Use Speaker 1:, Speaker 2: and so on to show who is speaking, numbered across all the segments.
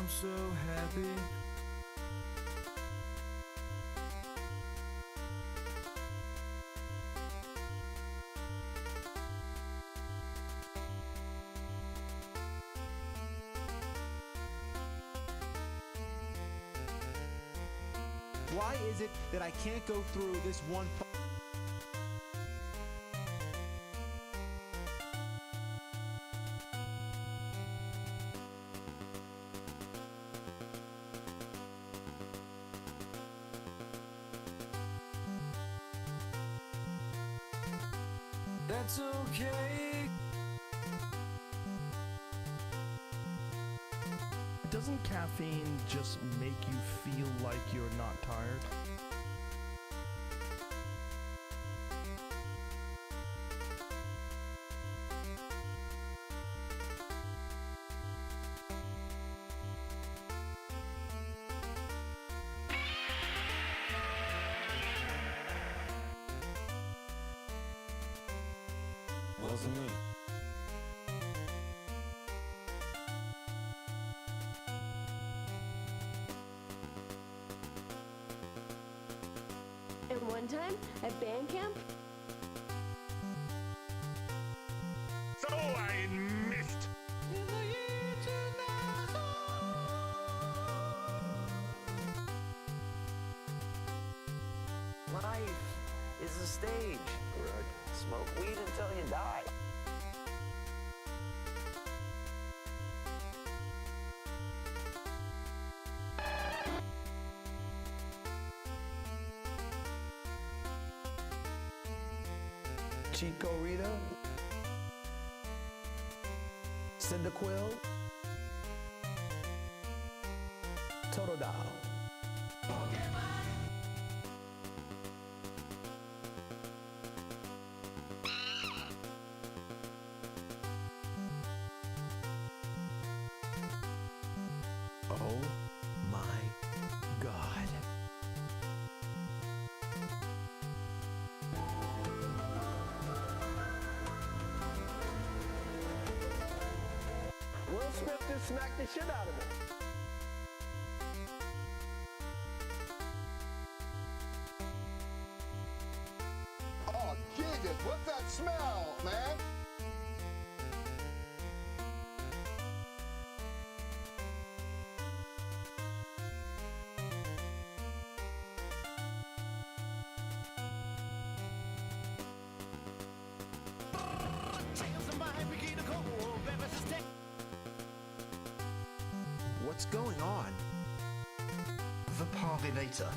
Speaker 1: I'm so happy.
Speaker 2: Why is it that I can't go through this one part?
Speaker 1: That's okay.
Speaker 3: Doesn't caffeine just make you feel like you're not tired?
Speaker 1: Wasn't me.
Speaker 4: And one time at band camp,
Speaker 5: So I missed.
Speaker 6: Life is a stage. Smoke weed until you die.
Speaker 7: Chico Rita, Cyndaquil, Totodile.
Speaker 2: Oh my God.
Speaker 7: Will Smith just smacked the shit out of him.
Speaker 8: Oh, Jesus, what's that smell, man?
Speaker 2: What's going on?
Speaker 9: The Parvinator.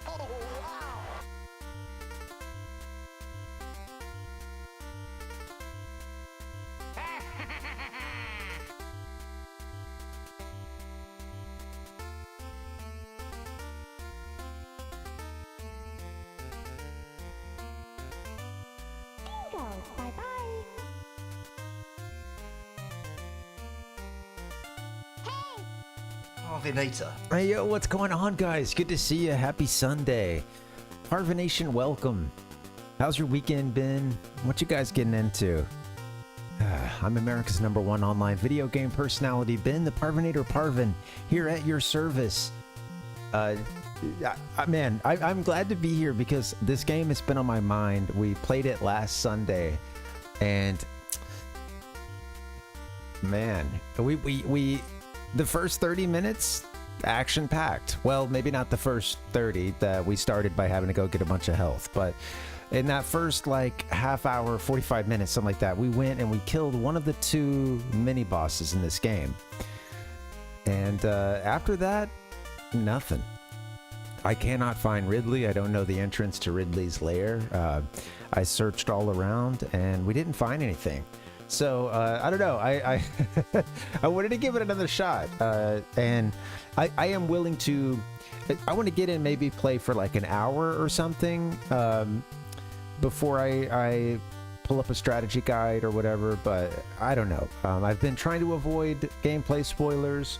Speaker 8: Oh, wow!
Speaker 4: bingo, bye-bye.
Speaker 9: Parvinator.
Speaker 10: Hey yo, what's going on, guys? Good to see you. Happy Sunday. Parvination, welcome. How's your weekend been? What you guys getting into? I'm America's #1 online video game personality, Ben, the Parvinator Parvin, here at your service. Man, I'm glad to be here because this game has been on my mind. We played it last Sunday, and man, we the first 30 minutes, action-packed. Well, maybe not the first 30. That we started by having to go get a bunch of health, but in that first like half hour, 45 minutes, something like that, we went and we killed one of the 2 mini bosses in this game. And after that, nothing. I cannot find Ridley. I don't know the entrance to Ridley's lair. I searched all around and we didn't find anything. So I don't know. I I wanted to give it another shot, and I am willing to. I want to get in, maybe play for like an hour or something before I pull up a strategy guide or whatever. But I don't know. I've been trying to avoid gameplay spoilers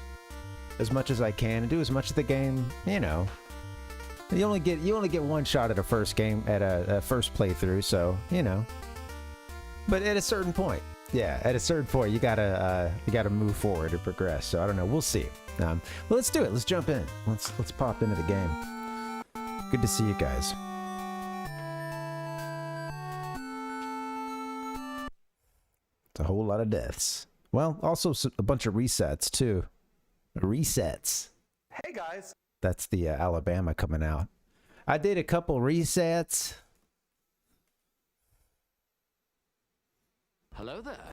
Speaker 10: as much as I can and do as much of the game, you know, You only get one shot at a first game, at a first playthrough, so you know. But at a certain point, yeah, at a certain point, you gotta move forward and progress. So I don't know, we'll see. Well, let's do it. Let's jump in. Let's pop into the game. Good to see you guys. It's a whole lot of deaths. Well, also a bunch of resets too. Resets.
Speaker 7: Hey guys.
Speaker 10: That's the Alabama coming out. I did a couple resets.
Speaker 1: Hello there.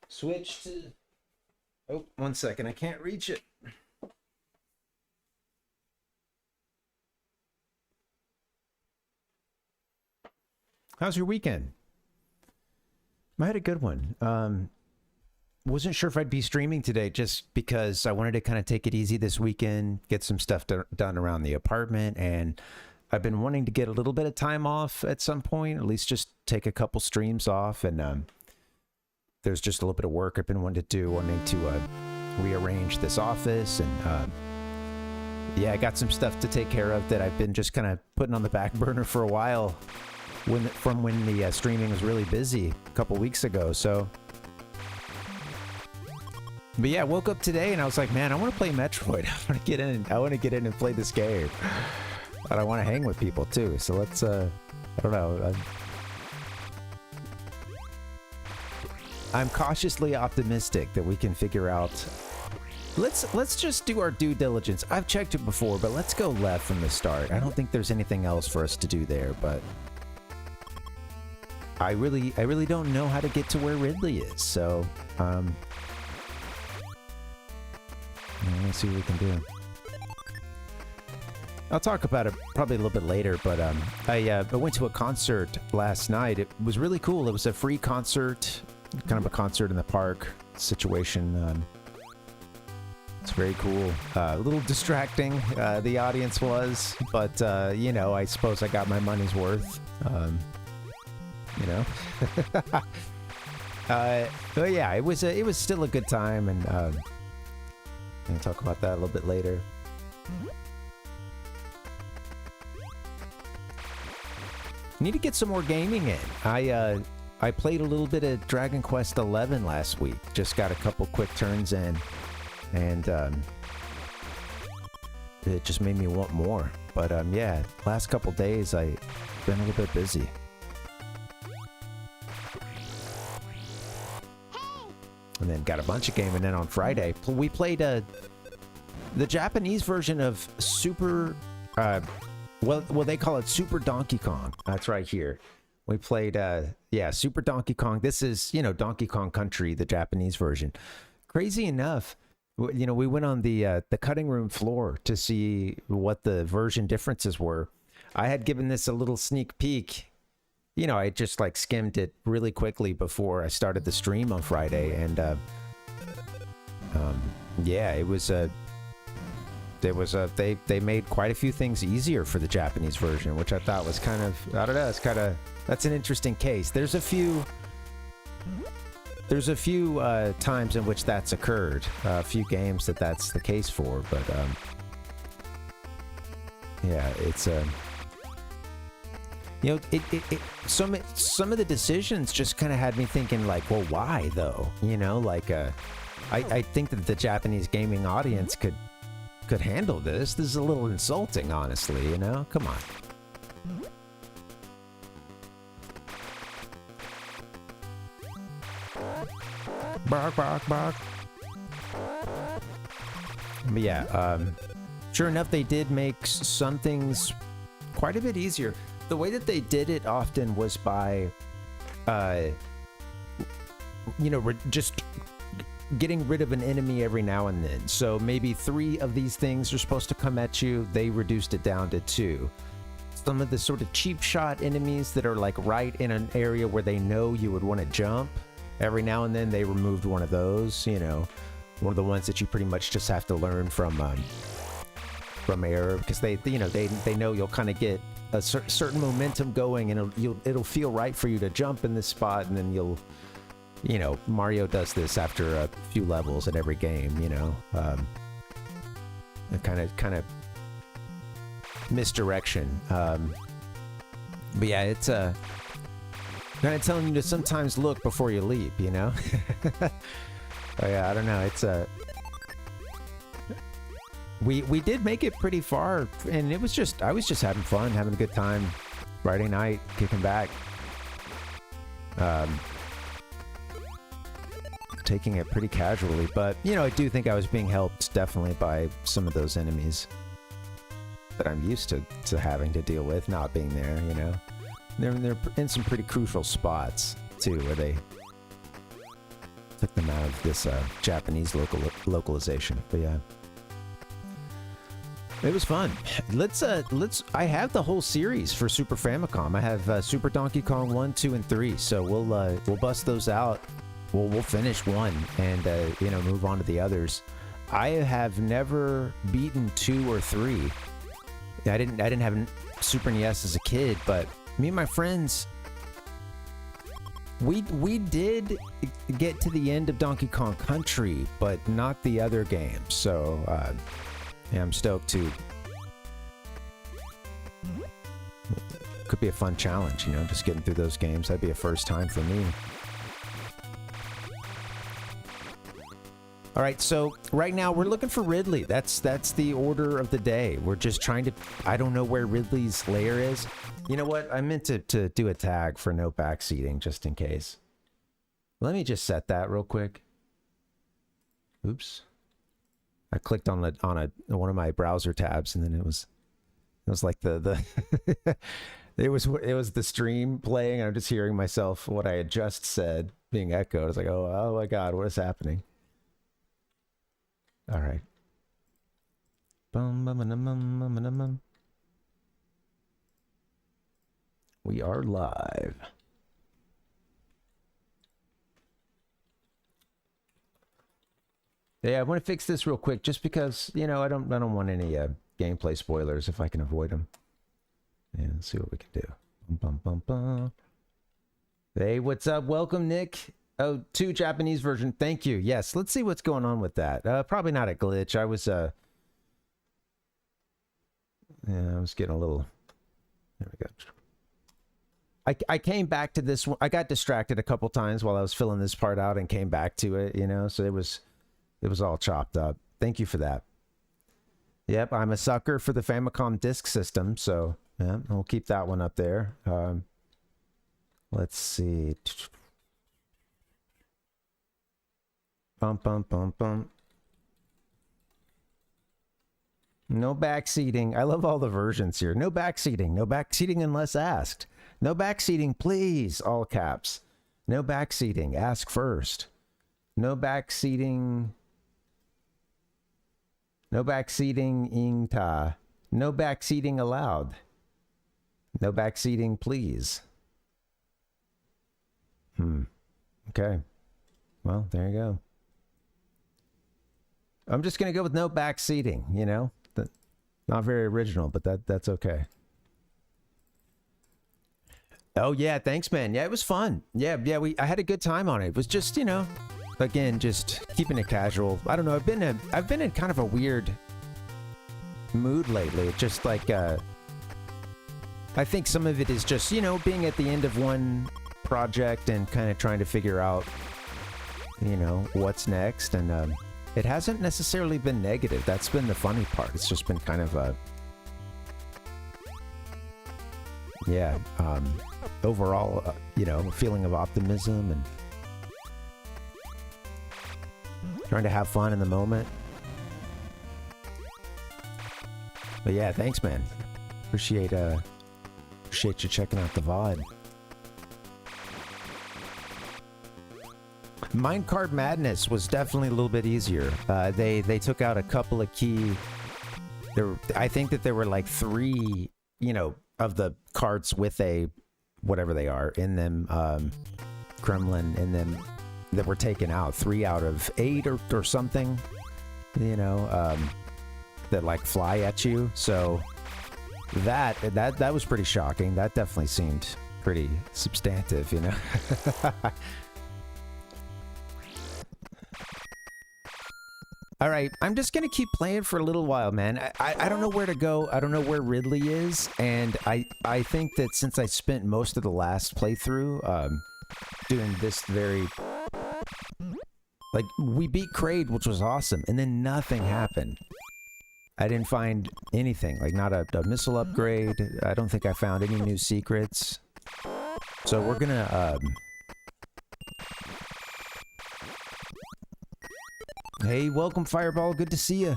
Speaker 10: Switch to... Oh, 1 second. I can't reach it. How's your weekend? I had a good one. Wasn't sure if I'd be streaming today just because I wanted to kind of take it easy this weekend, get some stuff done around the apartment, and I've been wanting to get a little bit of time off at some point, at least just take a couple streams off, and there's just a little bit of work I've been wanting to rearrange this office, and yeah, I got some stuff to take care of that I've been just kind of putting on the back burner for a while from when the streaming was really busy a couple weeks ago. So, but yeah, I woke up today and I was like, man, I want to play Metroid. I want to get in and play this game, but I want to hang with people too. So let's I don't know. I'm cautiously optimistic that we can figure out. Let's just do our due diligence. I've checked it before, but let's go left from the start. I don't think there's anything else for us to do there, but I really don't know how to get to where Ridley is. So let's see what we can do. I'll talk about it probably a little bit later, but I went to a concert last night. It was really cool. It was a free concert, kind of a concert in the park situation. It's very cool. A little distracting, the audience was, but you know, I suppose I got my money's worth. You know, but yeah, it was still a good time, and I'll talk about that a little bit later. Need to get some more gaming in. I played a little bit of Dragon Quest XI last week. Just got a couple quick turns in, and it just made me want more. But yeah, last couple days I've been a little bit busy. And then got a bunch of gaming in on Friday. We played the Japanese version of Super... well, they call it Super Donkey Kong. That's right here. We played, yeah, Super Donkey Kong. This is, you know, Donkey Kong Country, the Japanese version. Crazy enough, you know, we went on the cutting room floor to see what the version differences were. I had given this a little sneak peek. You know, I just like skimmed it really quickly before I started the stream on Friday, and yeah, it was they made quite a few things easier for the Japanese version, which I thought was kind of, I don't know, that's an interesting case. There's a few times in which that's occurred, a few games that's the case for, but yeah, it's you know, some of the decisions just kind of had me thinking, like, well, why though? You know, like, I think that the Japanese gaming audience could handle this. This is a little insulting, honestly. You know, come on. Bark, bark, bark. But yeah, sure enough, they did make some things quite a bit easier. The way that they did it often was by, you know, just getting rid of an enemy every now and then. So maybe 3 of these things are supposed to come at you. They reduced it down to 2. Some of the sort of cheap shot enemies that are like right in an area where they know you would want to jump, every now and then they removed one of those, you know, one of the ones that you pretty much just have to learn from air, because they know you'll kind of get a certain momentum going, and it'll feel right for you to jump in this spot, and then you know, Mario does this after a few levels in every game, you know, and kind of misdirection. But yeah, it's kind of telling you to sometimes look before you leap, you know? Oh yeah, I don't know. It's we did make it pretty far, and it was just I was just having fun, having a good time. Friday night, kicking back. Taking it pretty casually, but you know, I do think I was being helped definitely by some of those enemies that I'm used to having to deal with not being there, you know. They're in some pretty crucial spots too, where they took them out of this Japanese localization. But yeah, it was fun. Let's I have the whole series for Super Famicom. I have Super Donkey Kong 1, 2, and 3. So we'll bust those out. We'll finish one and you know, move on to the others. I have never beaten 2 or 3. I didn't have a Super NES as a kid, but me and my friends, we did get to the end of Donkey Kong Country, but not the other games. So yeah, I'm stoked to. Could be a fun challenge, you know, just getting through those games. That'd be a first time for me. All right, so right now we're looking for Ridley. That's the order of the day. We're just trying to. I don't know where Ridley's lair is. You know what? I meant to do a tag for no backseating just in case. Let me just set that real quick. Oops. I clicked on one of my browser tabs, and then it was like the it was the stream playing. And I'm just hearing myself, what I had just said being echoed. I was like, oh my God, what is happening? All right. We are live. Yeah, I want to fix this real quick, just because, you know, I don't want any gameplay spoilers if I can avoid them. Yeah, let's see what we can do. Bum, bum, bum. Hey, what's up? Welcome, Nick. Oh, 2 Japanese version. Thank you. Yes, let's see what's going on with that. Probably not a glitch. I was yeah, I was getting a little. There we go. I came back to this one. I got distracted a couple times while I was filling this part out and came back to it, you know, so it was all chopped up. Thank you for that. Yep, I'm a sucker for the Famicom disk system, so yeah, we'll keep that one up there. Let's see. Bum, bum, bum, bum. No backseating. I love all the versions here. No backseating. No backseating unless asked. No backseating, please. All caps. No backseating. Ask first. No backseating. No backseating, ingta. No backseating allowed. No backseating, please. Okay. Well, there you go. I'm just going to go with no backseating, you know? Not very original, but that's okay. Oh, yeah, thanks, man. Yeah, it was fun. Yeah, I had a good time on it. It was just, you know, again, just keeping it casual. I don't know, I've been in kind of a weird mood lately. It's just like, I think some of it is just, you know, being at the end of one project and kind of trying to figure out, you know, what's next. And it hasn't necessarily been negative. That's been the funny part. It's just been kind of a, yeah, overall, you know, a feeling of optimism and trying to have fun in the moment. But yeah, thanks, man. Appreciate you checking out the VOD. Minecart Madness was definitely a little bit easier. They took out a couple of key. I think that there were like 3, you know, of the carts with a whatever they are in them, Kremlin in them, that were taken out. 3 out of 8 or something, you know, that like fly at you. So that was pretty shocking. That definitely seemed pretty substantive, you know. All right, I'm just gonna keep playing for a little while, man. I don't know where to go. I don't know where Ridley is, and I think that since I spent most of the last playthrough doing this very, like, we beat Kraid, which was awesome, and then nothing happened. I didn't find anything, like not a missile upgrade. I don't think I found any new secrets. So we're gonna hey, welcome Fireball, good to see you.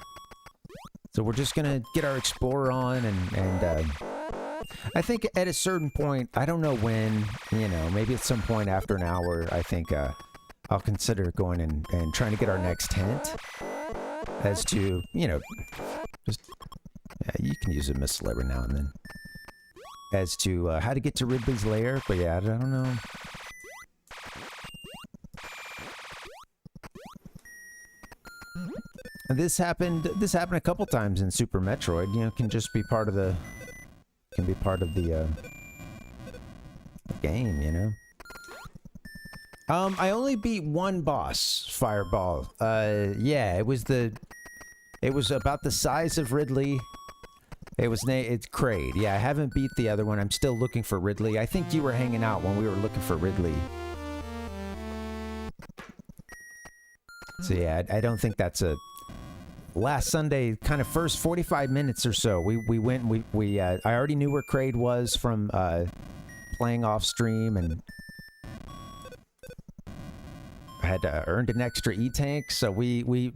Speaker 10: So we're just gonna get our explorer on, and I think at a certain point, I don't know when, you know, maybe at some point after an hour, I think I'll consider going and trying to get our next tent. As to, you know, just, yeah, you can use a missile every now and then. As to how to get to Ridley's lair, but yeah, I don't know. And this happened a couple times in Super Metroid. You know, can just be part of the, game, you know. I only beat one boss, Fireball. Yeah, it was about the size of Ridley. It's Kraid. Yeah, I haven't beat the other one. I'm still looking for Ridley. I think you were hanging out when we were looking for Ridley. So yeah, I don't think that's a... Last Sunday, kind of first 45 minutes or so, we went, I already knew where Kraid was from playing off stream, and I had earned an extra E-tank, so we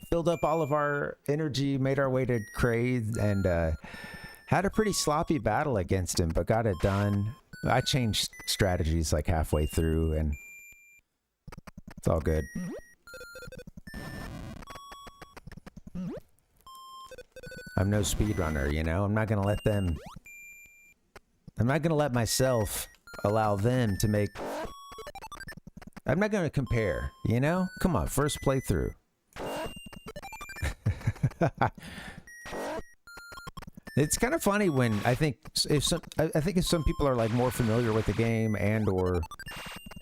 Speaker 10: filled up all of our energy, made our way to Kraid, and had a pretty sloppy battle against him, but got it done. I changed strategies like halfway through, and it's all good. I'm no speedrunner, you know? I'm not gonna let myself allow them to make... I'm not gonna compare, you know? Come on, first playthrough. It's kind of funny when I think if some people are like more familiar with the game, and or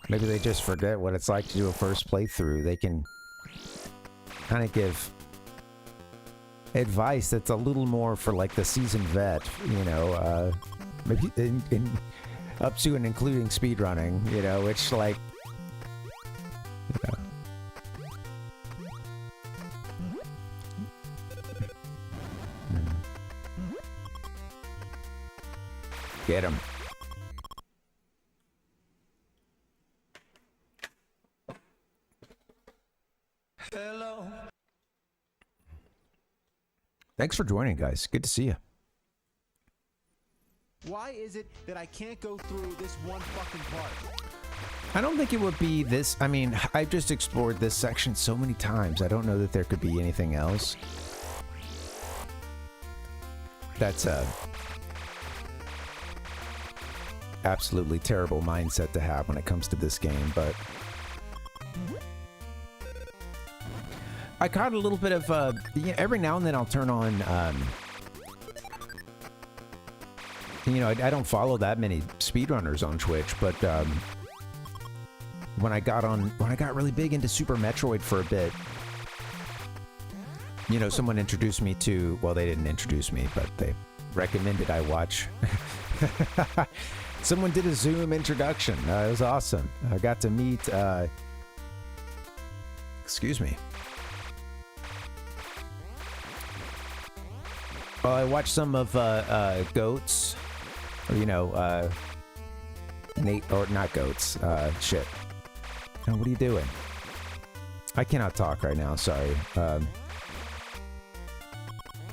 Speaker 10: maybe they just forget what it's like to do a first playthrough, they can kind of give advice that's a little more for like the seasoned vet, you know, maybe up to and including speedrunning, you know, which like, you know. Get him. Hello. Thanks for joining, guys. Good to see you.
Speaker 2: Why is it that I can't go through this one fucking part?
Speaker 10: I don't think it would be this. I mean, I've just explored this section so many times. I don't know that there could be anything else. That's a absolutely terrible mindset to have when it comes to this game, but I caught a little bit of every now and then I'll turn on you know, I don't follow that many speedrunners on Twitch, but when I got really big into Super Metroid for a bit, you know, someone introduced me to, well, they didn't introduce me, but they recommended I watch. Someone did a Zoom introduction. It was awesome. I got to meet, excuse me. Well, I watched some of Goats, or, you know, Nate, or not Goats, shit. Oh, what are you doing? I cannot talk right now, sorry.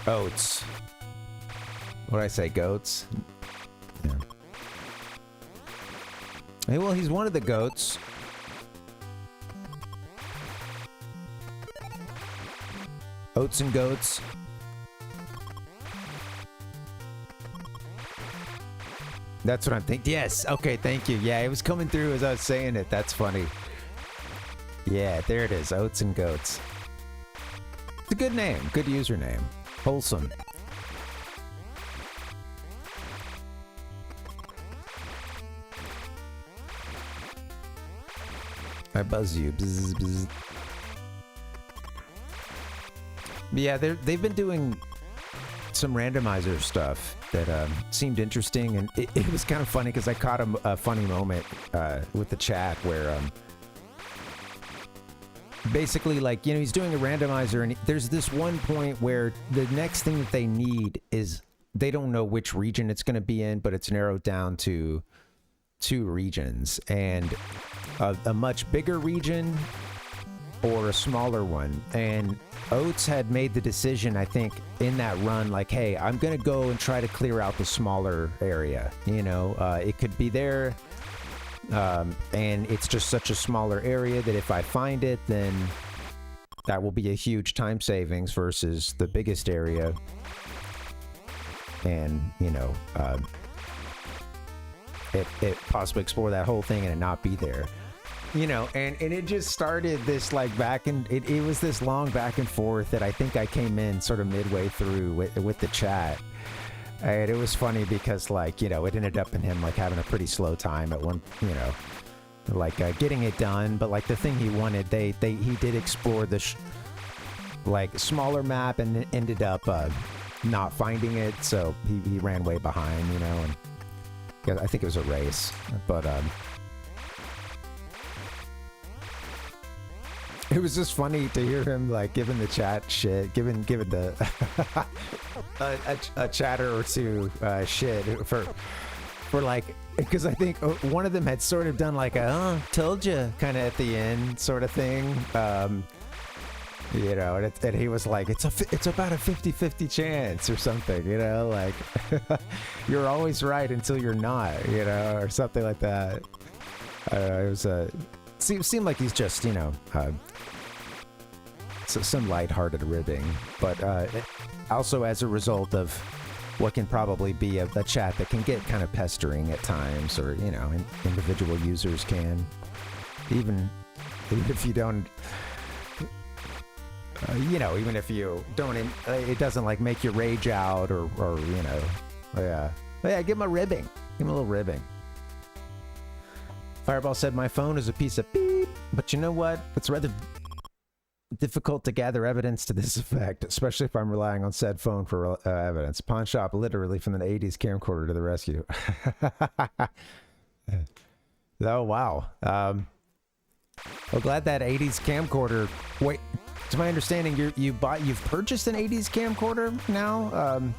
Speaker 10: Oats. What did I say, Goats? Yeah. Hey, well, he's one of the goats. Oats and goats. That's what I'm thinking. Yes. Okay. Thank you. Yeah, it was coming through as I was saying it. That's funny. Yeah, there it is. Oats and goats. It's a good name. Good username. Wholesome. I buzz you. Bzz, bzz. Yeah, they've been doing some randomizer stuff that seemed interesting, and it was kind of funny because I caught a funny moment with the chat where basically, like, you know, he's doing a randomizer, and there's this one point where the next thing that they need is they don't know which region it's going to be in, but it's narrowed down to 2 regions, and a much bigger region or a smaller one. And Oates had made the decision, I think, in that run, like, hey, I'm going to go and try to clear out the smaller area. You know, it could be there, and it's just such a smaller area that if I find it, then that will be a huge time savings versus the biggest area. And, you know, it possibly explore that whole thing and it not be there. You know, and it just started this like it was this long back and forth that I think I came in sort of midway through with the chat. And it was funny because, like, you know, it ended up in him like having a pretty slow time at one, you know, like getting it done. But like the thing he wanted, he did explore the like smaller map and ended up not finding it. So he ran way behind, you know, and I think it was a race, but it was just funny to hear him like giving the chat shit, giving the a chatter or two shit for like, because I think one of them had sort of done like a told you kind of at the end sort of thing, you know, and he was like, it's about a 50-50 chance or something, you know, like you're always right until you're not, you know, or something like that. It was seemed like he's just, you know, some lighthearted ribbing, but also as a result of what can probably be a chat that can get kind of pestering at times, or, you know, individual users can, even if you don't, you know, even if you don't, it doesn't like make you rage out or you know, yeah, give him a ribbing, give him a little ribbing. Fireball said, my phone is a piece of beep, but you know what? It's rather difficult to gather evidence to this effect, especially if I'm relying on said phone for evidence. Pawn shop literally from the 80s camcorder to the rescue. Oh, wow. Well, glad that 80s camcorder... Wait, to my understanding, you've purchased an 80s camcorder now?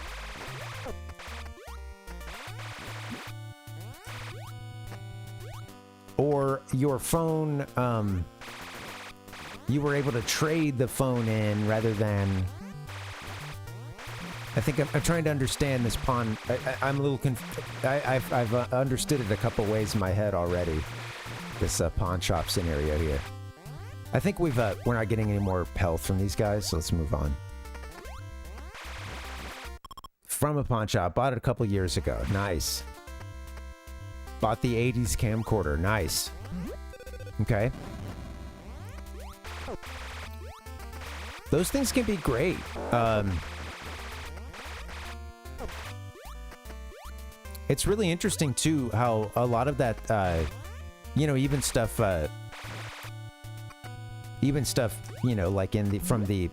Speaker 10: Or your phone, you were able to trade the phone in rather than... I think I'm trying to understand this pawn. I'm a little I've understood it a couple ways in my head already, this pawn shop scenario here. I think we're not getting any more health from these guys, so let's move on. From a pawn shop, bought it a couple years ago. Nice. Bought the 80s camcorder. Nice. Okay. Those things can be great. It's really interesting, too, how a lot of that, you know, even stuff, you know, like from the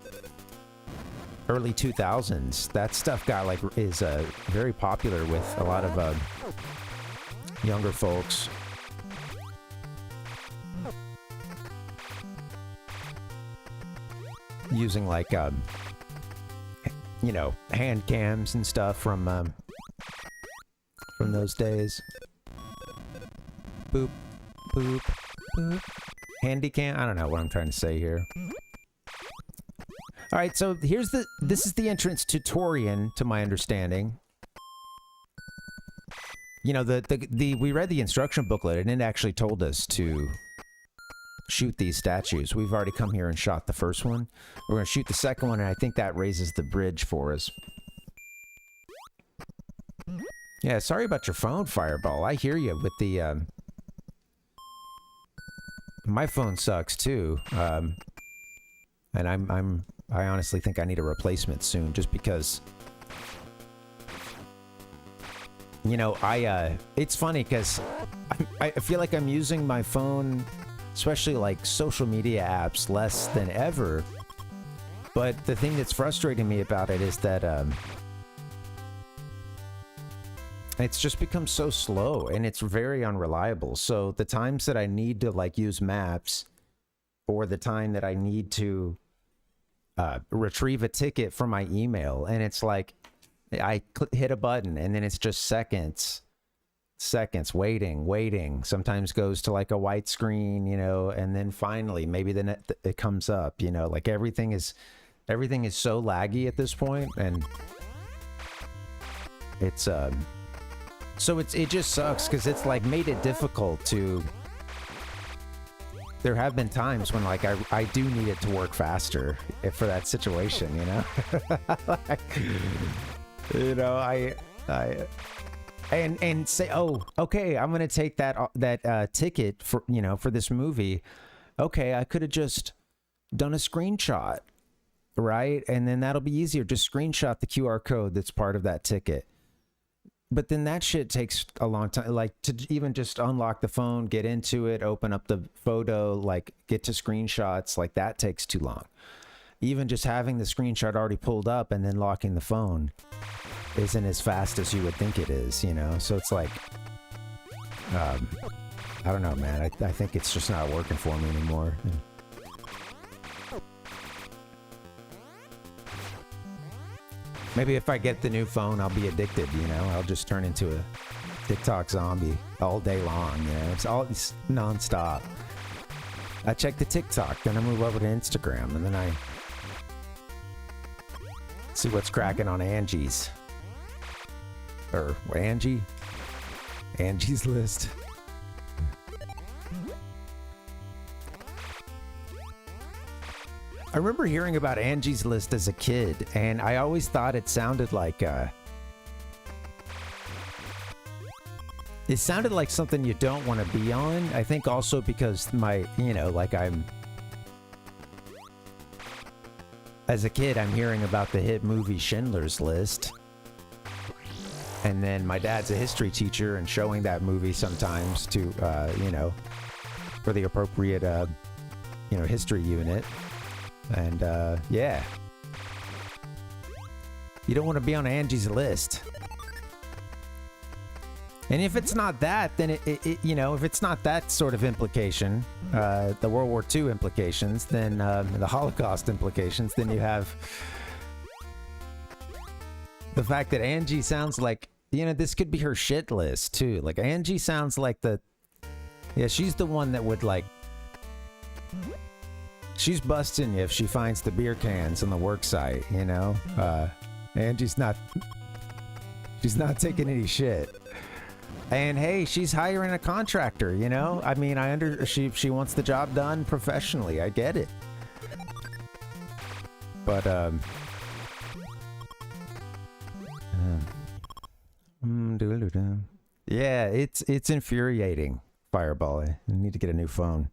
Speaker 10: early 2000s, that stuff got, like, is very popular with a lot of younger folks. Using like you know, hand cams and stuff from those days. Boop, boop, boop. Handy cam. I don't know what I'm trying to say here. All right, so this is the entrance to Torian, to my understanding. You know, we read the instruction booklet and it actually told us to shoot these statues. We've already come here and shot the first one. We're going to shoot the second one, and I think that raises the bridge for us. Yeah, sorry about your phone, Fireball. I hear you with the... My phone sucks, too. And I honestly think I need a replacement soon, just because... You know, it's funny, because I feel like I'm using my phone... especially like social media apps, less than ever. But the thing that's frustrating me about it is that it's just become so slow and it's very unreliable. So the times that I need to like use maps, or the time that I need to retrieve a ticket from my email, and it's like I hit a button and then it's just seconds waiting, sometimes goes to like a white screen, you know, and then finally maybe then it comes up, you know, like everything is so laggy at this point, and it's so it just sucks because it's like made it difficult to. There have been times when like I do need it to work faster for that situation, you know. Like, you know, I and say, oh, okay, I'm gonna take that ticket for, you know, for this movie. Okay, I could have just done a screenshot, right? And then that'll be easier. Just screenshot the QR code that's part of that ticket. But then that shit takes a long time, like to even just unlock the phone, get into it, open up the photo, like get to screenshots, like that takes too long. Even just having the screenshot already pulled up and then locking the phone isn't as fast as you would think it is, you know? So it's like, I don't know, man. I think it's just not working for me anymore. Maybe if I get the new phone, I'll be addicted, you know? I'll just turn into a TikTok zombie all day long, you know? It's nonstop. I check the TikTok, then I move over to Instagram, and then I see what's cracking on Angie's. Or Angie's list. I remember hearing about Angie's List as a kid, and I always thought it sounded like something you don't want to be on. I think also because as a kid, I'm hearing about the hit movie Schindler's List. And then my dad's a history teacher and showing that movie sometimes to, for the appropriate, history unit. And, yeah. You don't want to be on Angie's List. And if it's not that, then if it's not that sort of implication, the World War II implications, then the Holocaust implications, then you have the fact that Angie sounds like, this could be her shit list too. Like Angie sounds like she's the one that would like, she's busting you if she finds the beer cans on the work site, Angie's she's not taking any shit. And hey, she's hiring a contractor, I mean, she wants the job done professionally. I get it. But yeah, it's infuriating, Fireball. I need to get a new phone.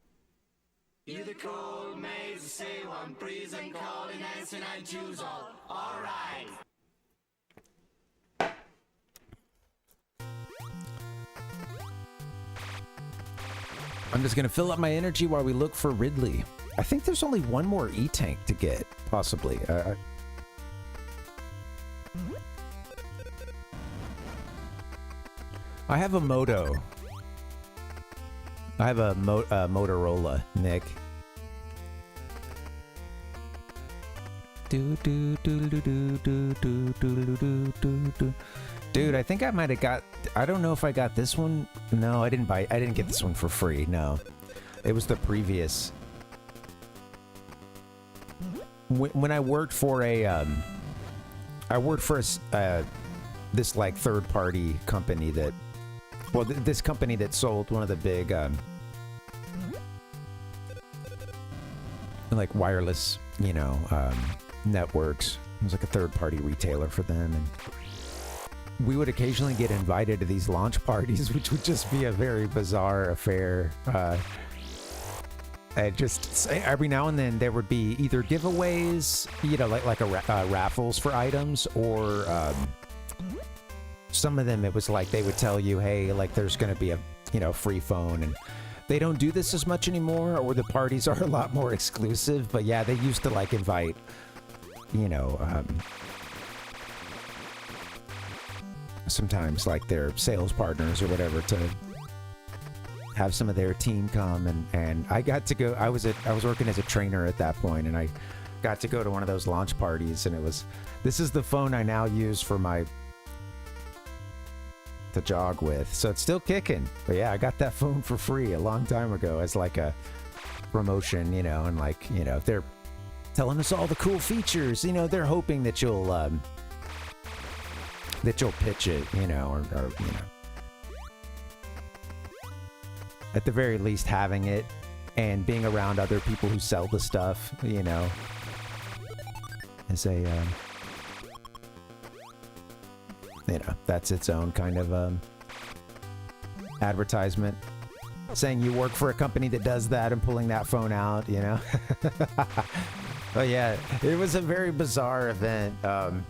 Speaker 1: You're the cold maze, say one breeze and call in answer and choose all right.
Speaker 10: I'm just gonna fill up my energy while we look for Ridley. I think there's only one more E-tank to get, possibly. I have a Moto. I have a Motorola, Nick. Dude, I think I might have got. I don't know if I got this one. No, I didn't get this one for free. No, it was the previous. When I worked for this like third-party company that. Well, this company that sold one of the big, like wireless, networks. It was like a third-party retailer for them, and we would occasionally get invited to these launch parties, which would just be a very bizarre affair. And just every now and then there would be either giveaways, like raffles for items, or some of them it was like they would tell you, hey, like there's going to be a free phone, and they don't do this as much anymore, or the parties are a lot more exclusive. But yeah, they used to like invite you know, sometimes like their sales partners or whatever to have some of their team come, and I got to go. I was working as a trainer at that point, and I got to go to one of those launch parties, and this is the phone I now use for to jog with, so it's still kicking. But yeah, I got that phone for free a long time ago as like a promotion, you know, and like, you know, they're telling us all the cool features, you know, they're hoping that you'll pitch it, you know, or you know, at the very least having it and being around other people who sell the stuff, you know, is a you know, that's its own kind of advertisement, saying you work for a company that does that and pulling that phone out, you know. But yeah, it was a very bizarre event, and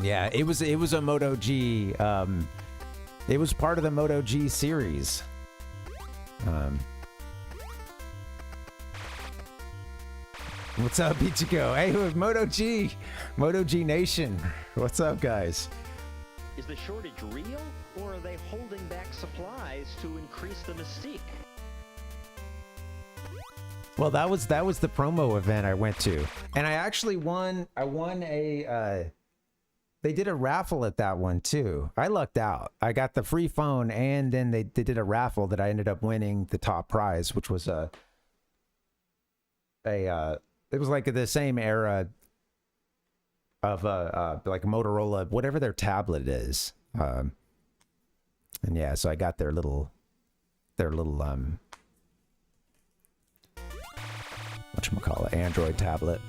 Speaker 10: yeah, it was a Moto G, it was part of the Moto G series. What's up, Ichigo? Hey, Moto G Nation, what's up, guys?
Speaker 11: Is the shortage real, or are they holding back supplies to increase the mystique?
Speaker 10: Well, that was the promo event I went to, and I actually won. I won a. They did a raffle at that one too. I lucked out. I got the free phone, and then they did a raffle that I ended up winning the top prize, which was it was like the same era of like Motorola, whatever their tablet is, and yeah, so I got their little whatchamacallit, Android tablet.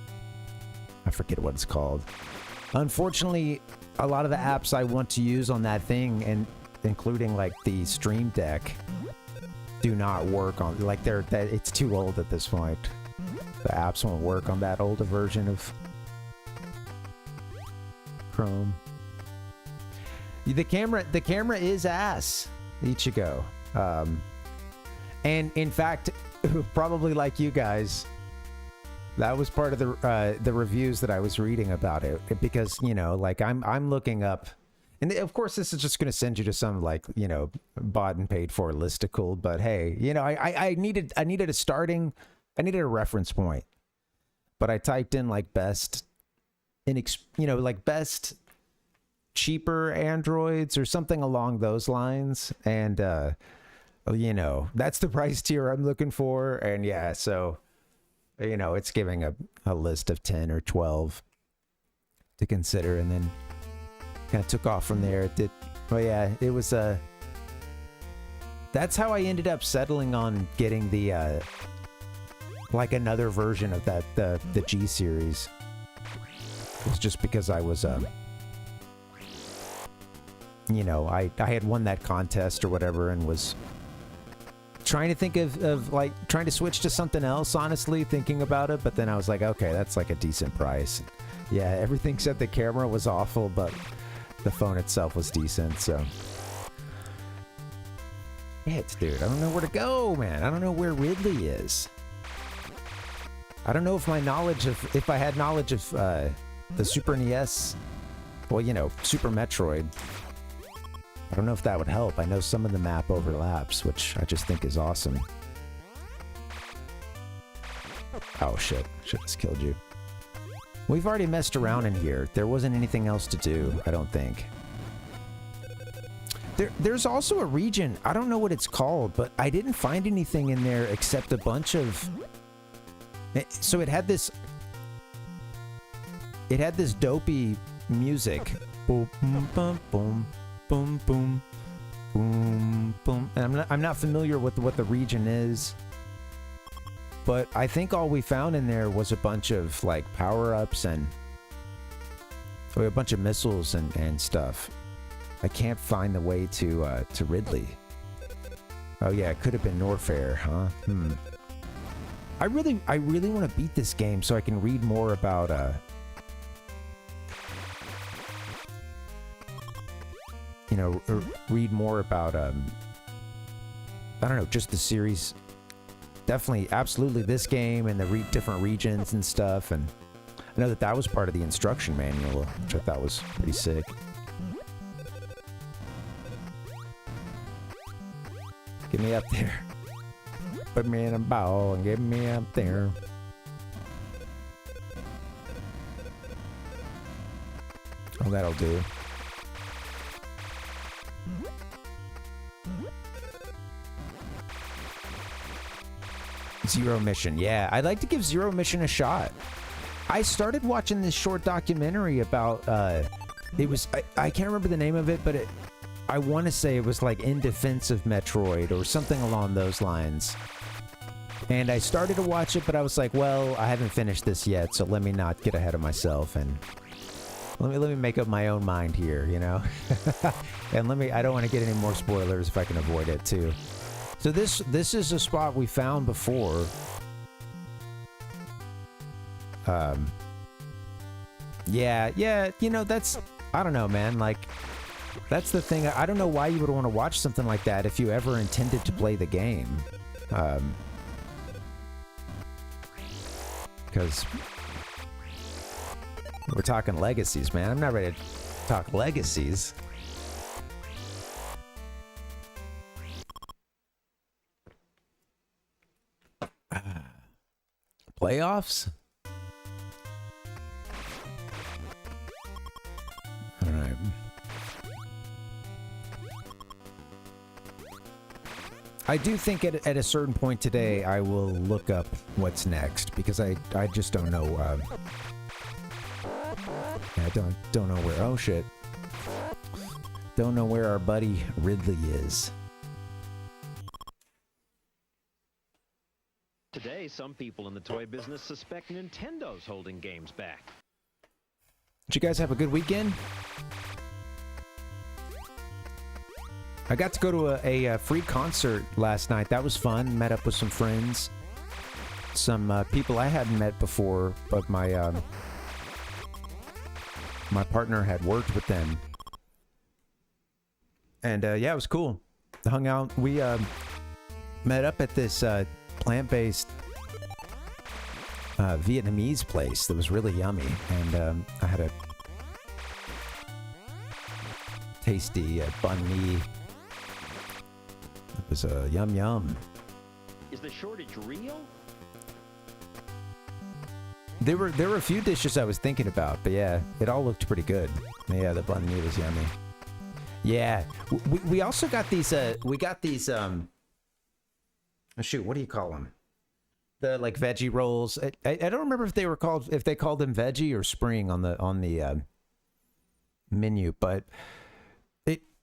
Speaker 10: I forget what it's called. Unfortunately, a lot of the apps I want to use on that thing, and including like the Stream Deck, do not work on, like it's too old at this point. The apps won't work on that older version of Chrome. The camera is ass, Ichigo. And in fact, probably like you guys, that was part of the reviews that I was reading about it, because, you know, like I'm looking up, and of course this is just going to send you to some, like, you know, bought and paid for listicle, but hey, you know, I needed a reference point, but I typed in like best cheaper Androids or something along those lines, and you know, that's the price tier I'm looking for, and yeah, so, you know, it's giving a list of 10 or 12 to consider, and then kind of took off from there. Well, yeah, it was that's how I ended up settling on getting the like another version of that, the G series. It was just because I was you know, I had won that contest or whatever, and was trying to think of like trying to switch to something else, honestly, thinking about it, but then I was like, okay, that's like a decent price. Yeah, everything except the camera was awful, but the phone itself was decent, so. Shit, dude, I don't know where to go, man. I don't know where Ridley is. I don't know if if I had knowledge of the Super NES, well, you know, Super Metroid, I don't know if that would help. I know some of the map overlaps, which I just think is awesome. Oh shit, should have killed you. We've already messed around in here. There wasn't anything else to do, I don't think. There's also a region, I don't know what it's called, but I didn't find anything in there except a bunch of... So it had this dopey music. Boom, boom, boom, boom, boom, boom, boom, boom. And I'm not familiar with what the region is, but I think all we found in there was a bunch of like power-ups and a bunch of missiles and stuff. I can't find the way to Ridley. Oh yeah, it could have been Norfair, huh? I really want to beat this game so I can read more about you know, read more about I don't know, just the series. Definitely, absolutely this game and the different regions and stuff, and I know that that was part of the instruction manual, which I thought was pretty sick. Get me up there. Put me in a ball and get me up there. Oh, that'll do. Zero Mission. Yeah, I'd like to give Zero Mission a shot. I started watching this short documentary about, it was, I can't remember the name of it, but I want to say it was like In Defense of Metroid or something along those lines. And I started to watch it, but I was like, well, I haven't finished this yet, so let me not get ahead of myself and let me make up my own mind here, you know? And I don't want to get any more spoilers if I can avoid it too. So this is a spot we found before. Yeah, you know, that's, I don't know, man, like, that's the thing. I don't know why you would want to watch something like that if you ever intended to play the game. Because we're talking legacies, man. I'm not ready to talk legacies. Playoffs? All right. I do think at a certain point today I will look up what's next because I just don't know. I don't know where. Oh shit! Don't know where our buddy Ridley is.
Speaker 11: Today, some people in the toy business suspect Nintendo's holding games back.
Speaker 10: Did you guys have a good weekend? I got to go to a free concert last night. That was fun. Met up with some friends. Some people I hadn't met before, but my partner had worked with them. And yeah, it was cool. Hung out. We met up at this plant-based Vietnamese place that was really yummy. And I had a tasty banh mi. It was yum yum.
Speaker 11: Is the shortage real?
Speaker 10: There were a few dishes I was thinking about, but yeah, it all looked pretty good. Yeah, the banh mi was yummy. Yeah, we also got these. We got these. Oh shoot, what do you call them? The like veggie rolls. I don't remember if they called them veggie or spring on the menu, but.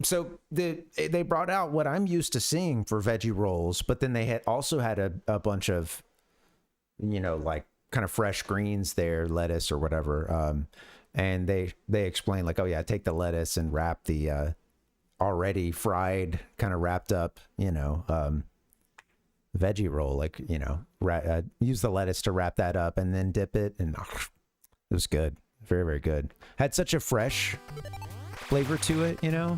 Speaker 10: So they brought out what I'm used to seeing for veggie rolls, but then they also had a bunch of, you know, like kind of fresh greens there, lettuce or whatever. And they explained like, oh yeah, take the lettuce and wrap the already fried, kind of wrapped up, you know, veggie roll, like, you know, use the lettuce to wrap that up and then dip it, and it was good, very very good. Had such a fresh flavor to it, you know.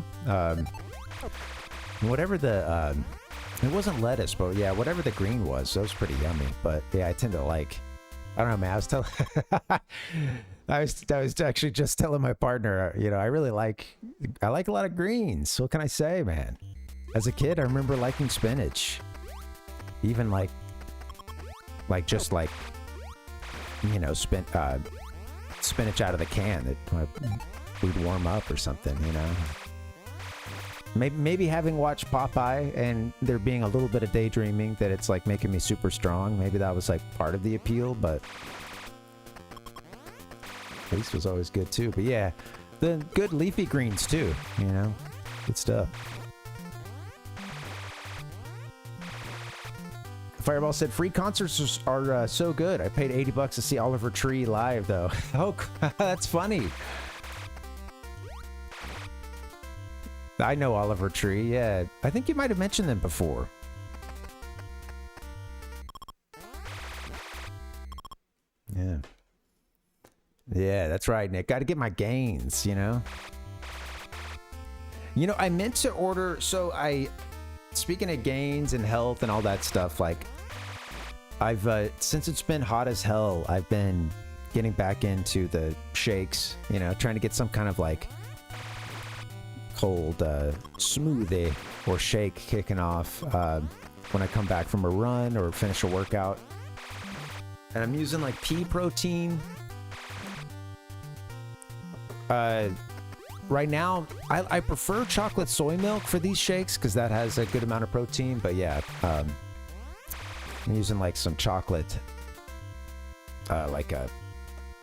Speaker 10: Whatever the it wasn't lettuce, but yeah, whatever the green was, that was pretty yummy. But yeah, I tend to like, I don't know, man. I was actually just telling my partner, you know, I like a lot of greens. What can I say, man? As a kid, I remember liking spinach, even like just like, you know, spinach out of the can that we'd warm up or something, you know. Maybe having watched Popeye and there being a little bit of daydreaming that it's like making me super strong, maybe that was like part of the appeal, but taste was always good too. But yeah, the good leafy greens too, you know, good stuff. Fireball said free concerts are so good. I paid $80 to see Oliver Tree live though. Oh, that's funny. I know Oliver Tree, yeah. I think you might have mentioned them before. Yeah. Yeah, that's right, Nick. Got to get my gains, you know? You know, I meant to order, speaking of gains and health and all that stuff, like, since it's been hot as hell, I've been getting back into the shakes, you know, trying to get some kind of like cold smoothie or shake kicking off when I come back from a run or finish a workout. And I'm using like pea protein. Right now, I prefer chocolate soy milk for these shakes because that has a good amount of protein. But yeah, I'm using like some chocolate, like a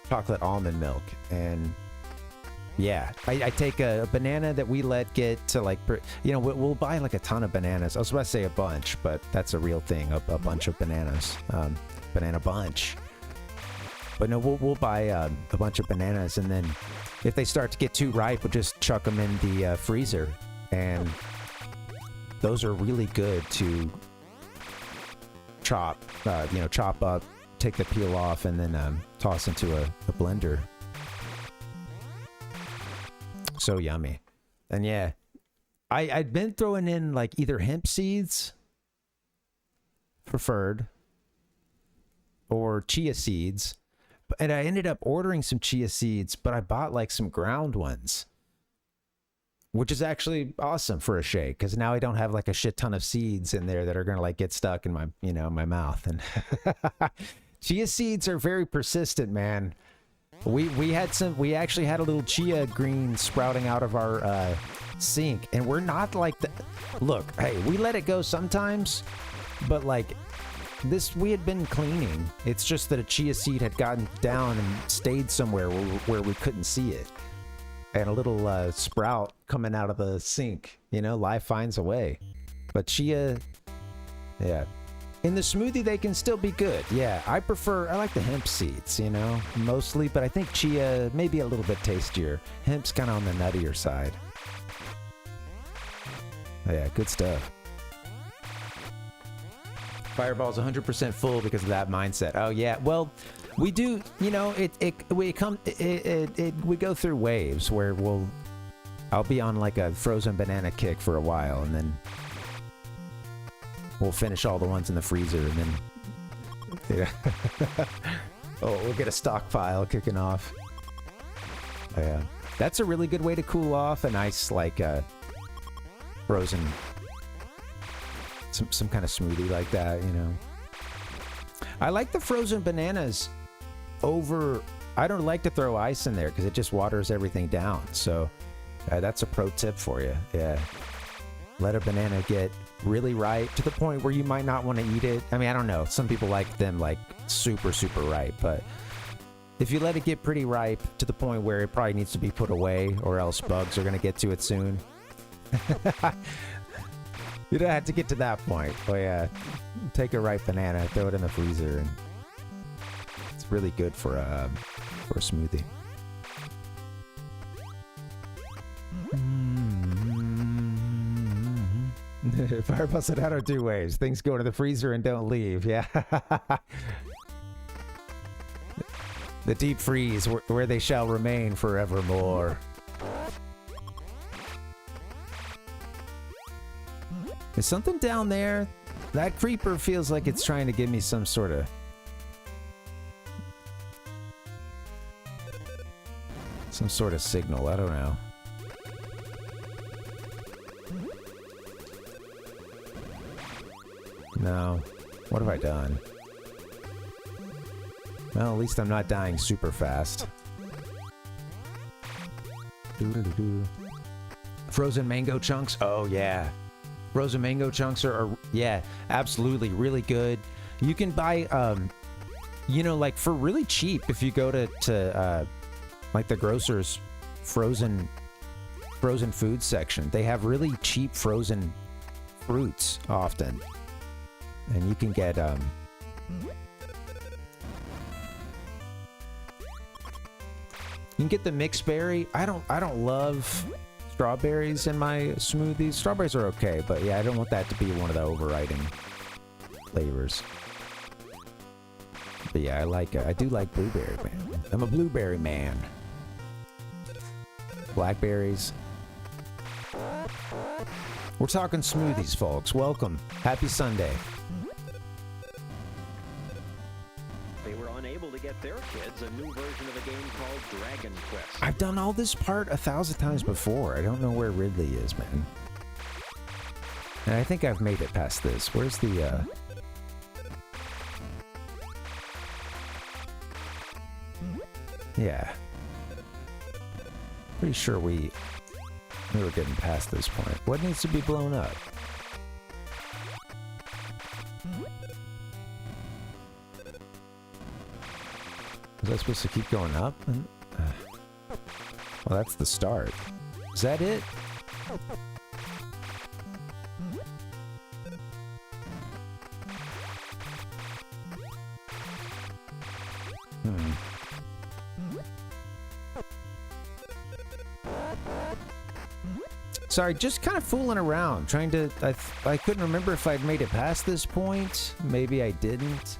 Speaker 10: chocolate almond milk. And yeah, I take a banana that we let get to like, you know, we'll buy like a ton of bananas. I was about to say a bunch, but that's a real thing, a bunch of bananas, banana bunch. But no, we'll buy a bunch of bananas, and then if they start to get too ripe, we'll just chuck them in the freezer. And those are really good to chop, you know, chop up, take the peel off, and then toss into a blender. So yummy. And yeah, I'd been throwing in like either hemp seeds, preferred, or chia seeds. And I ended up ordering some chia seeds, but I bought like some ground ones, which is actually awesome for a shake because now I don't have like a shit ton of seeds in there that are going to like get stuck in my, you know, my mouth. And chia seeds are very persistent, man. We actually had a little chia green sprouting out of our sink, and we're not like the, look, hey, we let it go sometimes, but like this, we had been cleaning. It's just that a chia seed had gotten down and stayed somewhere where we couldn't see it. And a little sprout coming out of the sink. You know, life finds a way. But chia, yeah. In the smoothie, they can still be good. Yeah, I like the hemp seeds, you know, mostly. But I think chia may be a little bit tastier. Hemp's kind of on the nuttier side. Oh, yeah, good stuff. Fireball's 100% full because of that mindset. Oh yeah, well, we do. You know, we go through waves where I'll be on like a frozen banana kick for a while, and then we'll finish all the ones in the freezer, and then yeah. Oh, we'll get a stockpile kicking off. Yeah, that's a really good way to cool off. A nice like frozen. Some kind of smoothie like that, you know. I like the frozen bananas over. I don't like to throw ice in there because it just waters everything down. So that's a pro tip for you. Yeah, let a banana get really ripe to the point where you might not want to eat it. I mean, I don't know. Some people like them like super ripe, but if you let it get pretty ripe to the point where it probably needs to be put away, or else bugs are gonna get to it soon. You don't have to get to that point. But yeah, take a ripe banana, throw it in the freezer, and it's really good for a smoothie. Fireball said, "How do 2 ways? Things go to the freezer and don't leave." Yeah. The deep freeze, where they shall remain forevermore. Is something down there? That creeper feels like it's trying to give me some sort of signal. I don't know. No. What have I done? Well, at least I'm not dying super fast. Frozen mango chunks? Oh, yeah. Frozen mango chunks are, yeah, absolutely really good. You can buy, you know, like for really cheap, if you go to like the grocer's frozen food section, they have really cheap frozen fruits often. And you can get, you can get the mixed berry. I don't love strawberries in my smoothies. Strawberries are okay, but yeah, I don't want that to be one of the overriding flavors. But yeah, I do like blueberry, man. I'm a blueberry man. Blackberries. We're talking smoothies, folks. Welcome. Happy Sunday.
Speaker 11: They were unable able to get their kids a new version of a game called Dragon Quest.
Speaker 10: I've done all this part 1,000 times before. I don't know where Ridley is, man. And I think I've made it past this. Where's the, Yeah. Pretty sure we were getting past this point. What needs to be blown up? Was I supposed to keep going up? Well, that's the start. Is that it? Sorry, just kind of fooling around, trying to... I couldn't remember if I'd made it past this point. Maybe I didn't.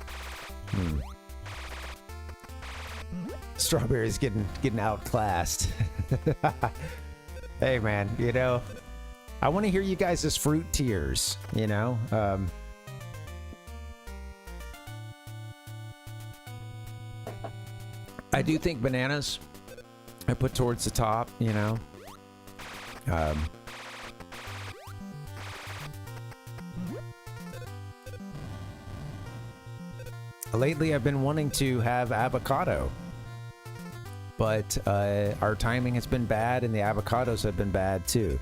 Speaker 10: Strawberry's getting outclassed. Hey, man, you know, I want to hear you guys' fruit tiers, you know? I do think bananas I put towards the top, you know? Lately, I've been wanting to have avocado, but our timing has been bad, and the avocados have been bad too.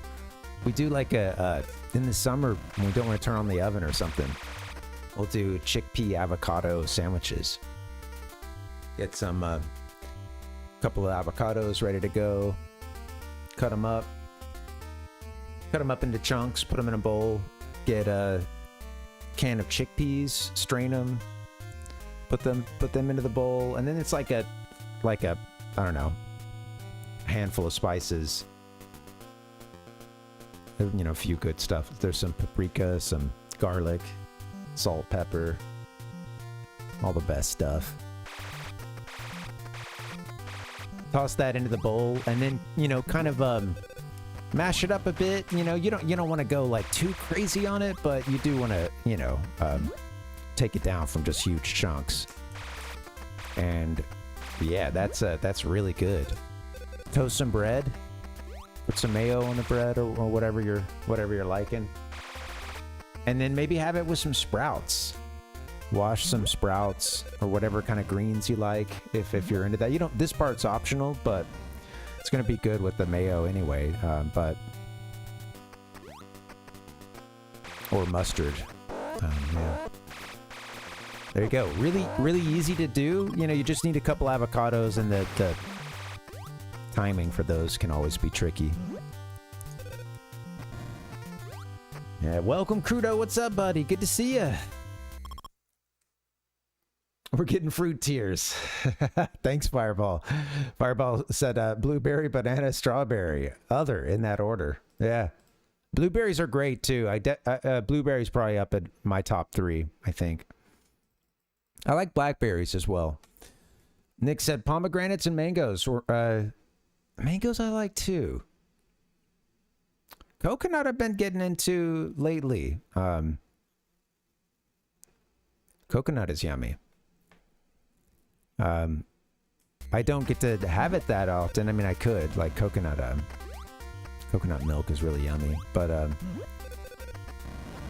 Speaker 10: We do like in the summer when we don't want to turn on the oven or something, we'll do chickpea avocado sandwiches. Get some couple of avocados ready to go. Cut them up into chunks. Put them in a bowl. Get a can of chickpeas. Strain them. Put them into the bowl, and then it's like a I don't know, a handful of spices. You know, a few good stuff. There's some paprika, some garlic, salt, pepper, all the best stuff. Toss that into the bowl, and then, you know, kind of mash it up a bit. You know, you don't want to go like too crazy on it, but you do want to, you know, take it down from just huge chunks. And yeah, that's really good. Toast some bread. Put some mayo on the bread, or whatever you're liking. And then maybe have it with some sprouts. Wash some sprouts or whatever kind of greens you like, if you're into that. You don't. This part's optional, but it's gonna be good with the mayo anyway. But or mustard. Yeah. There you go. Really easy to do. You know, you just need a couple avocados, and the timing for those can always be tricky. Yeah, welcome, Crudo. What's up, buddy? Good to see ya. We're getting fruit tiers. Thanks, Fireball. Fireball said blueberry, banana, strawberry. Other in that order. Yeah. Blueberries are great, too. Blueberries probably up at my top 3, I think. I like blackberries as well. Nick said pomegranates and mangoes. Mangoes I like, too. Coconut I've been getting into lately. Coconut is yummy. I don't get to have it that often. I mean, I could. Like, coconut milk is really yummy. But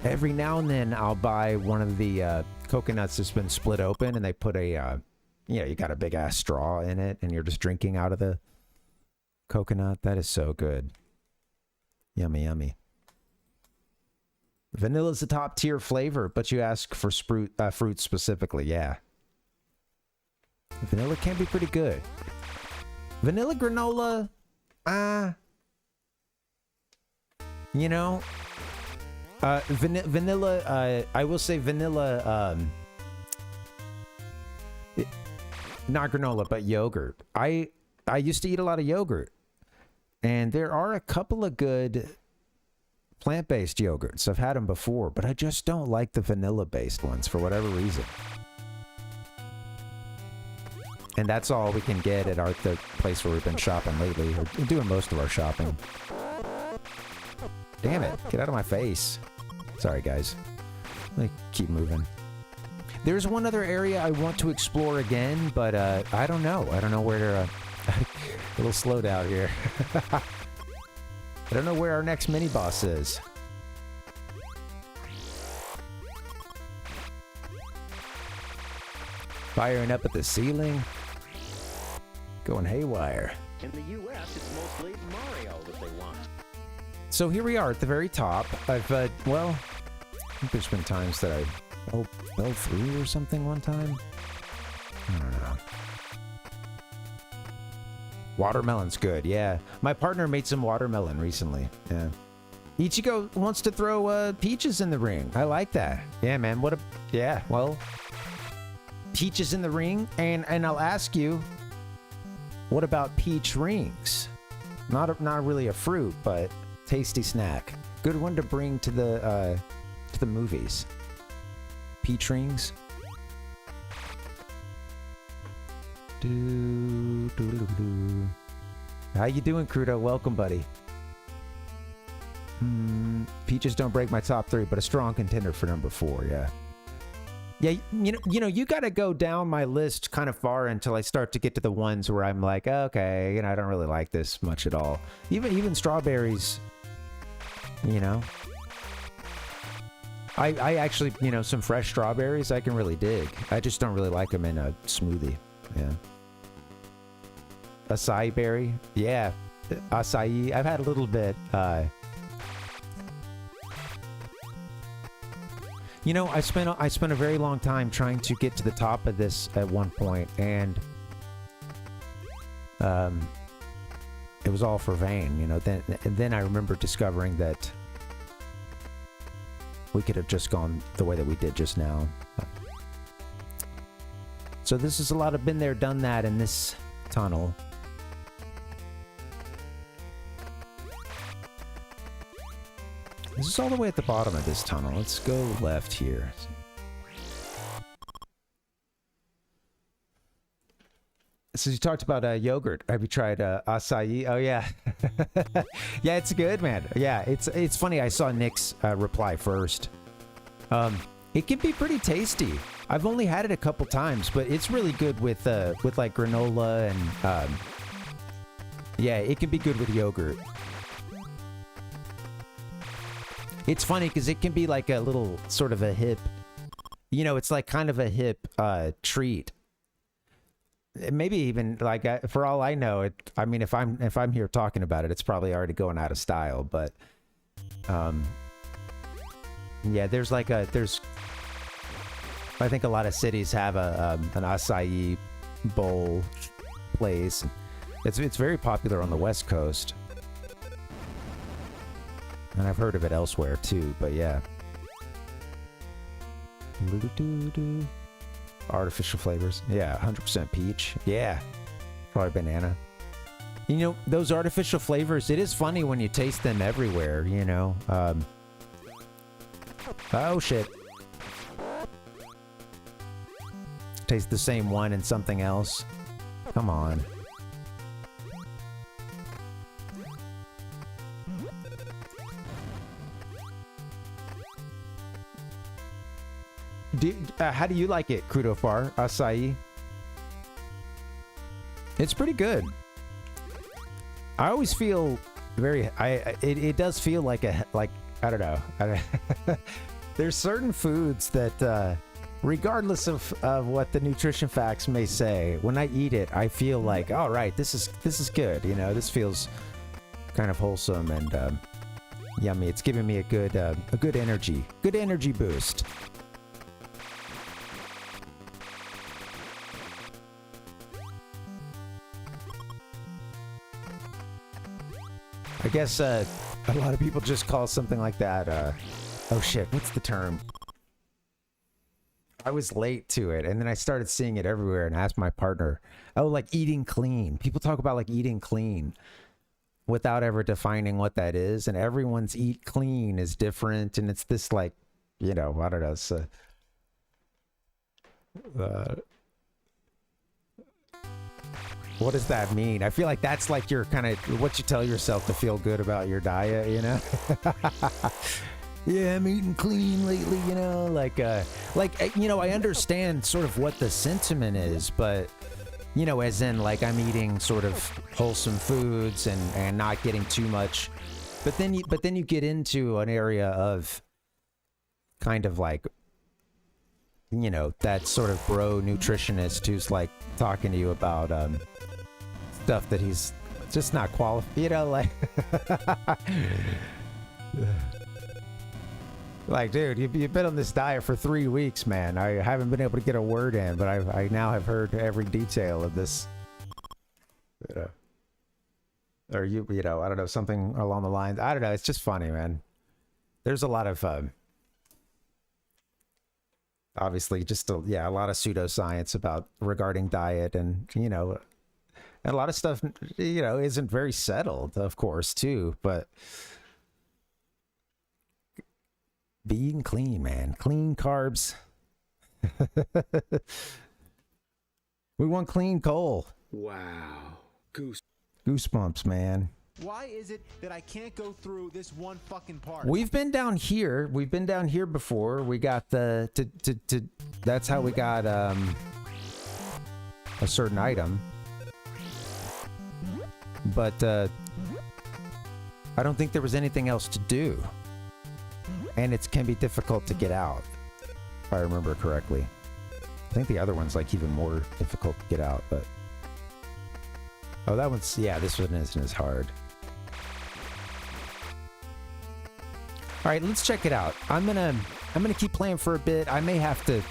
Speaker 10: every now and then I'll buy one of the coconuts that's been split open, and they put a, you got a big-ass straw in it, and you're just drinking out of the coconut. That is so good. Yummy, yummy. Vanilla's the top-tier flavor, but you ask for fruit specifically. Yeah. Vanilla can be pretty good. Vanilla granola, you know, vanilla, I will say vanilla, not granola, but yogurt. I used to eat a lot of yogurt, and there are a couple of good plant-based yogurts. I've had them before, but I just don't like the vanilla-based ones for whatever reason. And that's all we can get at the place where we've been shopping lately. We're doing most of our shopping. Damn it. Get out of my face. Sorry, guys. Let me keep moving. There's one other area I want to explore again, but I don't know. I don't know where to... a little slowed out here. I don't know where our next mini-boss is. Firing up at the ceiling. Going haywire.
Speaker 11: In the U.S., it's mostly Mario that they want.
Speaker 10: So here we are at the very top. I've, well, I think there's been times that I fell through or something one time. I don't know. Watermelon's good, yeah. My partner made some watermelon recently, yeah. Ichigo wants to throw peaches in the ring. I like that. Yeah, man, what a... Yeah, well... Peaches in the ring, and I'll ask you, what about peach rings? Not really a fruit, but tasty snack. Good one to bring to the movies. Peach rings. How you doing, Crudo? Welcome, buddy. Peaches don't break my top 3, but a strong contender for number 4. Yeah. Yeah, you know, you got to go down my list kind of far until I start to get to the ones where I'm like, okay, I don't really like this much at all. Even strawberries, you know. I actually, some fresh strawberries I can really dig. I just don't really like them in a smoothie. Yeah. Acai berry, yeah. Acai, I've had a little bit. I spent a very long time trying to get to the top of this at one point, and it was all for vain, Then I remember discovering that we could have just gone the way that we did just now. So this is a lot of been there, done that in this tunnel. This is all the way at the bottom of this tunnel. Let's go left here. So you talked about yogurt. Have you tried acai? Oh yeah, yeah, it's good, man. Yeah, it's funny. I saw Nick's reply first. It can be pretty tasty. I've only had it a couple times, but it's really good with like granola and yeah, it can be good with yogurt. It's funny because it can be like a little sort of a hip, it's like kind of a hip treat. Maybe even like for all I know, if I'm here talking about it, it's probably already going out of style. But yeah, I think a lot of cities have an acai bowl place. It's very popular on the West Coast. And I've heard of it elsewhere too, but yeah. Artificial flavors. Yeah, 100% peach. Yeah. Probably banana. Those artificial flavors, it is funny when you taste them everywhere, Oh, shit. Taste the same one in something else. Come on. How do you like it, Crudofar? Acai? It's pretty good. I always feel very... It does feel like I don't know. There's certain foods that, regardless of what the nutrition facts may say, when I eat it, I feel like, all right, this is good. This feels kind of wholesome and yummy. It's giving me a good energy boost. I guess a lot of people just call something like that, oh shit, what's the term? I was late to it, and then I started seeing it everywhere and asked my partner, oh, like eating clean. People talk about like eating clean without ever defining what that is, and everyone's eat clean is different, and it's this like, I don't know, so, what does that mean? I feel like that's like your kind of what you tell yourself to feel good about your diet, yeah, I'm eating clean lately, you know, you know, I understand sort of what the sentiment is, but, you know, as in, like, I'm eating sort of wholesome foods and not getting too much, but then you get into an area of kind of like, you know, that sort of bro nutritionist who's like talking to you about stuff that he's just not qualified, you know, like like, dude, you've been on this diet for 3 weeks, man. I haven't been able to get a word in, but I now have heard every detail of this, you know, or you know, I don't know, something along the lines. I don't know, it's just funny, man. There's a lot of obviously just a lot of pseudoscience about regarding diet, and you know, and a lot of stuff, you know, isn't very settled, of course, too, but being clean, man, clean carbs. We want clean coal.
Speaker 2: Wow.
Speaker 10: Goosebumps, man.
Speaker 2: Why is it that I can't go through this one fucking part?
Speaker 10: We've been down here. We've been down here before. We got the that's how we got a certain item. But I don't think there was anything else to do. And it can be difficult to get out, if I remember correctly. I think the other one's like even more difficult to get out, but oh, that one's, yeah, this one isn't as hard. All right, let's check it out. I'm gonna keep playing for a bit. I may have to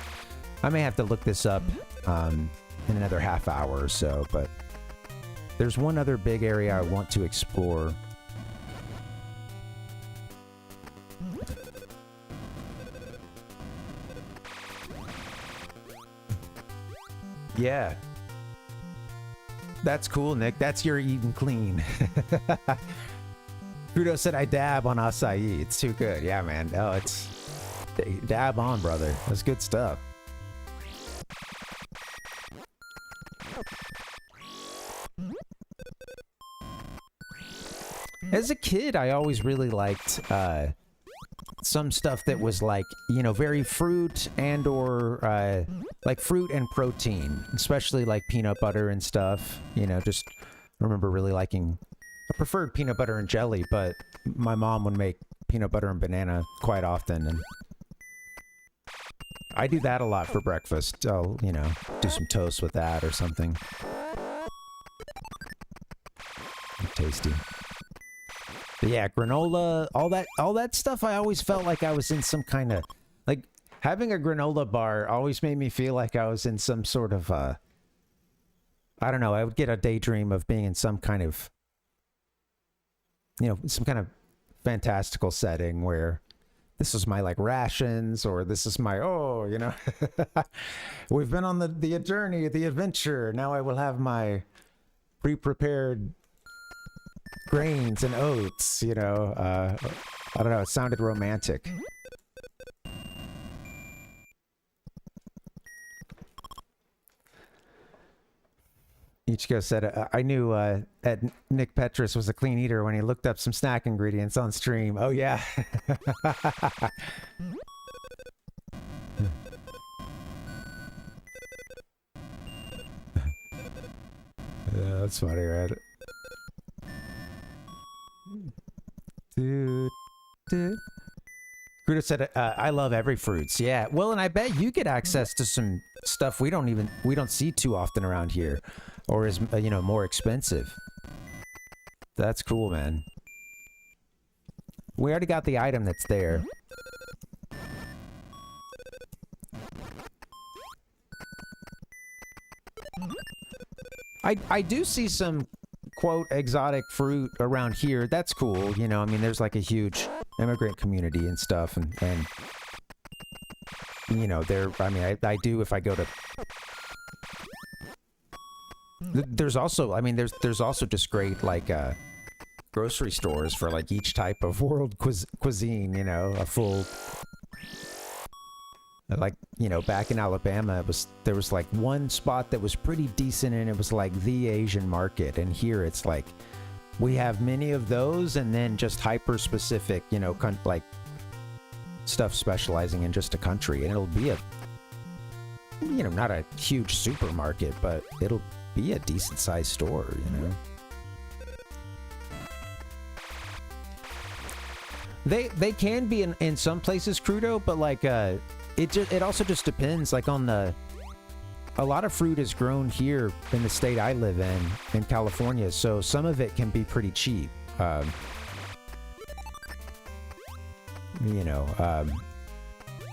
Speaker 10: look this up in another half hour or so, but there's one other big area I want to explore. Yeah. That's cool, Nick. That's your eating clean. Trudeau said I dab on acai. It's too good. Yeah, man. Oh, it's dab on, brother. That's good stuff. As a kid, I always really liked some stuff that was like, you know, very fruit and or like fruit and protein, especially like peanut butter and stuff. You know, just remember really liking, I preferred peanut butter and jelly, but my mom would make peanut butter and banana quite often, and I do that a lot for breakfast. I'll, you know, do some toast with that or something. Tasty. But yeah, granola, all that stuff, I always felt like I was in some kind of, like, having a granola bar always made me feel like I was in some sort of, I don't know, I would get a daydream of being in some kind of, you know, some kind of fantastical setting where this is my, like, rations, or this is my, oh, you know, we've been on the journey, the adventure, now I will have my pre-prepared grains and oats, you know. I don't know, it sounded romantic. Ichigo said, I knew Nick Petrus was a clean eater when he looked up some snack ingredients on stream. Oh, yeah. Yeah, that's funny, right? Dude. Gruda said, I love every fruits. Yeah, well, and I bet you get access to some stuff we don't see too often around here, or is, you know, more expensive. That's cool, man. We already got the item that's there. I do see some, quote, exotic fruit around here. That's cool, you know. I mean, there's like a huge immigrant community and stuff, and you know, I mean, I do if I go to. There's also, I mean, there's also just great like grocery stores for like each type of world cuisine. You know, a full. Like, you know, back in Alabama, there was like one spot that was pretty decent, and it was like the Asian market. And here it's like, we have many of those, and then just hyper specific, you know, like stuff specializing in just a country, and it'll be a, you know, not a huge supermarket, but it'll be a decent sized store, you know. They can be in some places, Crudo, but like it also just depends, like on the, a lot of fruit is grown here in the state I live in California, so some of it can be pretty cheap. You know,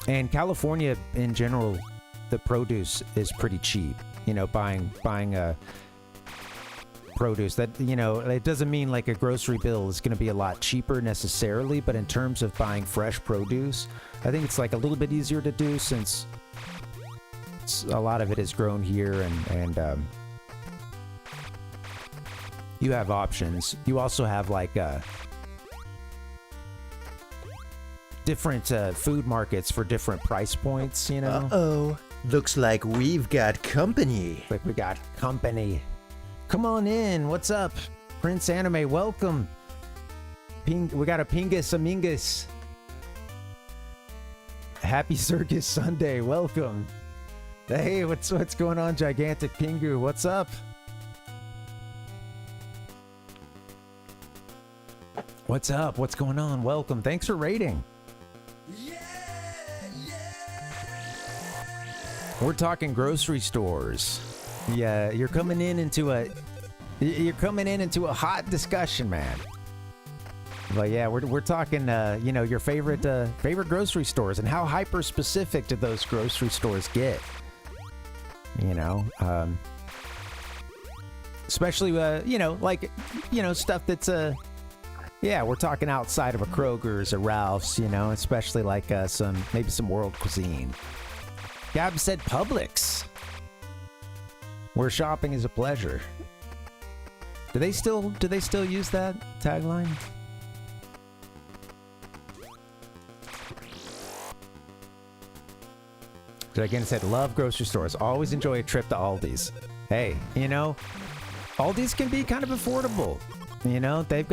Speaker 10: and California in general, the produce is pretty cheap. You know, buying produce, that, you know, it doesn't mean like a grocery bill is going to be a lot cheaper necessarily, but in terms of buying fresh produce, I think it's like a little bit easier to do, since a lot of it is grown here, and you have options. You also have like different food markets for different price points, you know.
Speaker 9: Uh-oh. Looks like we've got company.
Speaker 10: Like we got company. Come on in. What's up? Prince Anime, welcome. We got a Pingus Amingus. Happy Circus Sunday, welcome. Hey, what's going on, Gigantic Pingu? What's up? What's up? What's going on? Welcome. Thanks for raiding. We're talking grocery stores. Yeah, you're coming in into a hot discussion, man. But yeah, we're talking you know, your favorite grocery stores, and how hyper specific do those grocery stores get? You know, especially you know, like, you know, stuff that's yeah, we're talking outside of a Kroger's, a Ralph's, you know, especially like maybe some world cuisine. Gab said Publix, where shopping is a pleasure. Do they still use that tagline? So again, said love grocery stores. Always enjoy a trip to Aldi's. Hey, you know, Aldi's can be kind of affordable. You know, they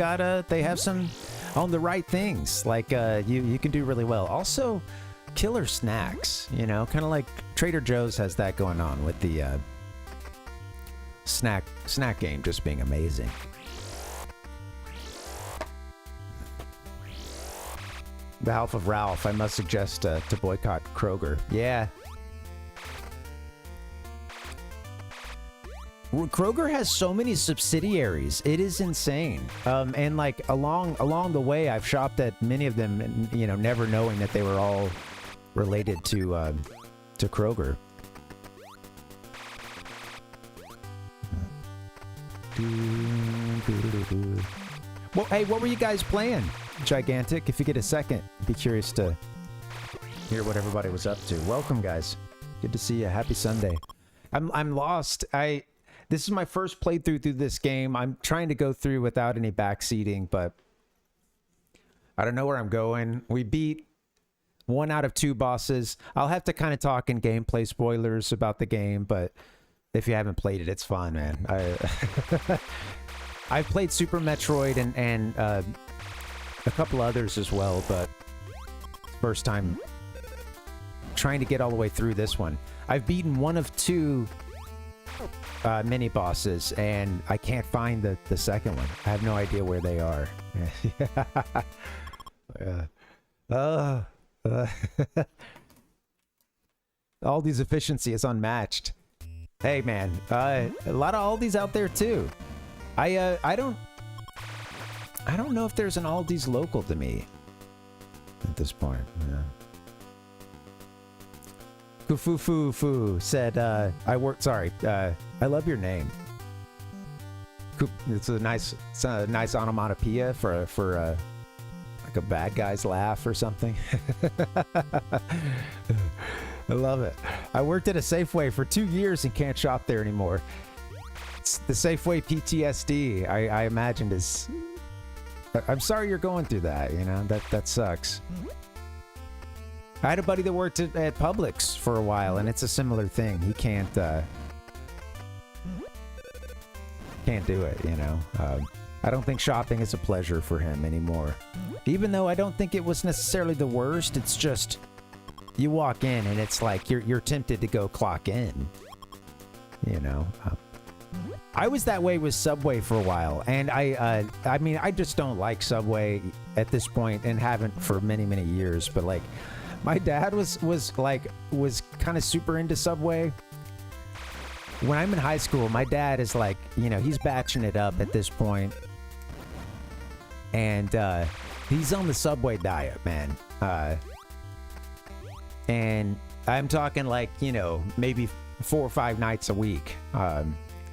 Speaker 10: have some on the right things. Like you can do really well. Also, killer snacks. You know, kind of like Trader Joe's has that going on with the snack game just being amazing. On behalf of Ralph, I must suggest to boycott Kroger. Yeah. Kroger has so many subsidiaries. It is insane. And like along the way, I've shopped at many of them, and, you know, never knowing that they were all related to Kroger. Well, hey, what were you guys playing, Gigantic? If you get a second, I'd be curious to hear what everybody was up to. Welcome, guys. Good to see you. Happy Sunday. I'm lost. This is my first playthrough through this game. I'm trying to go through without any backseating, but I don't know where I'm going. We beat 1 out of 2 bosses. I'll have to kind of talk in gameplay spoilers about the game, but if you haven't played it, it's fun, man. I've played Super Metroid and a couple others as well, but first time trying to get all the way through this one. I've beaten 1 of 2 mini bosses, and I can't find the second one. I have no idea where they are. Aldi's efficiency is unmatched. Hey man, a lot of Aldi's out there too. I don't know if there's an Aldi's local to me at this point. Yeah. Kufufufu said, I love your name. It's a nice onomatopoeia for like a bad guy's laugh or something. I love it. I worked at a Safeway for 2 years and can't shop there anymore. It's the Safeway PTSD, I imagined is... I'm sorry you're going through that, you know, that sucks. I had a buddy that worked at Publix for a while, and it's a similar thing. He can't do it, you know. I don't think shopping is a pleasure for him anymore. Even though I don't think it was necessarily the worst, it's just you walk in and it's like you're tempted to go clock in. You know, I was that way with Subway for a while, and I mean, I just don't like Subway at this point, and haven't for many years. But like, my dad was kind of super into Subway. When I'm in high school, my dad is like, you know, he's batching it up at this point, and he's on the Subway diet, man. And I'm talking like, you know, maybe 4 or 5 nights a week.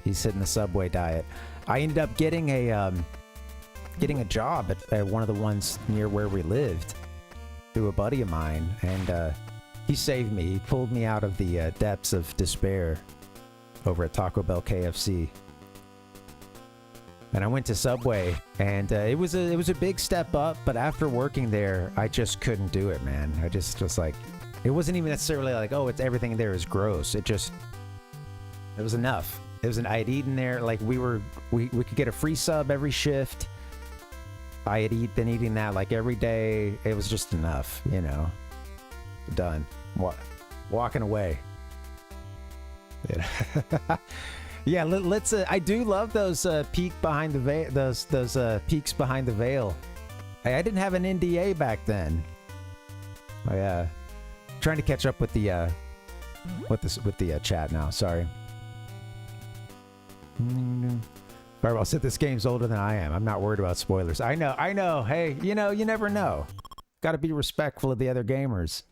Speaker 10: He's hitting the Subway diet. I ended up getting a job at one of the ones near where we lived through a buddy of mine, and he saved me. He pulled me out of the depths of despair over at Taco Bell KFC. And I went to Subway, and it was a big step up, but after working there, I just couldn't do it, man. I just was like, it wasn't even necessarily like, oh, it's everything there is gross. It was enough. I had eaten there, like we could get a free sub every shift. I had been eating that like every day. It was just enough, you know. Done. Walking away. Yeah, let's. I do love those peeks behind the veil. Those peeks behind the veil. Hey, I didn't have an NDA back then. Oh yeah, trying to catch up with the chat now. Sorry. Fireball said this game's older than I am. I'm not worried about spoilers. I know. Hey, you know, you never know. Got to be respectful of the other gamers.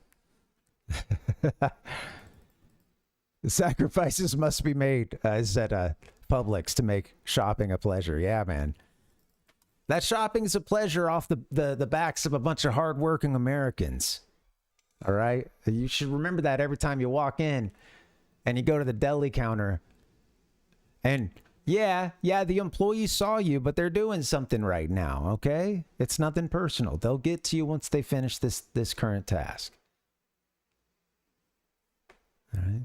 Speaker 10: The sacrifices must be made, said Publix, to make shopping a pleasure. Yeah, man. That shopping is a pleasure off the backs of a bunch of hardworking Americans. All right? You should remember that every time you walk in and you go to the deli counter. And yeah, the employees saw you, but they're doing something right now, okay? It's nothing personal. They'll get to you once they finish this current task. All right.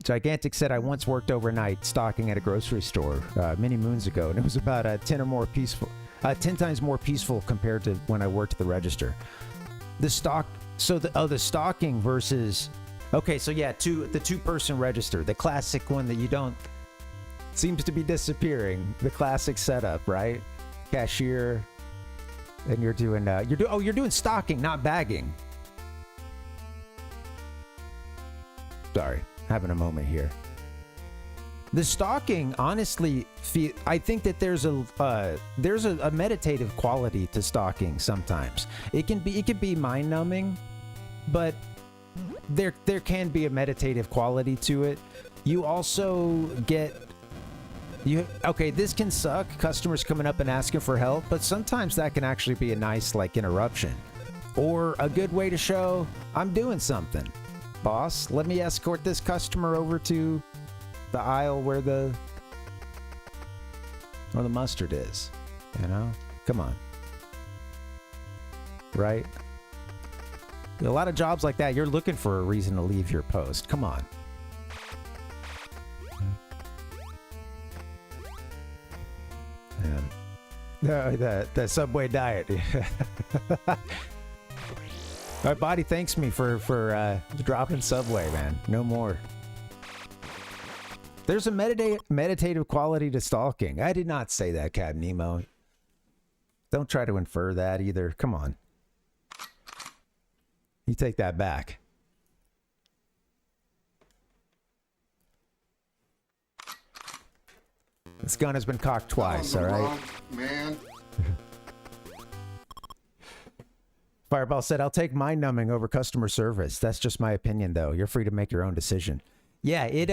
Speaker 10: Gigantic said, I once worked overnight stocking at a grocery store many moons ago, and it was about 10 times more peaceful compared to when I worked at the register. The stocking versus, okay, so yeah, the 2-person register, the classic one that you don't, seems to be disappearing. The classic setup, right? Cashier, and you're doing stocking, not bagging. Sorry. Having a moment here. The stocking, honestly, I think that there's a meditative quality to stocking sometimes. It can be mind numbing, but there can be a meditative quality to it. You also get okay, this can suck, customers coming up and asking for help, but sometimes that can actually be a nice like interruption or a good way to show I'm doing something. Boss, let me escort this customer over to the aisle where the mustard is. You know? Come on. Right? A lot of jobs like that, you're looking for a reason to leave your post. Come on. The Subway diet. My body thanks me for dropping Subway, man. No more. There's a meditative quality to stalking. I did not say that, Cab Nemo. Don't try to infer that either. Come on. You take that back. This gun has been cocked twice, all right?
Speaker 8: Man.
Speaker 10: Fireball said, I'll take mind numbing over customer service. That's just my opinion, though. You're free to make your own decision. Yeah, it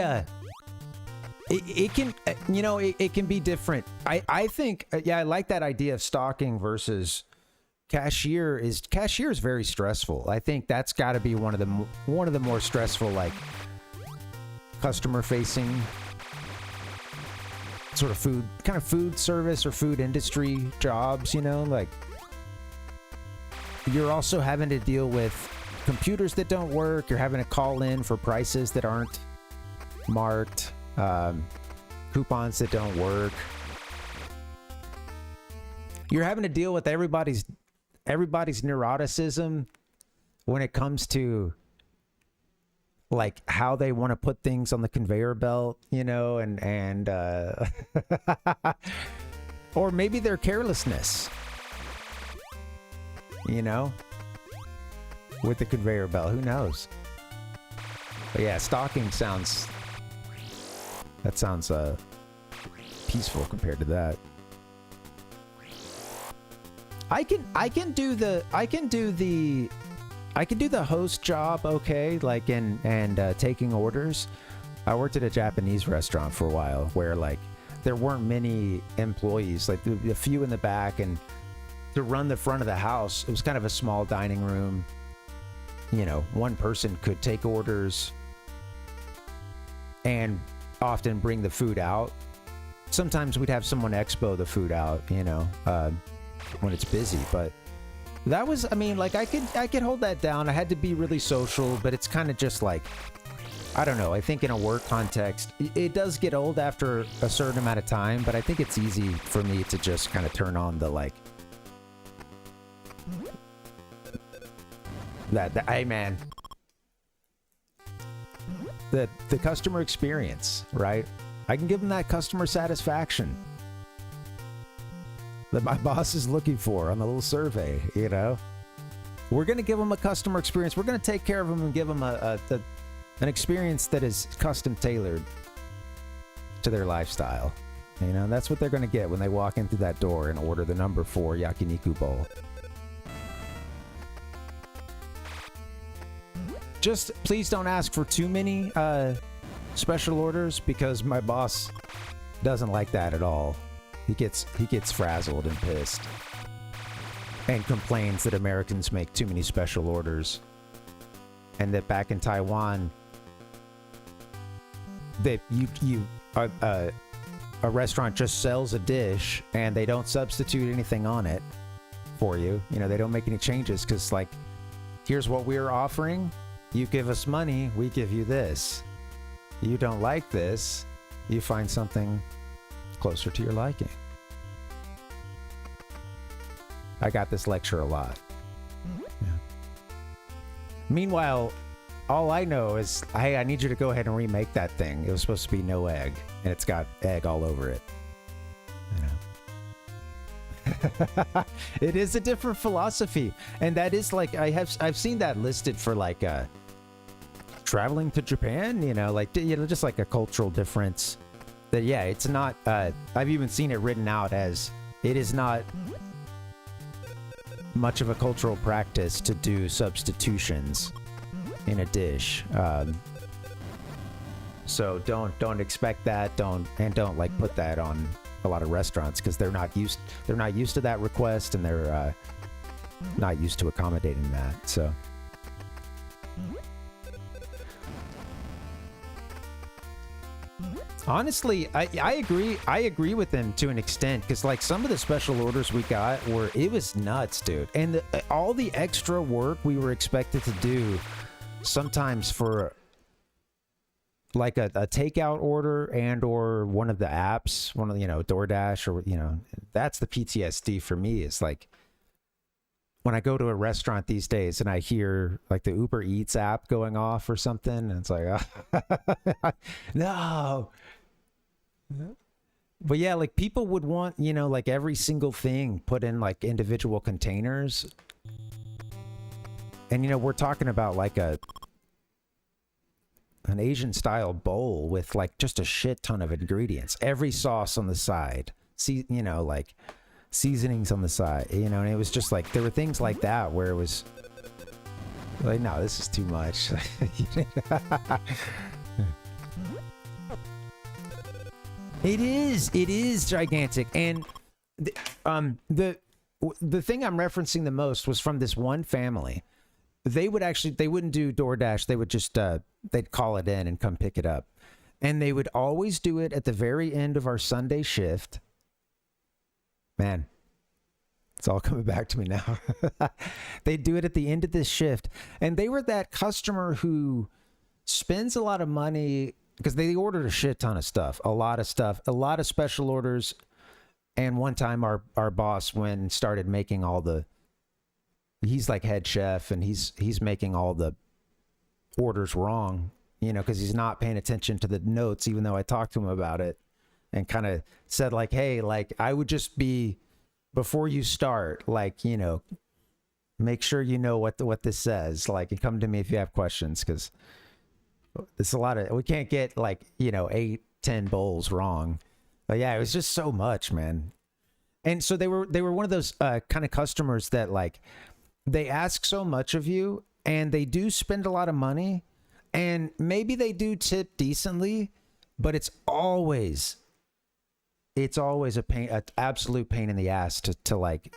Speaker 10: can, you know, it can be different. I think, yeah, I like that idea of stalking versus cashier is very stressful. I think that's got to be one of the more stressful, like, customer facing sort of food service or food industry jobs, you know, like, you're also having to deal with computers that don't work. You're having to call in for prices that aren't marked, coupons that don't work. You're having to deal with everybody's neuroticism when it comes to like how they want to put things on the conveyor belt, you know, and or maybe their carelessness, you know, with the conveyor belt. Who knows? But yeah, stalking sounds peaceful compared to that. I can do the host job, okay, like and taking orders. I worked at a Japanese restaurant for a while where like there weren't many employees, like a few in the back, and to run the front of the house, it was kind of a small dining room. You know, one person could take orders and often bring the food out. Sometimes we'd have someone expo the food out, you know, when it's busy, but that was, I mean, like I could hold that down. I had to be really social, but it's kind of just like, I don't know. I think in a work context, it does get old after a certain amount of time, but I think it's easy for me to just kind of turn on the like, hey man, the customer experience, right? I can give them that customer satisfaction that my boss is looking for on the little survey, you know? We're going to give them a customer experience. We're going to take care of them and give them an experience that is custom tailored to their lifestyle. You know, that's what they're going to get when they walk in through that door and order the number 4 yakiniku bowl. Just please don't ask for too many special orders, because my boss doesn't like that at all. He gets frazzled and pissed and complains that Americans make too many special orders, and that back in Taiwan that a restaurant just sells a dish and they don't substitute anything on it for you. You know, they don't make any changes because like, here's what we're offering. You give us money, we give you this. You don't like this, you find something closer to your liking. I got this lecture a lot. Yeah. Meanwhile, all I know is, hey, I need you to go ahead and remake that thing. It was supposed to be no egg, and it's got egg all over it. You know. It is a different philosophy, and that is like I've seen that listed for like traveling to Japan. You know, like just like a cultural difference. That yeah, it's not. I've even seen it written out as it is not much of a cultural practice to do substitutions in a dish. So don't expect that. Don't like put that on a lot of restaurants, because they're not used to that request, and they're not used to accommodating that. So. Honestly, I agree with them to an extent, because like some of the special orders we got it was nuts, dude. And all the extra work we were expected to do sometimes for like a takeout order and or one of the apps, one of the, DoorDash, or that's the PTSD for me. Is like when I go to a restaurant these days and I hear like the Uber Eats app going off or something, and it's like, no. But yeah, like people would want, like every single thing put in like individual containers. And, we're talking about like an Asian style bowl with like just a shit ton of ingredients, every sauce on the side, like seasonings on the side, and it was just like, there were things like that where it was like, no, this is too much. It is gigantic. And the thing I'm referencing the most was from this one family. They wouldn't do DoorDash. They would just, they'd call it in and come pick it up. And they would always do it at the very end of our Sunday shift. Man, it's all coming back to me now. They'd do it at the end of this shift. And they were that customer who spends a lot of money, because they ordered a shit ton of stuff, a lot of special orders, And one time our boss went and started making all the, he's like head chef, and he's making all the orders wrong, you know, because he's not paying attention to the notes, even though I talked to him about it and kind of said like, hey, like I would just be, before you start, like, you know, make sure you know what this says, like, and come to me if you have questions, because it's a lot of, we can't get like, you know, 8-10 bowls wrong. But yeah, it was just so much, man. And so they were one of those kind of customers that like, they ask so much of you, and they do spend a lot of money, and maybe they do tip decently, but it's always a pain, an absolute pain in the ass to like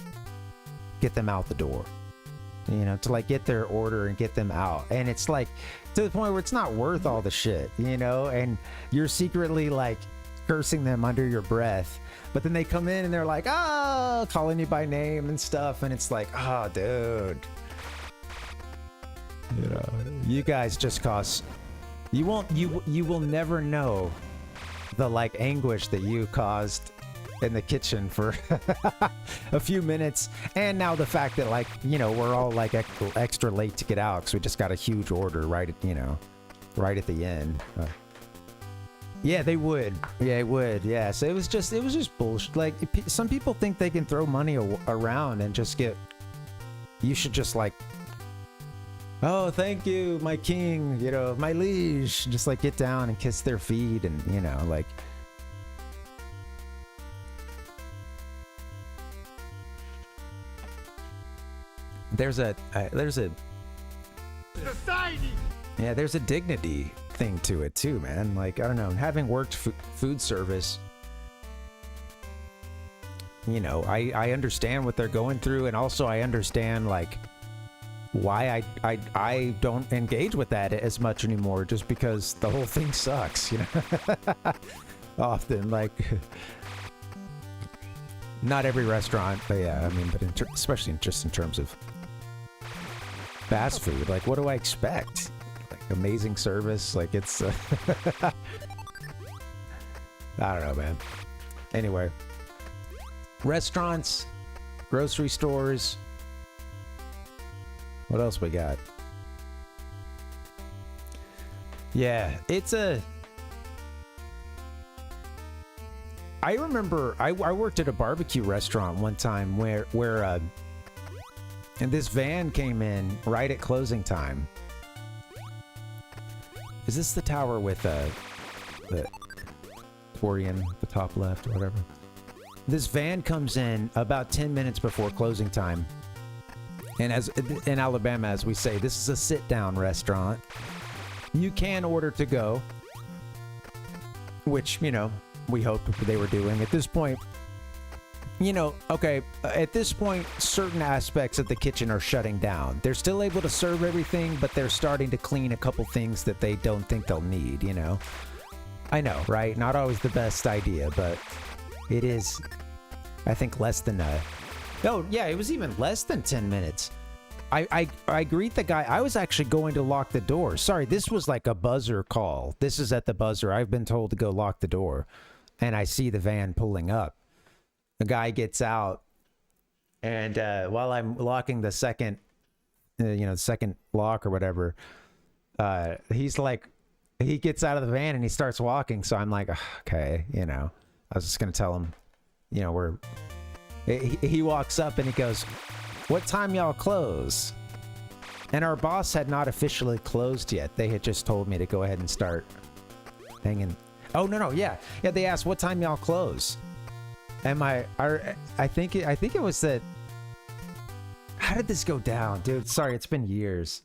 Speaker 10: get them out the door, you know, to like get their order and get them out. And it's like to the point where it's not worth all the shit, you know, and you're secretly like cursing them under your breath, but then they come in and they're like, oh, calling you by name and stuff, and it's like, oh, dude, you know, you guys just cost, you will never know the like anguish that you caused in the kitchen for a few minutes. And now the fact that like, you know, we're all like extra late to get out because we just got a huge order right at, you know, right at the end. Yeah, they would. Yeah, it would. Yeah. So it was just bullshit. Like some people think they can throw money around and just get, you should just like, oh, thank you, my king, you know, my liege. Just like get down and kiss their feet, and, you know, like. There's a
Speaker 5: Society!
Speaker 10: Yeah, there's a dignity thing to it too, man. Like, I don't know, having worked food service, you know, I understand what they're going through, and also I understand like why I don't engage with that as much anymore, just because the whole thing sucks, you know. Often, like, not every restaurant, but yeah, I mean, but especially just in terms of fast food, like, what do I expect? Like, amazing service, like, it's I don't know, man. Anyway, restaurants, grocery stores, what else we got? Yeah, it's a, I remember I worked at a barbecue restaurant one time where and this van came in right at closing time. Is this the tower with the Torian, the top left or whatever? This van comes in about 10 minutes before closing time. And as in Alabama, as we say, this is a sit-down restaurant. You can order to go, which, you know, we hoped they were doing at this point. You know, okay, at this point, certain aspects of the kitchen are shutting down. They're still able to serve everything, but they're starting to clean a couple things that they don't think they'll need, you know? I know, right? Not always the best idea, but it is, I think, less than no, yeah, it was even less than 10 minutes. I greet the guy. I was actually going to lock the door. Sorry, this was like a buzzer call. This is at the buzzer. I've been told to go lock the door. And I see the van pulling up. The guy gets out. And while I'm locking the second, second lock or whatever, he's like, he gets out of the van and he starts walking. So I'm like, okay, you know, I was just going to tell him, you know, he walks up and he goes, what time y'all close? And our boss had not officially closed yet. They had just told me to go ahead and start hanging. Oh, no, yeah. Yeah, they asked, what time y'all close? And I think it was that. How did this go down? Dude, sorry, it's been years.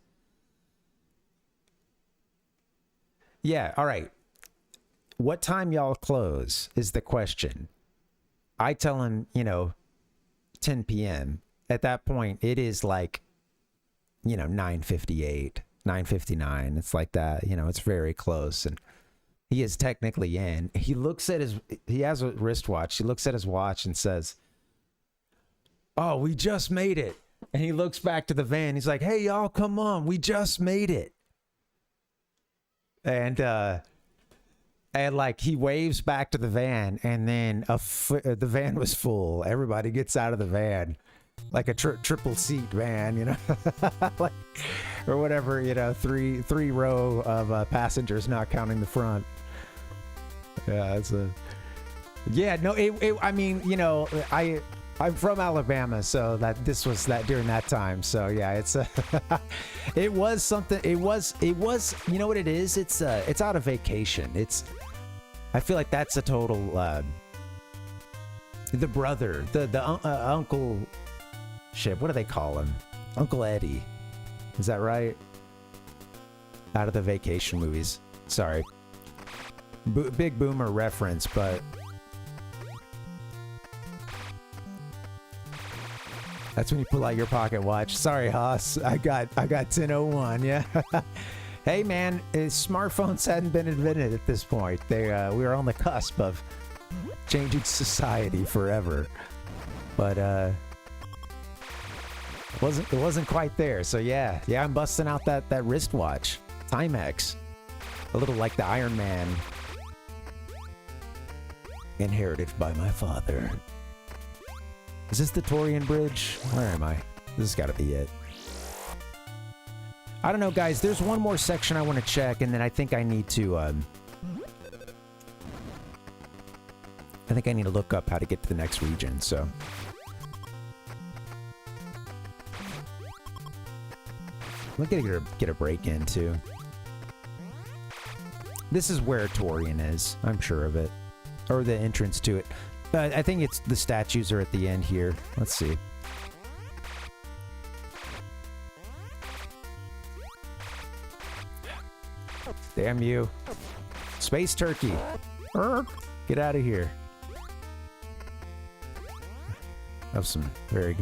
Speaker 10: Yeah, all right. What time y'all close is the question. I tell him, 10 p.m. At that point, it is like, 9:58, 9:59. It's like that, it's very close. And he is technically in. He looks at he has a wristwatch. He looks at his watch and says, oh, we just made it. And he looks back to the van. He's like, hey, y'all, come on. We just made it. And And like he waves back to the van, and then the van was full. Everybody gets out of the van, like a triple seat van, you know, like, or whatever, you know, three row of passengers, not counting the front. Yeah, it's a. Yeah, no, I mean, you know, I'm from Alabama, so this was during that time. So yeah, it's it was something. It was. You know what it is? It's out of vacation. I feel like that's a total. The brother, the uncle. Shit, what do they call him? Uncle Eddie. Is that right? Out of the vacation movies. Sorry. Big boomer reference, but. That's when you pull out your pocket watch. Sorry, Haas. I got 10:01. Yeah. Hey, man. Smartphones hadn't been invented at this point. We were on the cusp of changing society forever, but it wasn't quite there. So yeah. I'm busting out that wristwatch, Timex, a little like the Iron Man, inherited by my father. Is this the Torian Bridge? Where am I? This has got to be it. I don't know, guys. There's one more section I want to check, and then I think I need to, look up how to get to the next region, so. I'm gonna get a break in, too. This is where Torian is. I'm sure of it. Or the entrance to it. I think it's the statues are at the end here. Let's see. Damn you. Space turkey. Get out of here. Have some very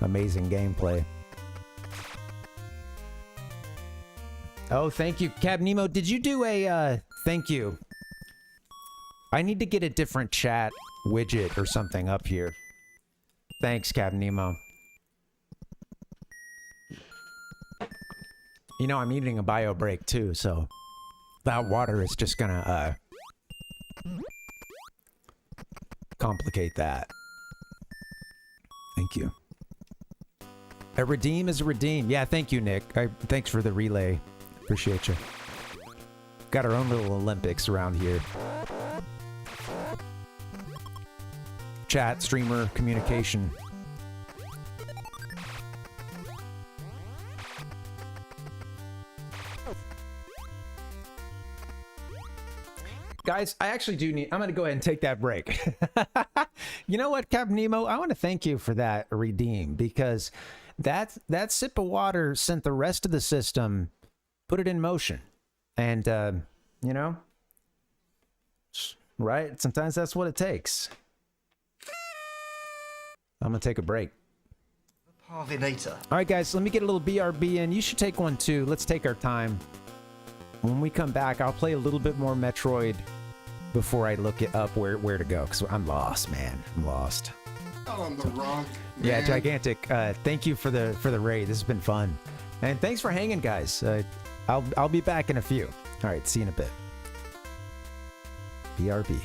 Speaker 10: amazing gameplay. Oh, thank you. Cab Nemo, did you do a, thank you. I need to get a different chat widget or something up here. Thanks, Cab Nemo. You know, I'm eating a bio break too, so that water is just gonna complicate that. Thank you. A redeem is a redeem. Yeah, thank you, Nick. Thanks for the relay. Appreciate you. Got our own little Olympics around here. Chat, streamer, communication. Guys, I actually do need... I'm going to go ahead and take that break. You know what, Cap Nemo? I want to thank you for that redeem, because that sip of water sent the rest of the system, put it in motion. And, you know, right? Sometimes that's what it takes. I'm going to take a break.
Speaker 2: Parvinator.
Speaker 10: All right, guys, let me get a little BRB in. You should take one, too. Let's take our time. When we come back, I'll play a little bit more Metroid before I look it up where to go, because I'm lost, man. I'm lost.
Speaker 8: Not on the wrong.
Speaker 10: Yeah, Gigantic. Thank you for the raid. This has been fun, and thanks for hanging, guys. I'll be back in a few. All right, see you in a bit. BRB.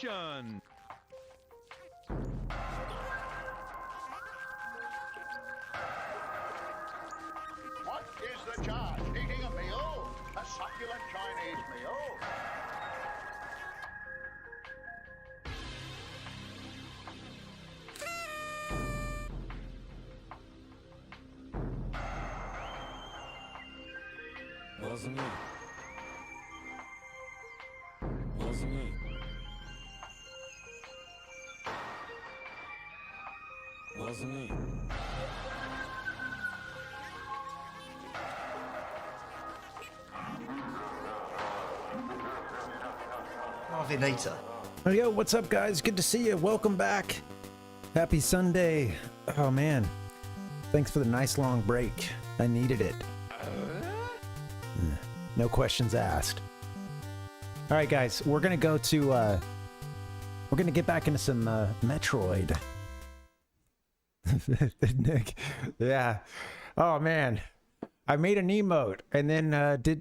Speaker 5: Action!
Speaker 8: What is the charge? Eating a meal? A succulent Chinese meal?
Speaker 1: Wasn't me. Wasn't me. Wasn't me.
Speaker 9: Parvinator.
Speaker 10: Oh, yo, what's up, guys? Good to see you. Welcome back. Happy Sunday. Oh, man. Thanks for the nice long break. I needed it. No questions asked. All right, guys. We're going to go to... we're going to get back into some METROID. Nick. Yeah. Oh, man. I made an emote and then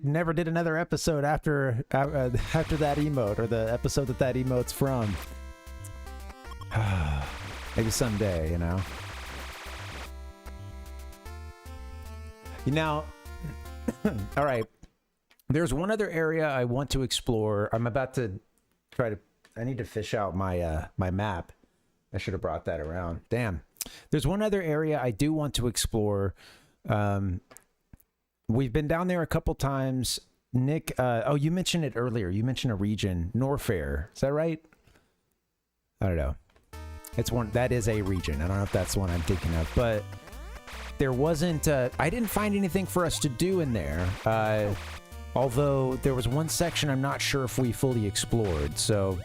Speaker 10: never did another episode after that emote, or the episode that emote's from. Maybe someday, you know. All right. There's one other area I want to explore. I'm about to I need to fish out my my map. I should have brought that around. Damn. There's one other area I do want to explore. We've been down there a couple times. Nick, oh, you mentioned it earlier. You mentioned a region, Norfair. Is that right? I don't know. That is a region. I don't know if that's the one I'm thinking of, but there wasn't, I didn't find anything for us to do in there. Although there was one section I'm not sure if we fully explored, so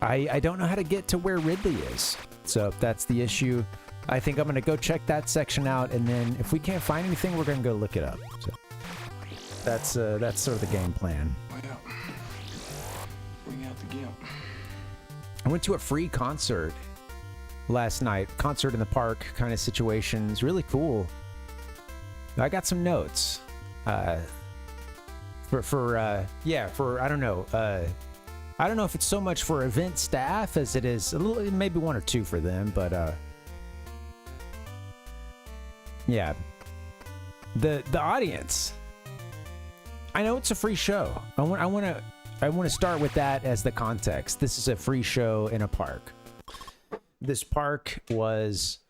Speaker 10: I don't know how to get to where Ridley is. So that's the issue. I think I'm going to go check that section out, and then if we can't find anything, we're going to go look it up. So that's sort of the game plan.
Speaker 1: Bring out the gimp.
Speaker 10: I went to a free concert last night. Concert in the park kind of situation. It's really cool. I got some notes. I don't know. I don't know if it's so much for event staff as it is maybe one or two for them, but yeah. The audience. I know it's a free show. I want to start with that as the context. This is a free show in a park. This park was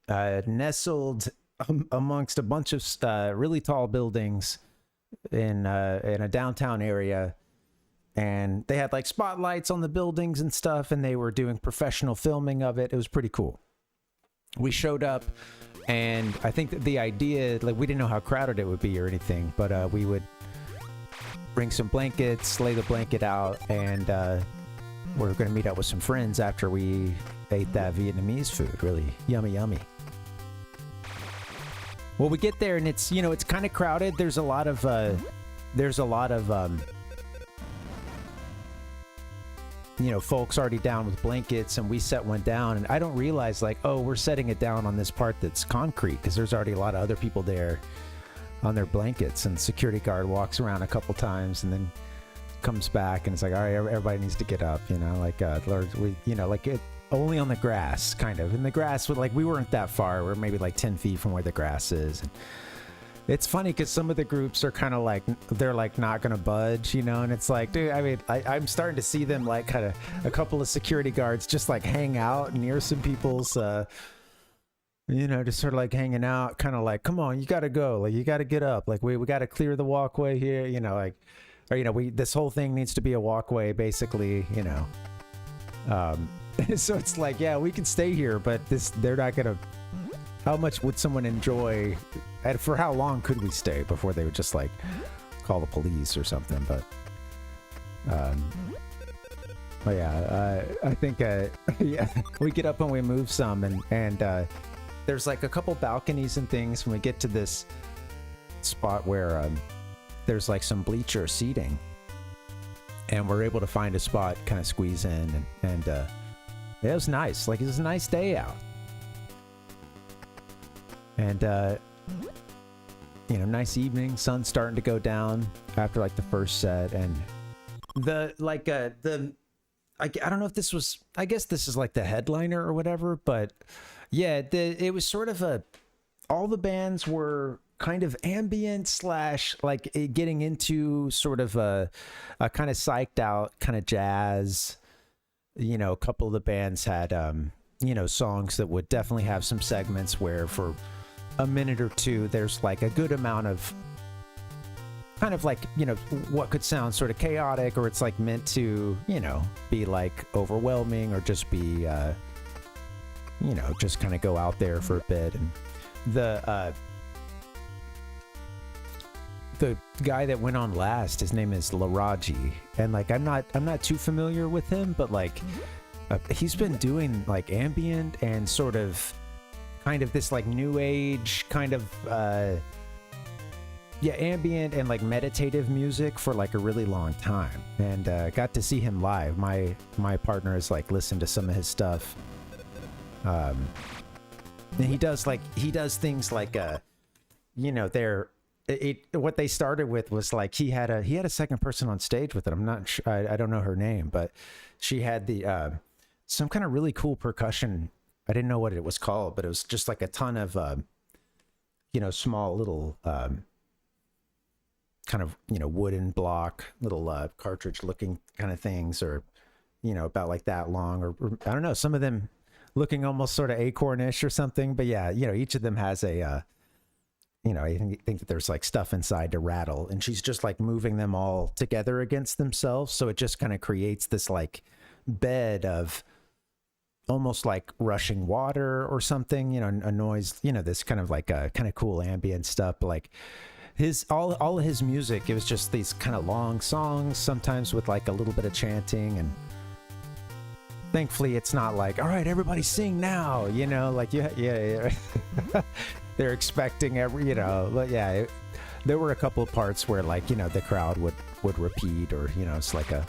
Speaker 10: nestled amongst a bunch of really tall buildings in a downtown area, and they had like spotlights on the buildings and stuff, and they were doing professional filming of it. It was pretty cool. We showed up, and I think that the idea, like, we didn't know how crowded it would be or anything, but we would bring some blankets, lay the blanket out, and we're going to meet up with some friends after we ate that Vietnamese food. Really yummy, yummy. Well, we get there and it's, it's kind of crowded. There's a lot of folks already down with blankets, and we set one down, and I don't realize, like, oh, we're setting it down on this part that's concrete, because there's already a lot of other people there on their blankets, and security guard walks around a couple times and then comes back, and it's like, all right, everybody needs to get up, only on the grass, kind of. And the grass, we weren't that far. We're maybe like 10 feet from where the grass is. And it's funny because some of the groups are kind of like, they're like not going to budge, and it's like, dude, I mean, I'm starting to see them, like, kind of a couple of security guards just like hang out near some people's, just sort of like hanging out, kind of like, come on, you got to go. Like, you got to get up. Like, we got to clear the walkway here, this whole thing needs to be a walkway, basically, So it's like, yeah, we can stay here, but they're not going to, how much would someone enjoy, and for how long could we stay before they would just like call the police or something? But yeah, I think, yeah, we get up and we move some, and there's like a couple balconies and things when we get to this spot where there's like some bleacher seating, and we're able to find a spot, kind of squeeze in, and it was nice. Like, it was a nice day out. And, nice evening. Sun's starting to go down after, like, the first set. And I don't know if this was, I guess this is like the headliner or whatever, but yeah, it was sort of all the bands were kind of ambient slash like getting into sort of a kind of psyched out kind of jazz. You know, a couple of the bands had, you know, songs that would definitely have some segments where for a minute or two, there's like a good amount of kind of like, you know, what could sound sort of chaotic, or it's like meant to, you know, be like overwhelming, or just be, you know, just kind of go out there for a bit. And the guy that went on last, his name is Laraji, and like I'm not too familiar with him, but like he's been doing like ambient and sort of kind of this like new age kind of yeah, ambient and like meditative music for like a really long time, and got to see him live. My partner has like listened to some of his stuff, and he does things like you know, what they started with was like he had a second person on stage with it. I'm not sure, I don't know her name, but she had the some kind of really cool percussion. I didn't know what it was called, but it was just like a ton of you know, small little kind of, you know, wooden block little cartridge looking kind of things, or, you know, about like that long, or I don't know, some of them looking almost sort of acornish or something. But yeah, you know, each of them has a you know, I think that there's like stuff inside to rattle, and she's just like moving them all together against themselves, so it just kind of creates this like bed of almost like rushing water or something, you know, a noise, you know, this kind of like kind of cool ambient stuff. But like all of his music, it was just these kind of long songs, sometimes with like a little bit of chanting, and thankfully it's not like, all right, everybody sing now, you know, like yeah. They're expecting every, you know, but yeah, there were a couple of parts where like, you know, the crowd would repeat, or, you know, it's like a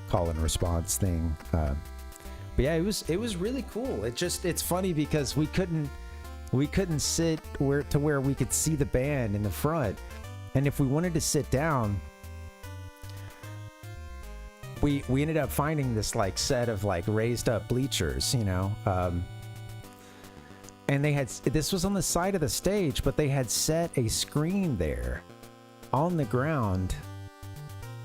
Speaker 10: call and response thing. But yeah, it was really cool. It's funny because we couldn't sit where we could see the band in the front, and if we wanted to sit down, we ended up finding this like set of like raised up bleachers, you know, and this was on the side of the stage, but they had set a screen there on the ground,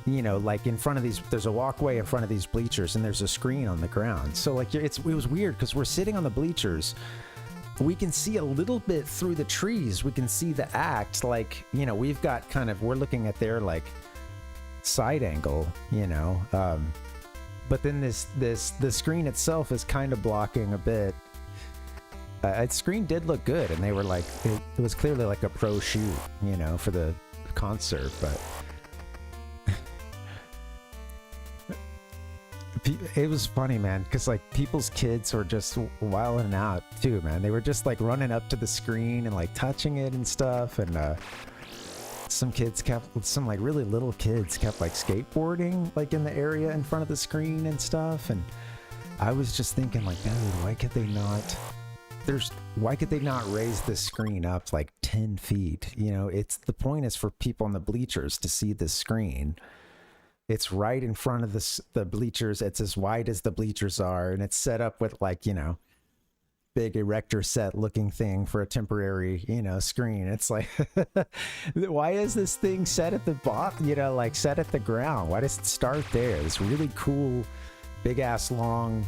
Speaker 10: you know, like in front of these, there's a walkway in front of these bleachers, and there's a screen on the ground. So like it was weird because we're sitting on the bleachers, we can see a little bit through the trees, we can see the act, like, you know, we've got kind of, we're looking at their like side angle, you know, but then the screen itself is kind of blocking a bit. The screen did look good, and they were like, it was clearly like a pro shoot, you know, for the concert, but it was funny, man, because like people's kids were just wilding out too, man. They were just like running up to the screen and like touching it and stuff, and some like really little kids kept like skateboarding like in the area in front of the screen and stuff, and I was just thinking like, dude, why could they not raise this screen up like 10 feet? You know, the point is for people on the bleachers to see the screen. It's right in front of the bleachers. It's as wide as the bleachers are, and it's set up with like, you know, big erector set looking thing for a temporary, you know, screen. It's like, why is this thing set at the bottom, you know, like set at the ground? Why does it start there? This really cool, big ass long,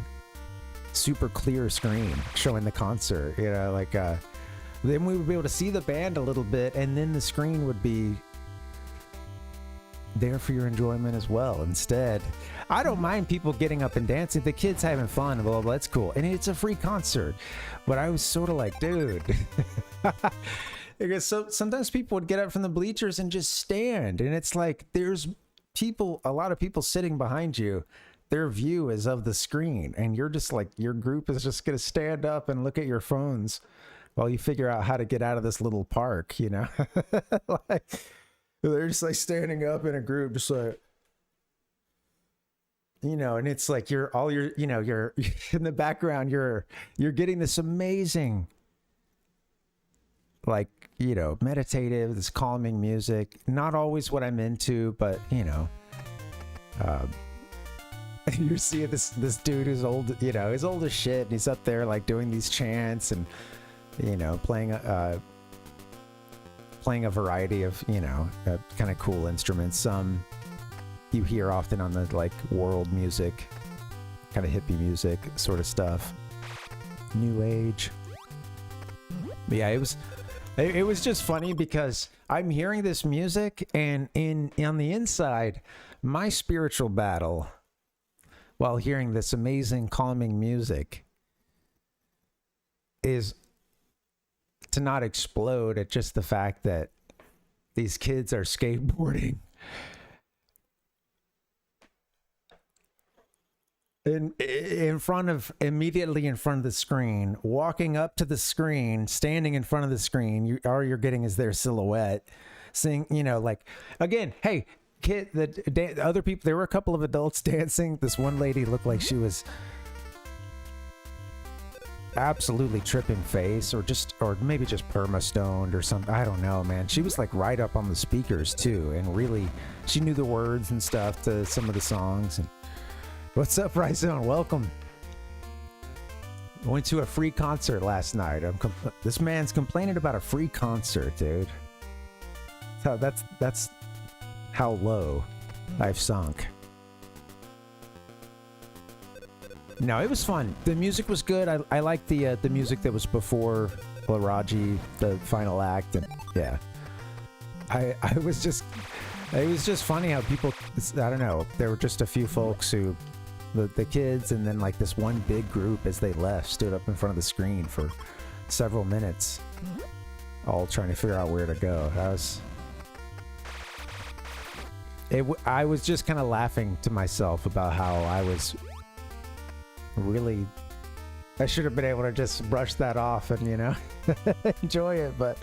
Speaker 10: super clear screen showing the concert, you know, like then we would be able to see the band a little bit, and then the screen would be there for your enjoyment as well. Instead, I don't mind people getting up and dancing, the kids having fun, blah, blah, blah, that's cool, and it's a free concert. But I was sort of like, dude, because sometimes people would get up from the bleachers and just stand, and it's like there's a lot of people sitting behind you, their view is of the screen, and you're just like, your group is just gonna stand up and look at your phones while you figure out how to get out of this little park, you know. Like, they're just like standing up in a group, just like, you know, and it's like you're in the background, you're getting this amazing, like, you know, meditative, this calming music. Not always what I'm into, but, you know, You see this dude who's old, you know, he's old as shit, and he's up there like doing these chants and, you know, playing a variety of, you know, kind of cool instruments. Some you hear often on the like world music, kind of hippie music sort of stuff, new age. But yeah, it was just funny because I'm hearing this music, and on the inside, my spiritual battle while hearing this amazing calming music is to not explode at just the fact that these kids are skateboarding immediately in front of the screen, walking up to the screen, standing in front of the screen. All you're getting is their silhouette, seeing, you know, like, again, hey, kid, the other people, there were a couple of adults dancing. This one lady looked like she was absolutely tripping face, or maybe just perma-stoned or something. I don't know, man. She was like right up on the speakers too, and really, she knew the words and stuff to some of the songs. And what's up, Ryzone? Welcome. I went to a free concert last night. This man's complaining about a free concert, dude. So that's how low I've sunk. No, it was fun. The music was good. I liked the music that was before Laraji, the final act, and yeah. It was just funny how people, I don't know, there were just a few folks who, the kids, and then like this one big group as they left stood up in front of the screen for several minutes, all trying to figure out where to go. I was just kind of laughing to myself about how I was really, I should have been able to just brush that off and, you know, enjoy it, but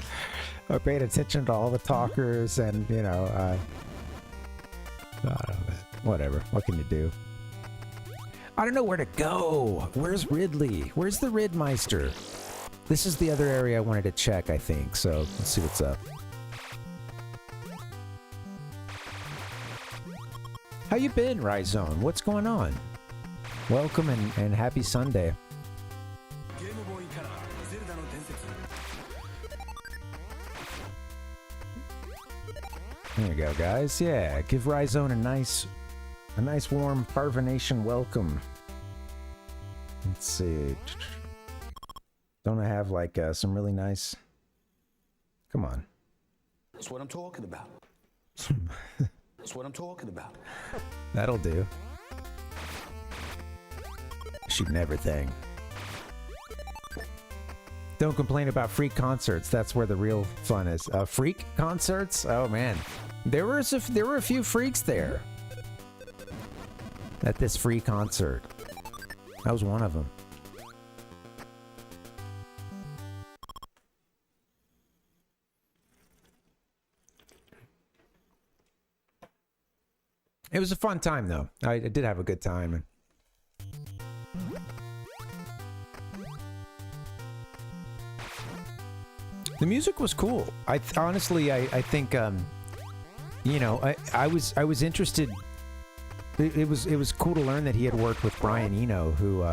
Speaker 10: I paid attention to all the talkers, and, you know, I don't know, whatever. What can you do? I don't know where to go. Where's Ridley? Where's the Ridmeister? This is the other area I wanted to check, I think, so let's see what's up. How you been, Ryzone? What's going on? Welcome and happy Sunday. There you go, guys. Yeah, give Ryzone a nice warm Parvination welcome. Let's see. Don't I have like some really nice? Come on.
Speaker 1: That's what I'm talking about. That's what I'm talking about.
Speaker 10: That'll do. Shooting everything. Don't complain about freak concerts. That's where the real fun is. Freak concerts? Oh man, there were a few freaks there at this free concert. I was one of them. It was a fun time, though. I did have a good time. The music was cool. Honestly, I think, you know, I was interested. It was cool to learn that he had worked with Brian Eno, who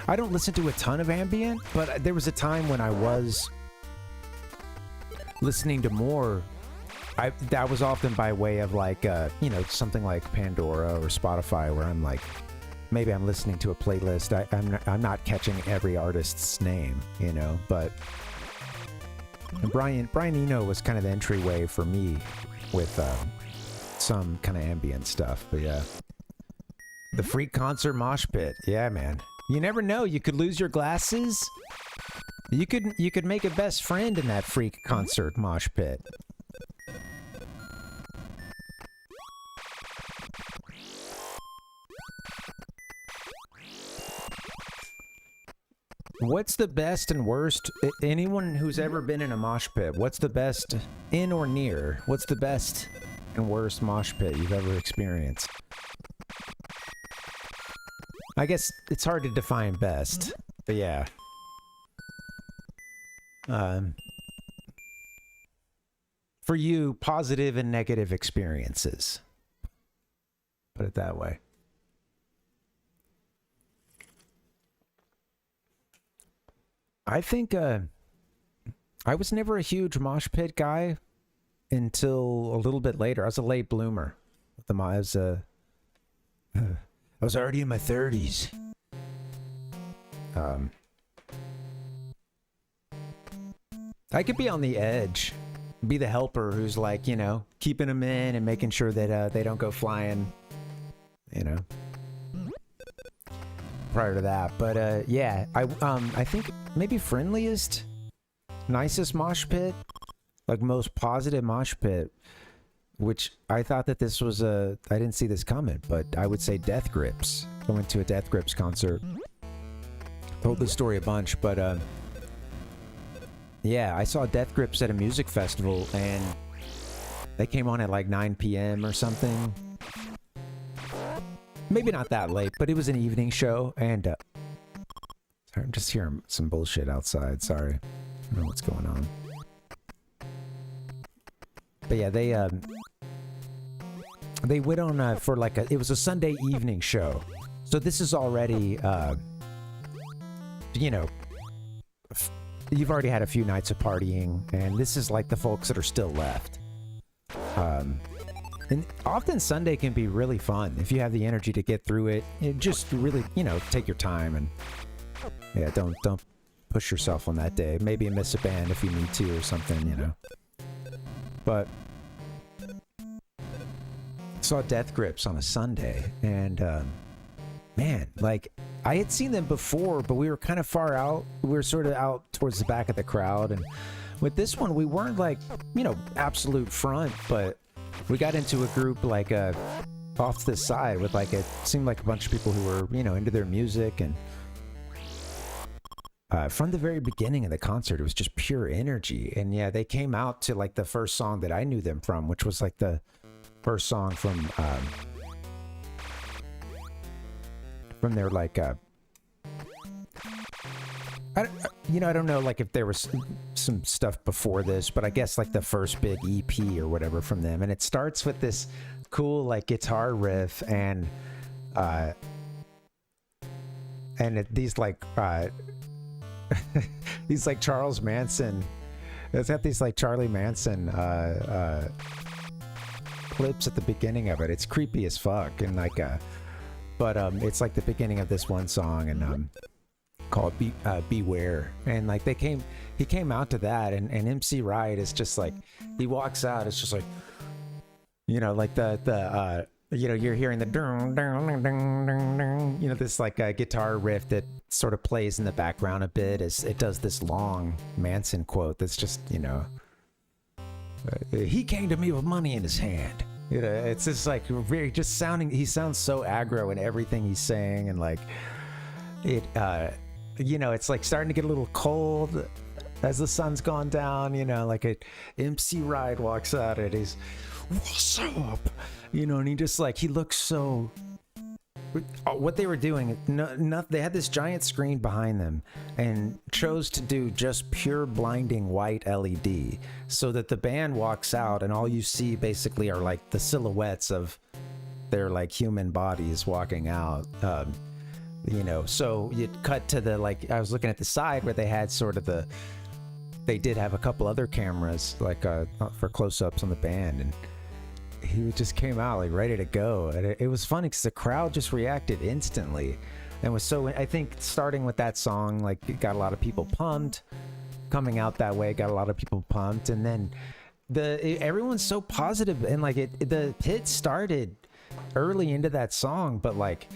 Speaker 10: I don't listen to a ton of ambient, but there was a time when I was listening to more. That was often by way of like, you know, something like Pandora or Spotify, where I'm like, maybe I'm listening to a playlist. I'm not catching every artist's name, you know, but Brian Eno was kind of the entryway for me with some kind of ambient stuff. But yeah, the freak concert mosh pit. Yeah, man. You never know. You could lose your glasses. You could make a best friend in that freak concert mosh pit. What's the best and worst? Anyone who's ever been in a mosh pit, what's the best in or near? What's the best and worst mosh pit you've ever experienced? I guess it's hard to define best, but yeah. For you, positive and negative experiences. Put it that way. I think I was never a huge mosh pit guy until a little bit later. I was a late bloomer. I was already in my 30s. I could be on the edge, be the helper who's like, you know, keeping them in and making sure that they don't go flying, you know, prior to that. But yeah, I think maybe friendliest, nicest mosh pit, like most positive mosh pit, which I thought that this was I didn't see this coming, but I would say Death Grips. I went to a Death Grips concert. Told this story a bunch, but yeah, I saw Death Grips at a music festival, and they came on at like 9 p.m. or something. Maybe not that late, but it was an evening show, and sorry, I'm just hearing some bullshit outside. Sorry, I don't know what's going on. But yeah, they went on for like it was a Sunday evening show, so this is already you know, you've already had a few nights of partying, and this is like the folks that are still left. And often Sunday can be really fun if you have the energy to get through it. Just really, you know, take your time and yeah, don't push yourself on that day. Maybe miss a band if you need to or something, you know. But saw Death Grips on a Sunday, and man, like I had seen them before, but we were kind of far out. We were sort of out towards the back of the crowd, and with this one, we weren't like, you know, absolute front, but we got into a group like off to the side with like it seemed like a bunch of people who were, you know, into their music, and from the very beginning of the concert, it was just pure energy. And yeah, they came out to like the first song that I knew them from, which was like the first song from their like I don't know like if there was some stuff before this, but I guess like the first big EP or whatever from them, and it starts with this cool like guitar riff and these like these like Charles Manson, it's got these like Charlie Manson clips at the beginning of it. It's creepy as fuck, and like but it's like the beginning of this one song, and called Beware, and like he came out to that, and MC Ride is just like, he walks out, it's just like, you know, like the you know, you're hearing the dun, dun, dun, dun, dun, dun, you know, this like guitar riff that sort of plays in the background a bit as it does this long Manson quote that's just, you know, he came to me with money in his hand. You know, it's just like very just sounding, he sounds so aggro in everything he's saying, and like it you know, it's like starting to get a little cold as the sun's gone down, you know, like MC Ride walks out and he's, what's up? You know, and he just like, he looks so, what they were doing, they had this giant screen behind them and chose to do just pure blinding white LED, so that the band walks out and all you see basically are like the silhouettes of their like human bodies walking out. You know, so you cut to the, like, I was looking at the side where they had sort of they did have a couple other cameras like for close-ups on the band, and he just came out like ready to go, and it was funny because the crowd just reacted instantly and was so, I think starting with that song, like it got a lot of people pumped, coming out that way got a lot of people pumped, and then everyone's so positive, and like the hit started early into that song, but like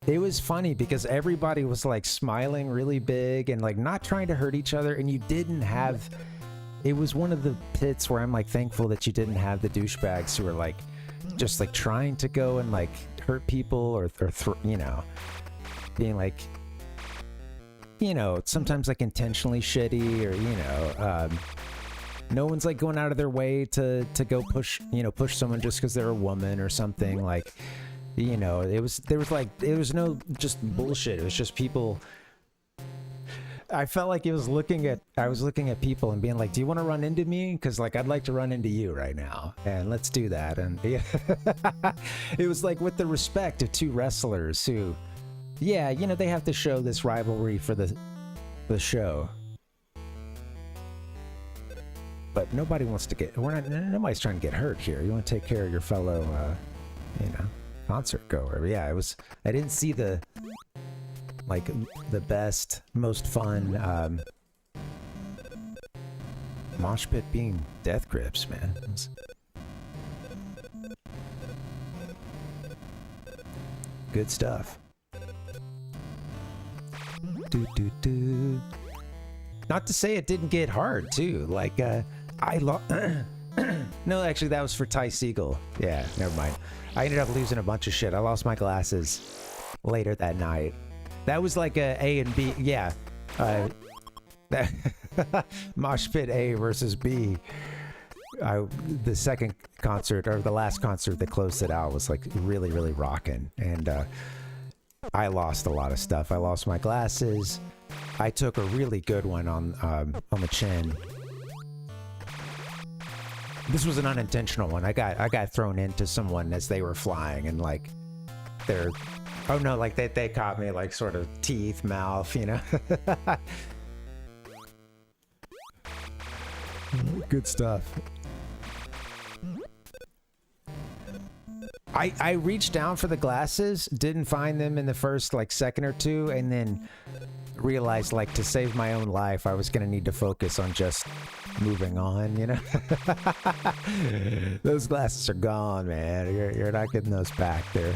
Speaker 10: it was funny because everybody was like smiling really big and like not trying to hurt each other, and you didn't have, it was one of the pits where I'm like thankful that you didn't have the douchebags who were like just like trying to go and like hurt people or you know, being like, you know, sometimes like intentionally shitty, or you know, no one's like going out of their way to go push someone just because they're a woman or something, like, you know, there was no just bullshit. It was just people I felt like I was looking at people and being like, do you want to run into me? Because like I'd like to run into you right now, and let's do that. And yeah, it was like with the respect of two wrestlers who, yeah, you know, they have to show this rivalry for the show, but nobody wants to get, nobody's trying to get hurt here. You want to take care of your fellow you know, concert goer. Yeah, I didn't see the best, most fun mosh pit being death grips, man. Good stuff. Not to say it didn't get hard too. Like I lost. No, actually, that was for Ty Siegel. Yeah, never mind. I ended up losing a bunch of shit. I lost my glasses later that night. That was like A and B. Yeah. Mosh pit A versus B. The second concert, or the last concert that closed it out, was like really, really rocking. And I lost a lot of stuff. I lost my glasses. I took a really good one on the chin. This was an unintentional one. I got thrown into someone as they were flying, and like they're, oh no, like they caught me like sort of teeth, mouth, you know. Good stuff. I reached down for the glasses, didn't find them in the first like second or two, and then realized like to save my own life I was gonna need to focus on just moving on, you know. Those glasses are gone, man. You're not getting those back there.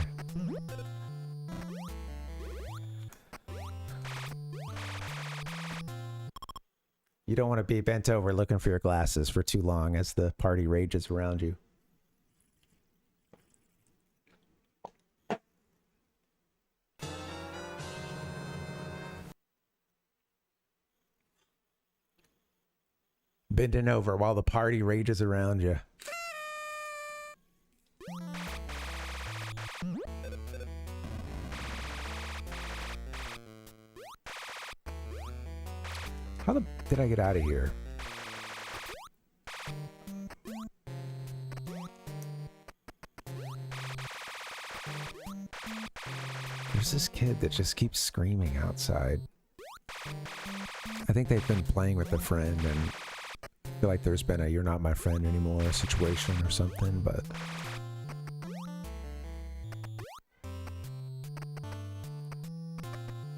Speaker 10: You don't want to be bent over looking for your glasses for too long as the party rages around you. Bending over while the party rages around you. How the did I get out of here? There's this kid that just keeps screaming outside. I think they've been playing with a friend, and I feel like there's been a "you're not my friend anymore" situation or something, but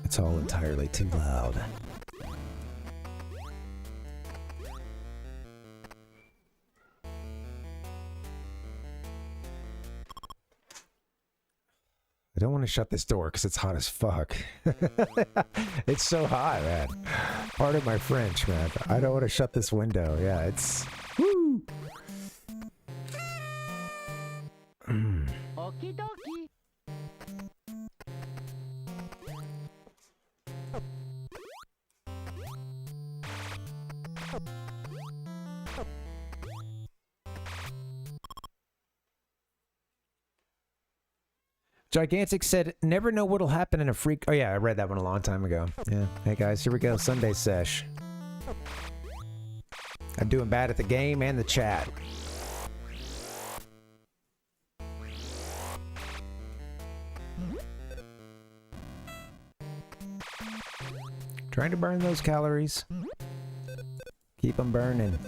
Speaker 10: it's all entirely too loud. I don't want to shut this door because it's hot as fuck. It's so hot, man. Pardon my French, man. I don't want to shut this window. Yeah, it's... Woo!
Speaker 1: Okie dokie.
Speaker 10: Gigantic said, never know what'll happen in a freak... Oh yeah, I read that one a long time ago. Yeah. Hey guys, here we go. Sunday sesh. I'm doing bad at the game and the chat. Trying to burn those calories. Keep them burning.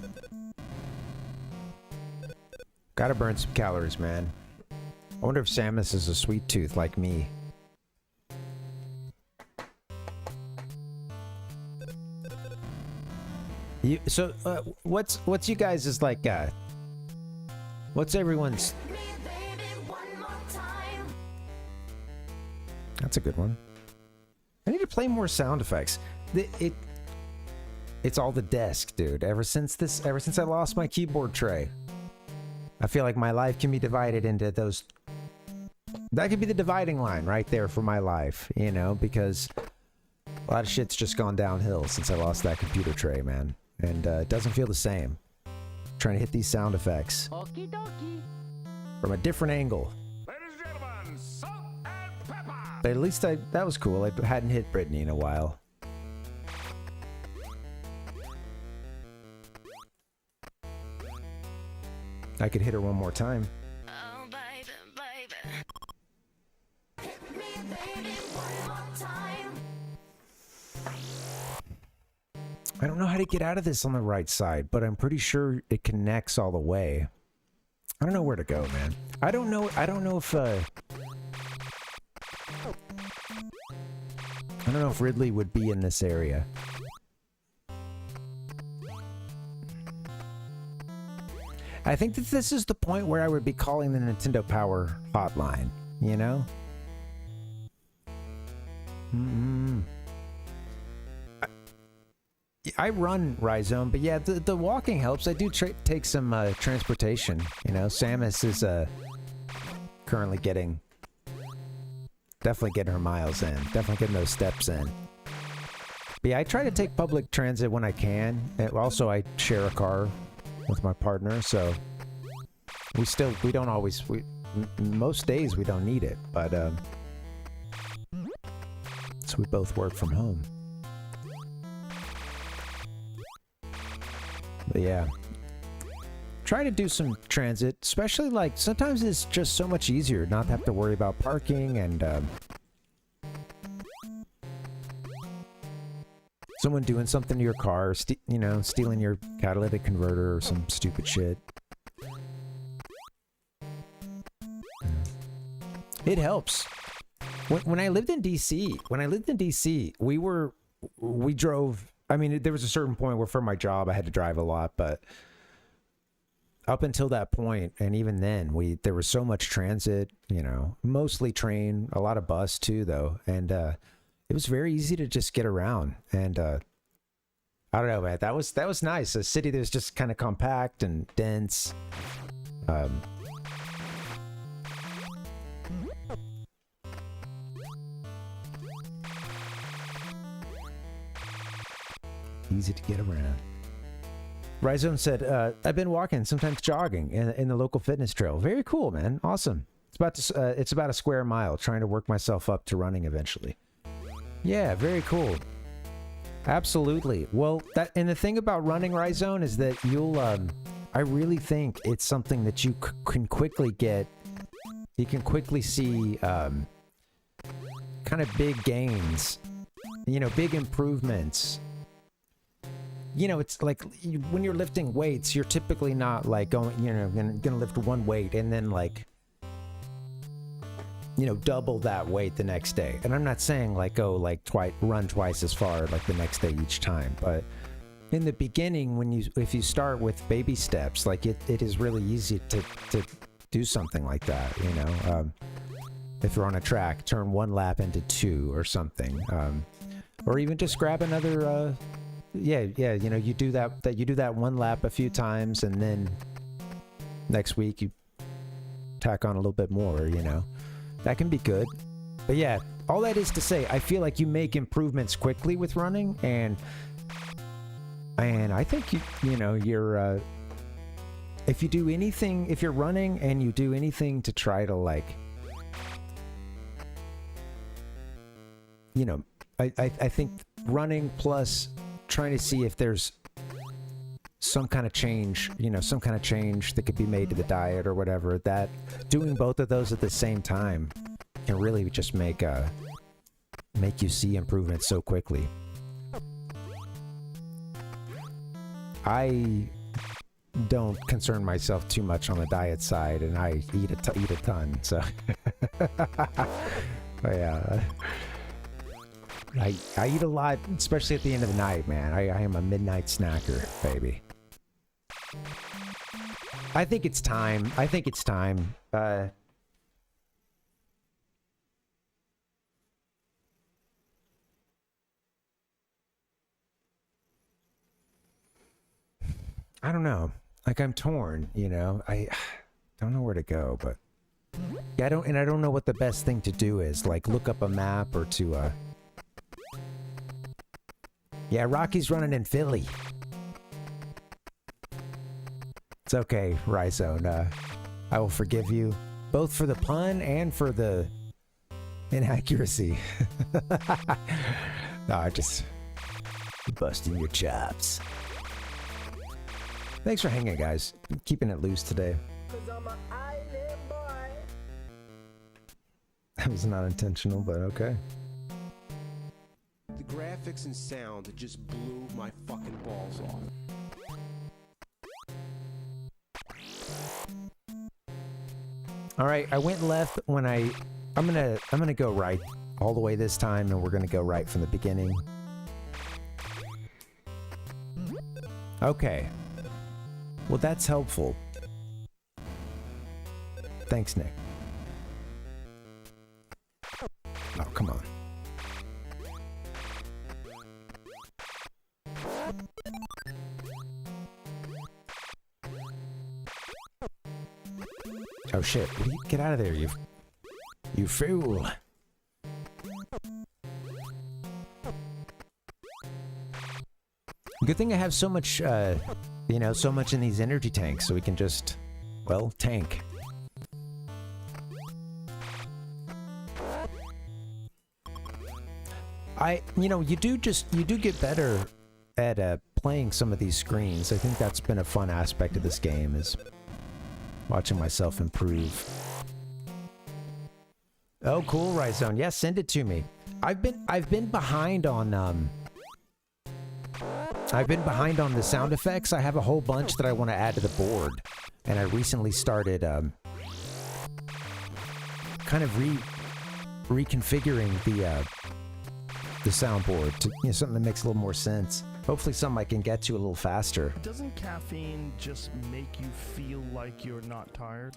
Speaker 10: Gotta burn some calories, man. I wonder if Samus is a sweet tooth like me. So, what's you guys is like, what's everyone's... That's a good one. I need to play more sound effects. It's all the desk, dude. Ever since I lost my keyboard tray, I feel like my life can be divided into those... That could be the dividing line right there for my life, you know, because a lot of shit's just gone downhill since I lost that computer tray, man. And it doesn't feel the same. Trying to hit these sound effects from a different angle.
Speaker 5: Ladies and gentlemen, salt and pepper.
Speaker 10: But at least that was cool. I hadn't hit Brittany in a while. I could hit her one more time.
Speaker 1: Oh, baby, baby. Hit me, baby, one more time.
Speaker 10: I don't know how to get out of this on the right side, but I'm pretty sure it connects all the way. I don't know where to go, man. I don't know if I don't know if Ridley would be in this area. I think that this is the point where I would be calling the Nintendo Power hotline, you know? I run Rhizome, but yeah, the walking helps. I do take some transportation, you know? Samus is currently definitely getting her miles in. Definitely getting those steps in. But yeah, I try to take public transit when I can. And also, I share a car with my partner, so we don't always, most days we don't need it, but so we both work from home. But yeah, try to do some transit, especially like sometimes it's just so much easier not to have to worry about parking and someone doing something to your car, you know, stealing your catalytic converter or some stupid shit. It helps. When I lived in DC, we drove. I mean, there was a certain point where for my job I had to drive a lot, but up until that point, and even then, there was so much transit, you know, mostly train, a lot of bus too, though, and it was very easy to just get around. And I don't know, man, that was nice. A city that was just kind of compact and dense. Easy to get around. Rhizome said, I've been walking, sometimes jogging in the local fitness trail. Very cool, man. Awesome. It's about a square mile, trying to work myself up to running eventually. Yeah, very cool. Absolutely. Well, and the thing about running, Rhizome, is that I really think it's something that you can quickly get. You can quickly see kind of big gains, you know, big improvements. You know, it's like when you're lifting weights, you're typically not like going, you know, gonna lift one weight and then like, you know, double that weight the next day. And I'm not saying like go like run twice as far like the next day each time, but in the beginning, if you start with baby steps, like it is really easy to do something like that. You know, if you're on a track, turn one lap into two or something, or even just grab another. Yeah, you know, you do that one lap a few times, and then next week you tack on a little bit more, you know. That can be good. But yeah, all that is to say, I feel like you make improvements quickly with running, and I think you know, you're if you do anything, if you're running and you do anything to try to like, you know, I think running plus trying to see if there's some kind of change, you know, some kind of change that could be made to the diet or whatever, that doing both of those at the same time can really just make you see improvement so quickly. I don't concern myself too much on the diet side, and I eat a ton, so yeah. I eat a lot, especially at the end of the night, man. I am a midnight snacker, baby. I think it's time. I don't know. Like, I'm torn, you know? I don't know where to go, but yeah, I don't know what the best thing to do is. Like, look up a map or to yeah, Rocky's running in Philly. It's okay, Rhizone. I will forgive you, both for the pun and for the inaccuracy. No, I just busting your chops. Thanks for hanging, guys. Keeping it loose today. That was not intentional, but okay.
Speaker 2: The graphics and sound just blew my fucking balls off.
Speaker 10: All right, I went left when I'm gonna go right all the way this time, and we're gonna go right from the beginning. Okay. Well, that's helpful. Thanks, Nick. Oh, come on. Oh shit, get out of there, you fool. Good thing I have so much, you know, so much in these energy tanks, so we can just, well, tank. You know, you do get better at playing some of these screens. I think that's been a fun aspect of this game, is watching myself improve. Oh, cool, Rhizone. Yes, send it to me. I've been behind on the sound effects. I have a whole bunch that I want to add to the board, and I recently started kind of reconfiguring the soundboard to, you know, something that makes a little more sense. Hopefully something I can get to a little faster.
Speaker 3: Doesn't caffeine just make you feel like you're not tired?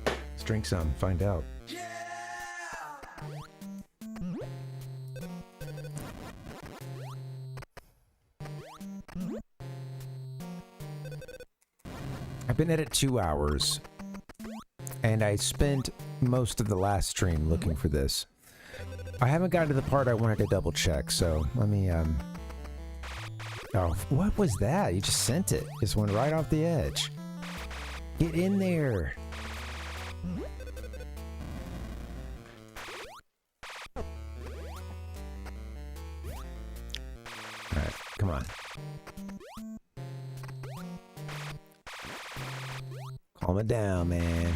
Speaker 10: Let's drink some, find out. I've been at it 2 hours, and I spent most of the last stream looking for this. I haven't gotten to the part I wanted to double check, so let me, oh, what was that? You just sent it. Just went right off the edge. Get in there. Alright, come on. Calm it down, man.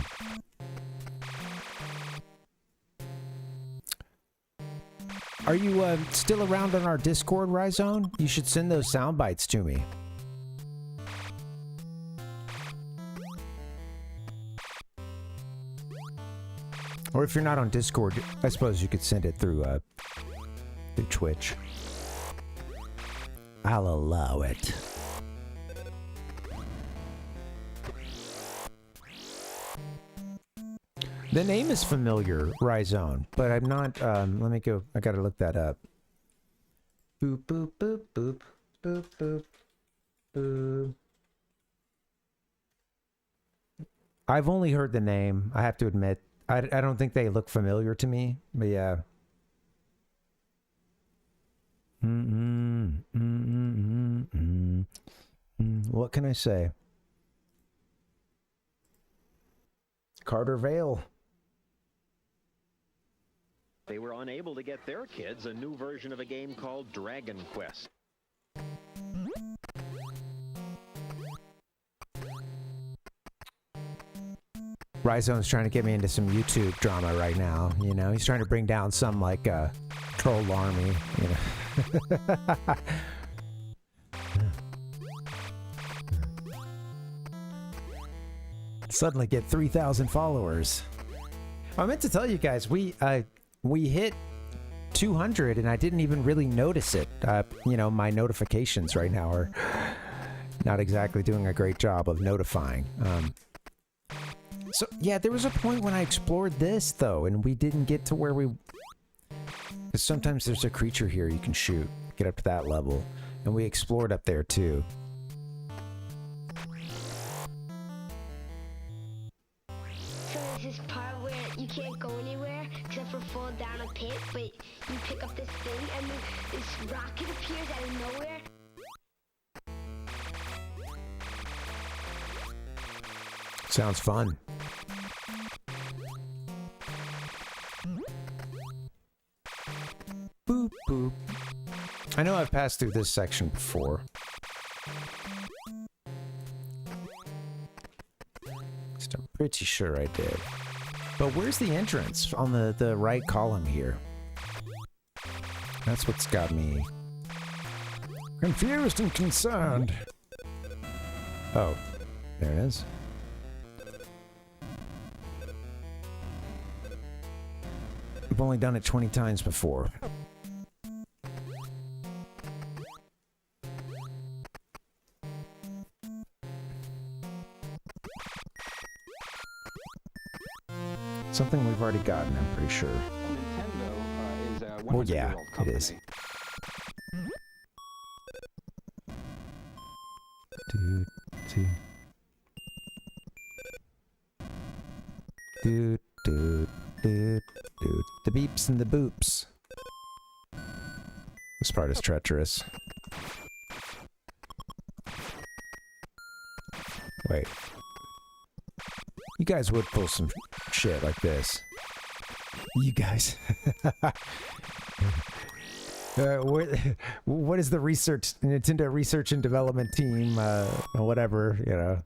Speaker 10: Are you still around on our Discord, Rhizone? You should send those sound bites to me. Or if you're not on Discord, I suppose you could send it through Twitch. I'll allow it. The name is familiar, Rhizone, but I'm not, let me go, I gotta look that up. Boop, boop, boop, boop, boop, boop, boop. I've only heard the name, I have to admit. I don't think they look familiar to me, but yeah. What can I say? Carter Vale.
Speaker 11: They were unable to get their kids a new version of a game called Dragon Quest.
Speaker 10: Rhizone's trying to get me into some YouTube drama right now, you know? He's trying to bring down some, like, troll army, you know? Suddenly get 3,000 followers. I meant to tell you guys, we hit 200 and I didn't even really notice it. You know, my notifications right now are not exactly doing a great job of notifying. So, yeah, there was a point when I explored this, though, and we didn't get to where we... Because sometimes there's a creature here you can shoot, get up to that level, and we explored up there, too.
Speaker 4: So there's this part where you can't go anywhere except for fall down a pit, but you pick up this thing, and then this rocket appears out of nowhere.
Speaker 10: Sounds fun. Boop, boop. I know I've passed through this section before. pretty sure I did. But where's the entrance? On the right column here. That's what's got me confused and concerned. Oh, there it is. I've only done it 20 times before. Something we've already gotten, I'm pretty sure.
Speaker 11: Nintendo is a
Speaker 10: Well, yeah,
Speaker 11: 100-year-old
Speaker 10: it
Speaker 11: company.
Speaker 10: is. Dude, dude, dude, dude, dude. The beeps and the boops. This part is treacherous. Wait. You guys would pull some shit like this. You guys. What is the research, Nintendo research and development team, whatever, you know.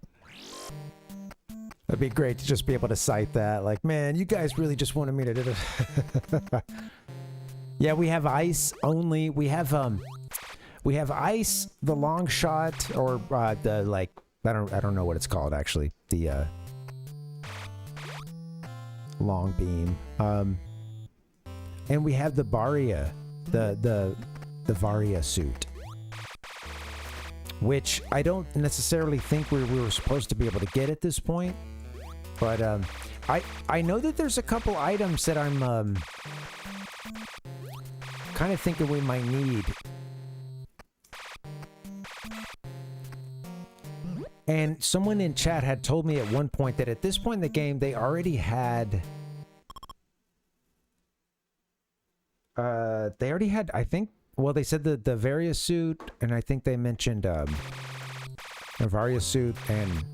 Speaker 10: It'd be great to just be able to cite that. Like, man, you guys really just wanted me to do it. Yeah, we have ice only. We have ice, the long shot, or the, like, I don't know what it's called actually. The long beam. And we have the Varia, the Varia suit, which I don't necessarily think we were supposed to be able to get at this point. But I know that there's a couple items that I'm kind of thinking we might need. And someone in chat had told me at one point that at this point in the game, they already had... I think... Well, they said the Varia suit, and I think they mentioned the Varia suit and...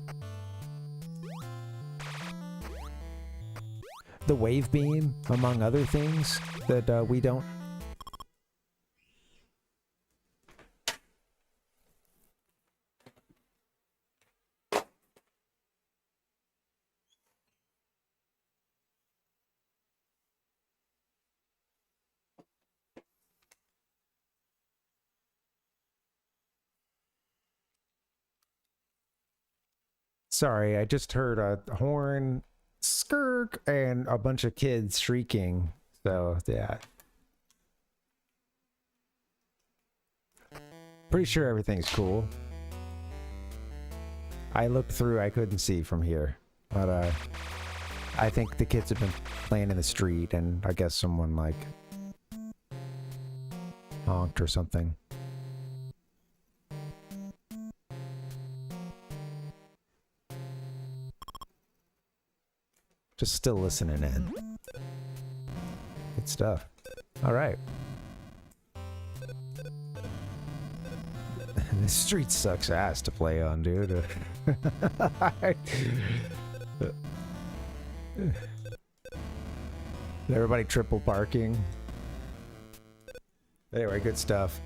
Speaker 10: the wave beam, among other things, that we don't... Sorry, I just heard a horn, skirk, and a bunch of kids shrieking. So, yeah. Pretty sure everything's cool. I looked through, I couldn't see from here. But, I think the kids have been playing in the street, and I guess someone, like, honked or something. Just still listening in. Good stuff. All right. This street sucks ass to play on, dude. Everybody triple parking. Anyway, good stuff.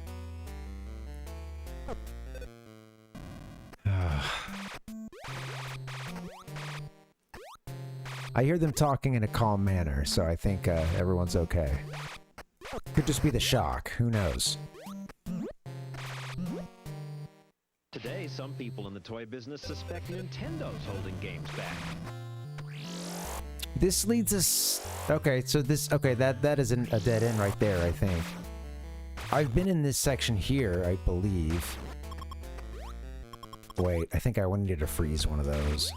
Speaker 10: I hear them talking in a calm manner, so I think everyone's okay. Could just be the shock. Who knows?
Speaker 11: Today, some people in the toy business suspect Nintendo's holding games back.
Speaker 10: This leads us... Okay, so this... Okay, that is a dead end right there, I think. I've been in this section here, I believe. Wait, I think I needed to freeze one of those.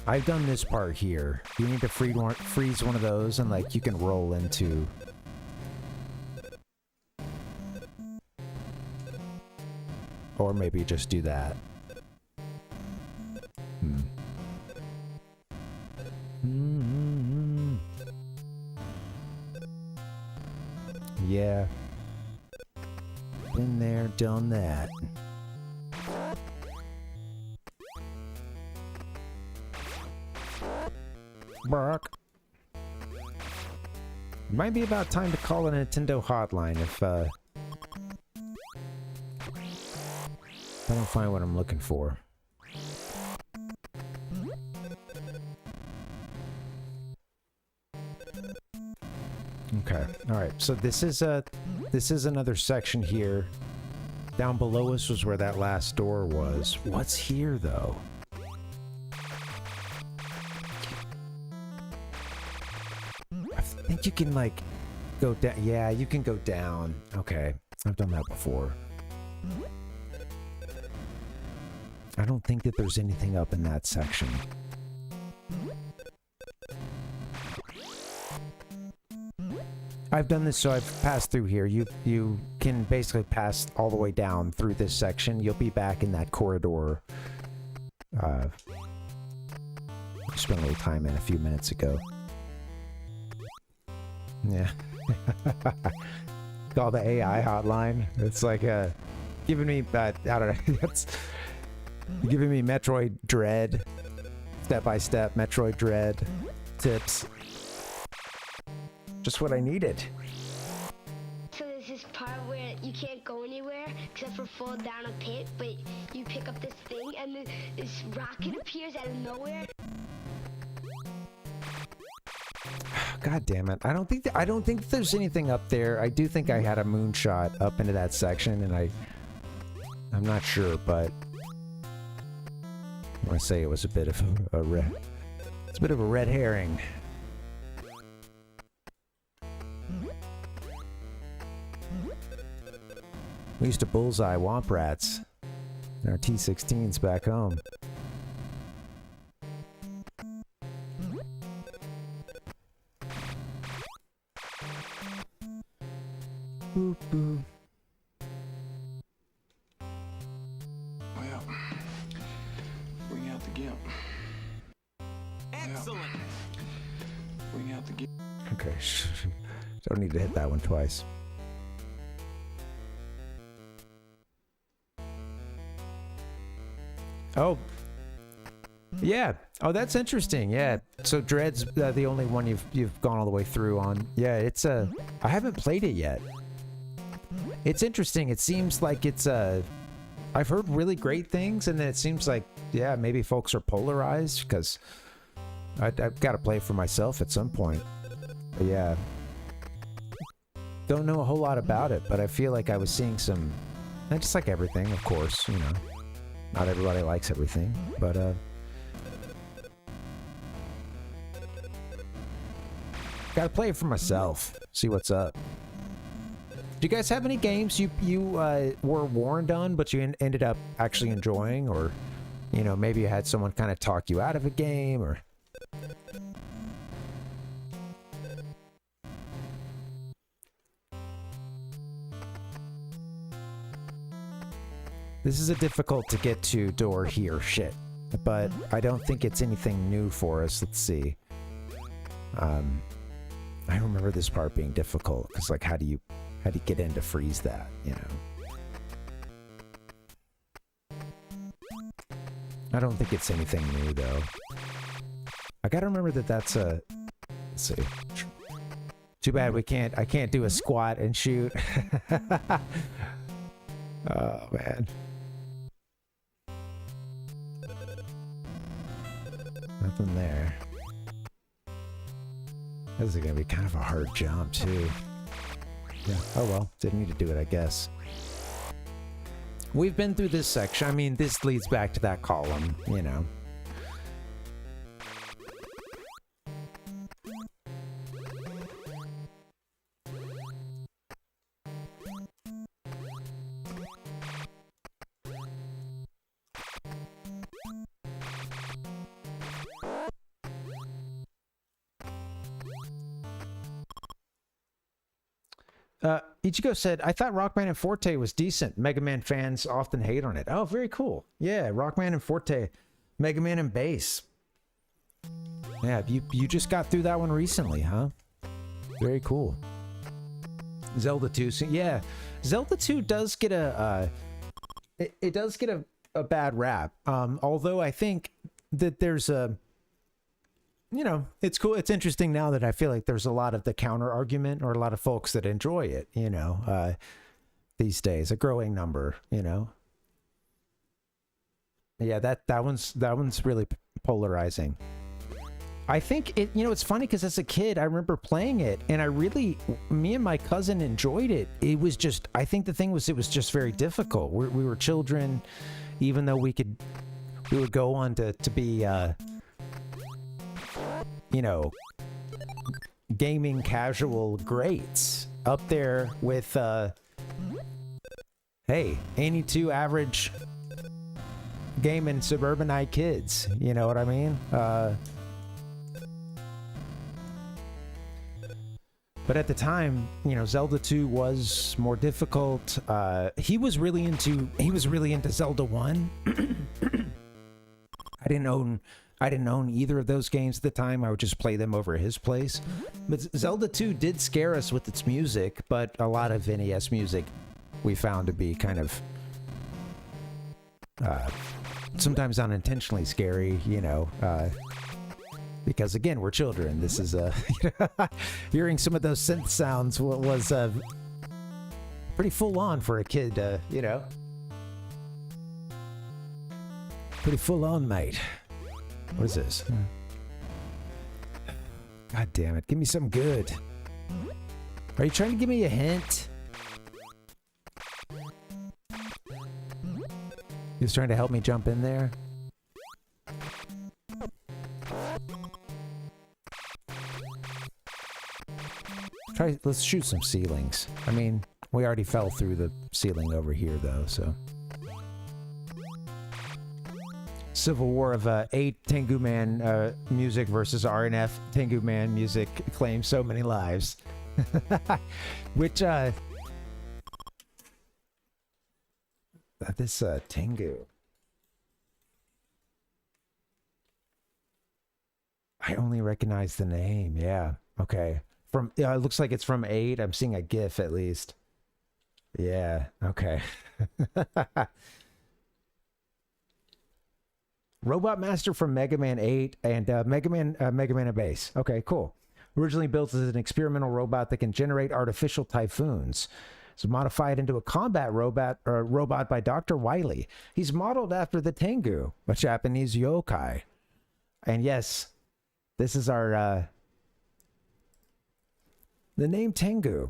Speaker 10: I've done this part here. You need to freeze one of those, and like you can roll into... Or maybe just do that. Yeah. Been there, done that. Brock. It might be about time to call a Nintendo hotline if I don't find what I'm looking for. Okay. All right. So this is another section here. Down below us was where that last door was. What's here though? I think you can like go down. Yeah, you can go down. Okay. I've done that before. I don't think that there's anything up in that section. I've done this, so I've passed through here. You can basically pass all the way down through this section. You'll be back in that corridor. Spent a little time in a few minutes ago. Yeah. Call the AI hotline. It's like giving me I don't know. That's giving me Metroid Dread, step-by-step Metroid Dread tips. Just what I needed.
Speaker 4: So there's this part where you can't go anywhere except for fall down a pit, but you pick up this thing and then this rocket appears out of nowhere.
Speaker 10: God damn it! I don't think there's anything up there. I do think I had a moonshot up into that section, and I'm not sure, but I want to say it was a bit of a red. It's a bit of a red herring. We used to bullseye womp rats in our T-16s back home. Boop, boop.
Speaker 1: Well, bring out the gimp. Excellent. Bring out the gimp.
Speaker 10: Okay, don't need to hit that one twice. Oh. Yeah. Oh, that's interesting. Yeah. So Dread's the only one you've gone all the way through on. Yeah, it's I haven't played it yet. It's interesting. It seems like it's I've heard really great things, and then it seems like, yeah, maybe folks are polarized because I've got to play for myself at some point. But yeah. Don't know a whole lot about it, but I feel like I was seeing some, and just like everything, of course, you know. Not everybody likes everything, but gotta play it for myself, see what's up. Do you guys have any games you were warned on, but you ended up actually enjoying, or, you know, maybe you had someone kind of talk you out of a game, or... This is a difficult to get to door here shit, but I don't think it's anything new for us. Let's see. I remember this part being difficult because, like, how do you get in to freeze that, you know? I don't think it's anything new though. I gotta remember that that's a. Let's see. Too bad I can't do a squat and shoot. Oh man. Nothing there. This is gonna be kind of a hard jump too. Yeah, oh well, didn't need to do it, I guess. We've been through this section. I mean, this leads back to that column, you know. Ichigo said, I thought Rockman and Forte was decent. Mega Man fans often hate on it. Oh, very cool. Yeah, Rockman and Forte. Mega Man and Bass. Yeah, you just got through that one recently, huh? Very cool. Zelda 2. Yeah, Zelda 2 does get a... it does get a bad rap. Although I think that there's a... You know, it's cool. It's interesting now that I feel like there's a lot of the counter argument, or a lot of folks that enjoy it, you know, these days, a growing number, you know. Yeah, that one's really polarizing. I think it, you know, it's funny because as a kid, I remember playing it and me and my cousin enjoyed it. It was just, I think the thing was, it was just very difficult. We were children, even though we would go on to be, you know, gaming casual greats up there with, hey, any two average gaming suburbanite kids. You know what I mean? But at the time, you know, Zelda 2 was more difficult. He was really into Zelda 1. I didn't own either of those games at the time. I would just play them over at his place. But Zelda 2 did scare us with its music, but a lot of NES music we found to be kind of sometimes unintentionally scary, you know, because again, we're children. This is hearing some of those synth sounds was pretty full on for a kid, you know. Pretty full on, mate. What is this? God damn it. Give me some good. Are you trying to give me a hint? He was trying to help me jump in there. Let's shoot some ceilings. I mean, we already fell through the ceiling over here, though, so. Civil War of 8 Tengu Man music versus RNF Tengu Man music claims so many lives. Which, this Tengu. I only recognize the name, yeah. Okay. It looks like it's from 8. I'm seeing a GIF at least. Yeah, okay. Robot Master from Mega Man 8 and Mega Man Base. Okay, cool. Originally built as an experimental robot that can generate artificial typhoons. It's modified into a combat robot by Dr. Wily. He's modeled after the Tengu, a Japanese yokai. And yes, this is our the name Tengu.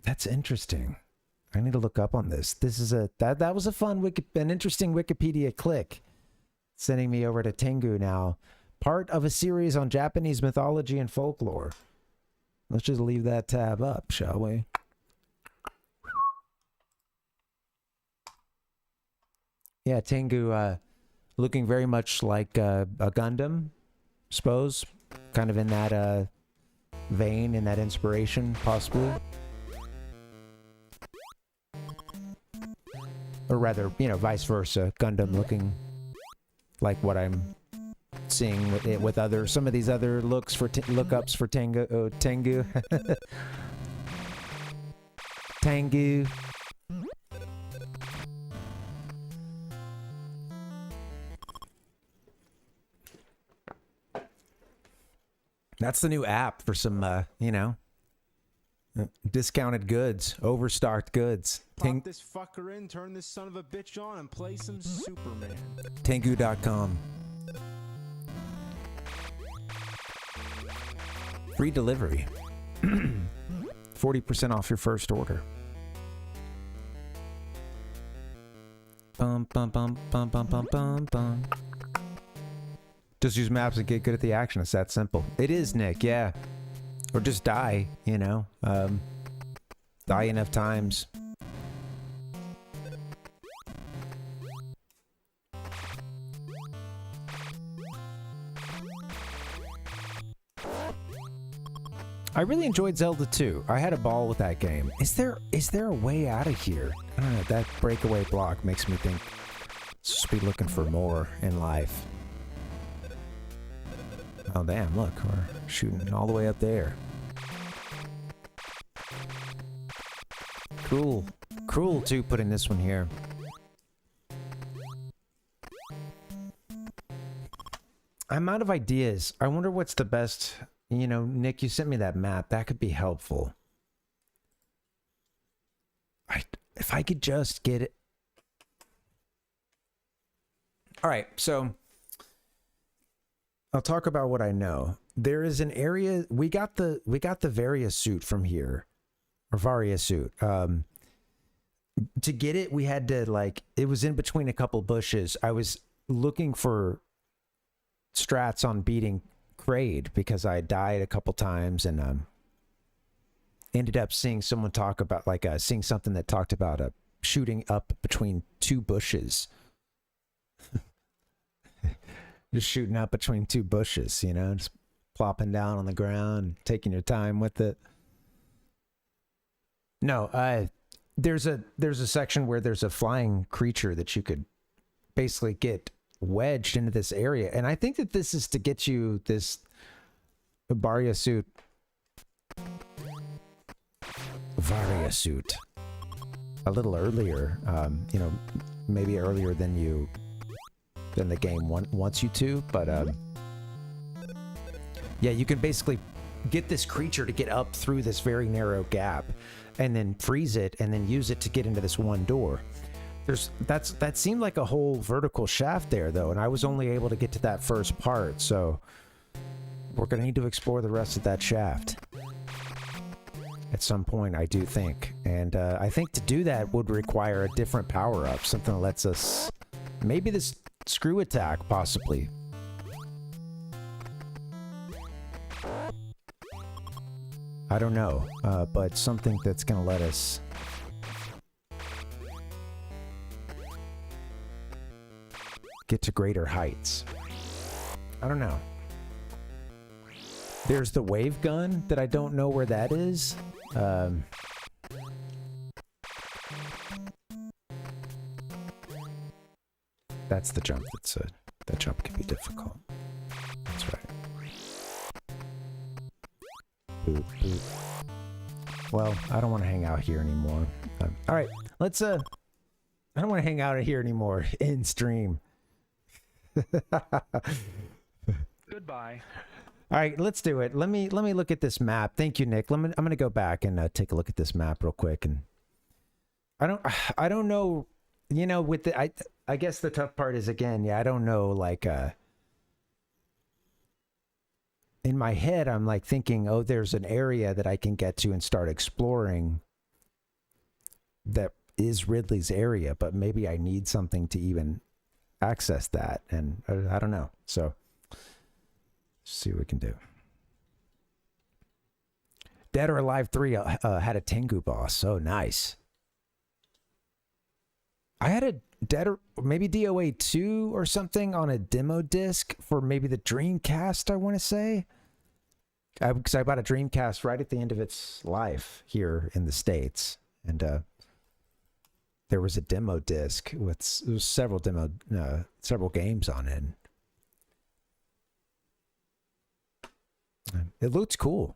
Speaker 10: That's interesting. I need to look up on this. This is that was a fun an interesting Wikipedia click. Sending me over to Tengu now. Part of a series on Japanese mythology and folklore. Let's just leave that tab up, shall we? Yeah, Tengu looking very much like a Gundam, suppose. Kind of in that vein, in that inspiration, possibly. Or rather, you know, vice versa. Gundam looking like what I'm seeing with some of these other lookups for Tengu. Tengu. Tengu. That's the new app for some, you know, discounted goods, overstocked goods.
Speaker 2: Pop this fucker in, turn this son of a bitch on, and play some Superman.
Speaker 10: Tengu.com. Free delivery. 40% off your first order. Bum, bum, bum, bum, bum, bum, bum, bum. Just use maps and get good at the action. It's that simple. It is, Nick, yeah. Or just die, you know. Die enough times. I really enjoyed Zelda 2. I had a ball with that game. Is there a way out of here? I don't know. That breakaway block makes me think just be looking for more in life. Oh damn, look, we're shooting all the way up there. Cool. Cruel too, putting this one here. I'm out of ideas. I wonder what's the best. You know, Nick, you sent me that map. That could be helpful. If I could just get it. All right, so I'll talk about what I know. There is an area we got the Varia suit from here, or Varia suit. To get it, we had to like it was in between a couple bushes. I was looking for strats on beating Kraid because I died a couple times and ended up seeing someone talk about seeing something that talked about shooting up between two bushes. Just shooting up between two bushes, you know, just plopping down on the ground, taking your time with it. No, there's a section where there's a flying creature that you could basically get wedged into this area, and I think that this is to get you this Varia suit a little earlier, you know, maybe earlier than the game wants you to, but yeah, you can basically get this creature to get up through this very narrow gap and then freeze it and then use it to get into this one door. That seemed like a whole vertical shaft there though, and I was only able to get to that first part, so we're gonna need to explore the rest of that shaft at some point, I do think. And I think to do that would require a different power-up, something that lets us... Maybe this screw attack, possibly. I don't know, but something that's gonna let us... get to greater heights. I don't know. There's the wave gun that I don't know where that is. That's the jump. That jump can be difficult. That's right. Boop, boop. Well, I don't want to hang out here anymore. All right, let's. I don't want to hang out here anymore in stream.
Speaker 3: Goodbye.
Speaker 10: All right, let's do it. Let me look at this map. Thank you, Nick. I'm gonna go back and take a look at this map real quick. And I don't know. You know, with the I guess the tough part is again, yeah, I don't know. Like, in my head, I'm like thinking, oh, there's an area that I can get to and start exploring. That is Ridley's area, but maybe I need something to even access that, and I don't know. So. See what we can do. Dead or Alive 3 had a Tengu boss. Oh, nice. I had a Dead or maybe DOA 2 or something on a demo disc for maybe the Dreamcast, I want to say. Because I bought a Dreamcast right at the end of its life here in the States. And there was a demo disc with several games on it. It looked cool.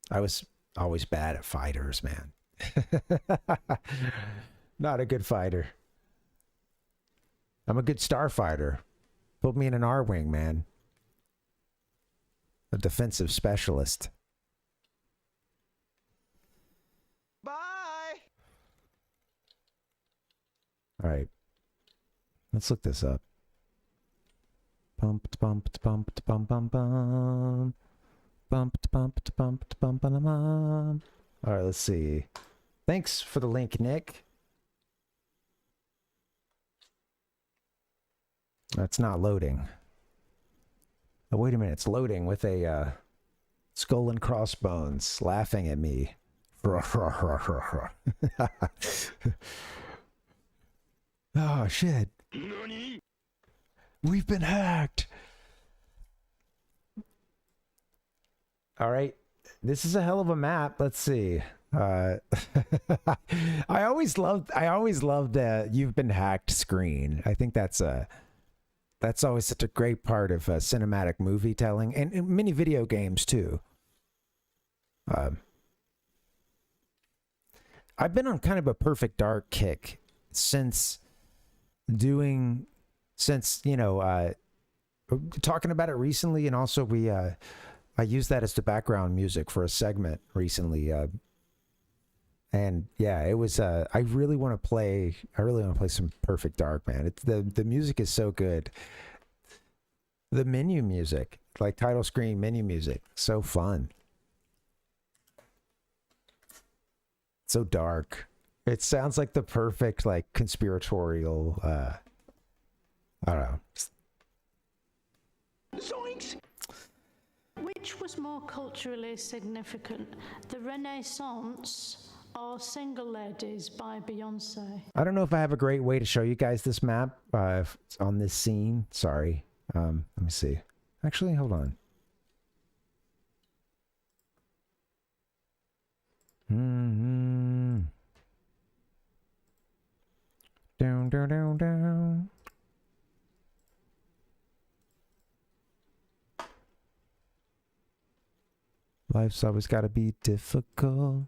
Speaker 10: I was always bad at fighters, man. Not a good fighter. I'm a good starfighter. Put me in an R-wing, man. A defensive specialist.
Speaker 2: Bye.
Speaker 10: All right. Let's look this up. Bumped, bumped, bumped, bum, bum, bum. Bumped, bumped, bumped, bum, bum, bum. All right, let's see. Thanks for the link, Nick. That's not loading. Oh, wait a minute. It's loading with a skull and crossbones laughing at me. Oh, shit. We've been hacked. All right. This is a hell of a map. Let's see. I always loved you've been hacked screen. I think that's always such a great part of cinematic movie telling and many video games too. I've been on kind of a Perfect Dark kick since talking about it recently, and also I used that as the background music for a segment recently. And yeah, it was I really want to play some Perfect Dark, man. The music is so good. The menu music, like title screen menu music, so fun. So dark. It sounds like the perfect like conspiratorial I don't know.
Speaker 12: Zoinks! Which was more culturally significant, the Renaissance or Single Ladies by Beyonce?
Speaker 10: I don't know if I have a great way to show you guys this map on this scene. Sorry. Let me see. Actually, hold on. Down, down, down, down. Life's always got to be difficult.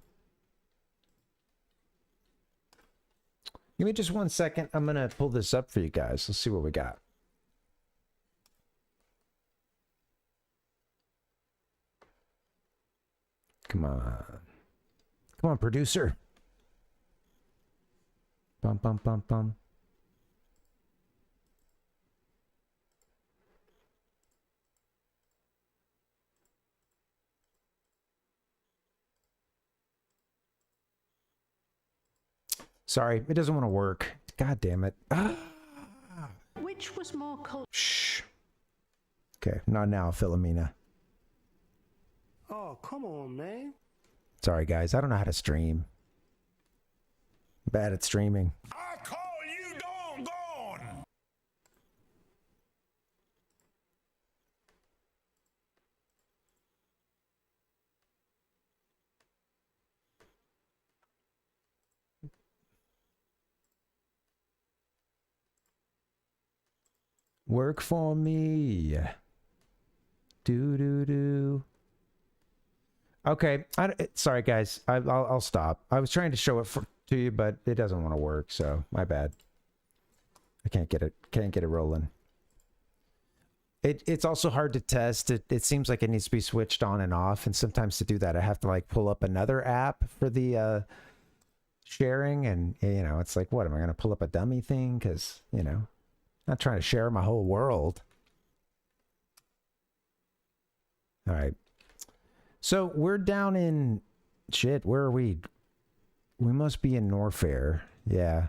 Speaker 10: Give me just 1 second. I'm going to pull this up for you guys. Let's see what we got. Come on. Come on, producer. Bum, bum, bum, bum. Sorry, it doesn't want to work. God damn it. Ah.
Speaker 12: Which was more cultural?
Speaker 10: Shh. Okay, not now, Philomena.
Speaker 7: Oh, come on, man.
Speaker 10: Sorry, guys. I don't know how to stream. Bad at streaming.
Speaker 5: I call you doggone!
Speaker 10: Work for me. Do do do. Okay, sorry guys. I'll stop. I was trying to show it to you, but it doesn't want to work. So my bad. I can't get it rolling. It's also hard to test. It seems like it needs to be switched on and off, and sometimes to do that, I have to like pull up another app for the sharing, and you know, it's like, what am I gonna pull up a dummy thing? Because you know, I'm not trying to share my whole world. All right. So we're down in shit. Where are we? We must be in Norfair. Yeah.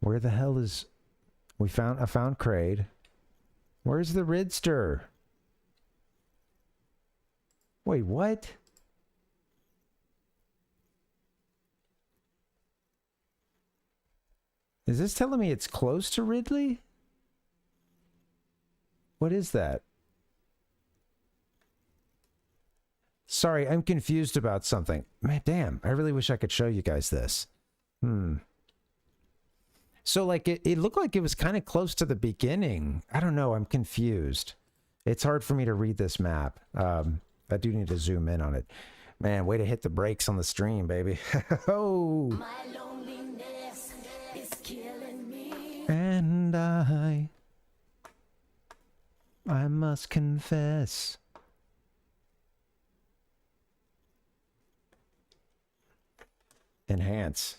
Speaker 10: Where the hell is? I found Kraid. Where's the Ridster? Wait, what? Is this telling me it's close to Ridley? What is that? Sorry, I'm confused about something. Man, damn, I really wish I could show you guys this. So, like, it looked like it was kind of close to the beginning. I don't know, I'm confused. It's hard for me to read this map. I do need to zoom in on it. Man, way to hit the brakes on the stream, baby. Oh!
Speaker 1: My loneliness is killing me.
Speaker 10: And I must confess. Enhance.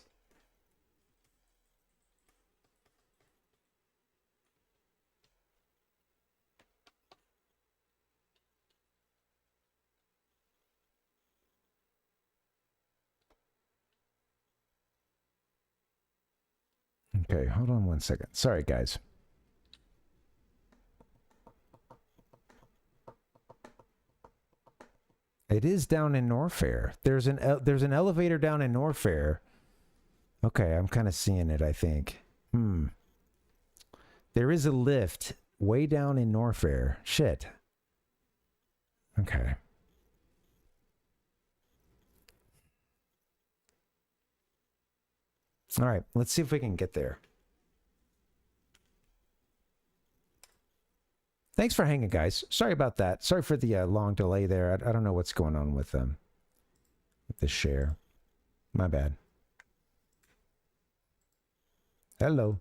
Speaker 10: Okay, hold on 1 second. Sorry, guys. It is down in Norfair. There's an elevator down in Norfair. Okay, I'm kind of seeing it, I think. There is a lift way down in Norfair. Shit. Okay. All right, let's see if we can get there. Thanks for hanging, guys. Sorry about that. Sorry for the long delay there. I don't know what's going on with the share. My bad. Hello.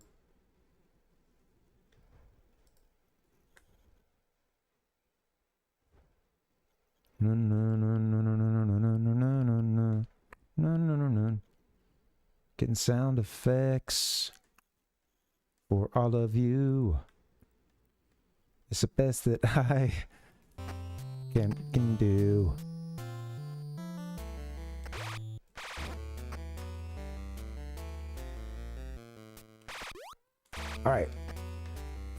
Speaker 10: No, no, no, no, no, no, no, no, no, no, no, no, no, no, no, no. Getting sound effects. for all of you. It's the best that I can do. Alright.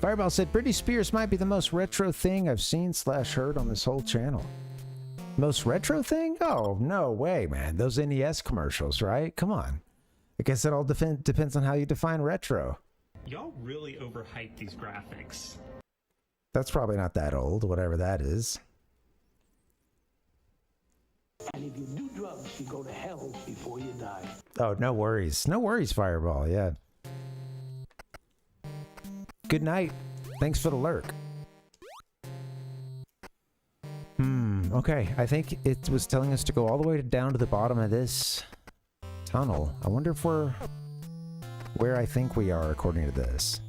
Speaker 10: Fireball said, Britney Spears might be the most retro thing I've seen / heard on this whole channel. Most retro thing? Oh, no way, man. Those NES commercials, right? Come on. I guess it all depends on how you define retro.
Speaker 13: Y'all really overhyped these graphics.
Speaker 10: That's probably not that old, whatever that is.
Speaker 14: And if you do drugs, you go to hell before you die.
Speaker 10: Oh, no worries. No worries, Fireball, yeah. Good night. Thanks for the lurk. Okay. I think it was telling us to go all the way down to the bottom of this tunnel. I wonder if we're where I think we are according to this.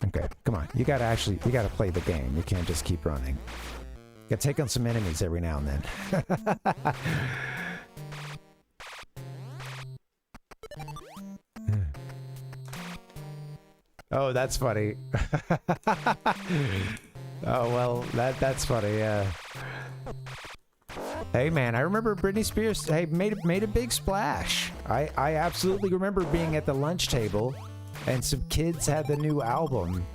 Speaker 10: Okay, come on. You gotta play the game. You can't just keep running. You gotta take on some enemies every now and then. Oh, that's funny. Oh, well, that's funny, yeah. Hey, man, I remember Britney Spears, hey, made a big splash. I absolutely remember being at the lunch table, and some kids had the new album.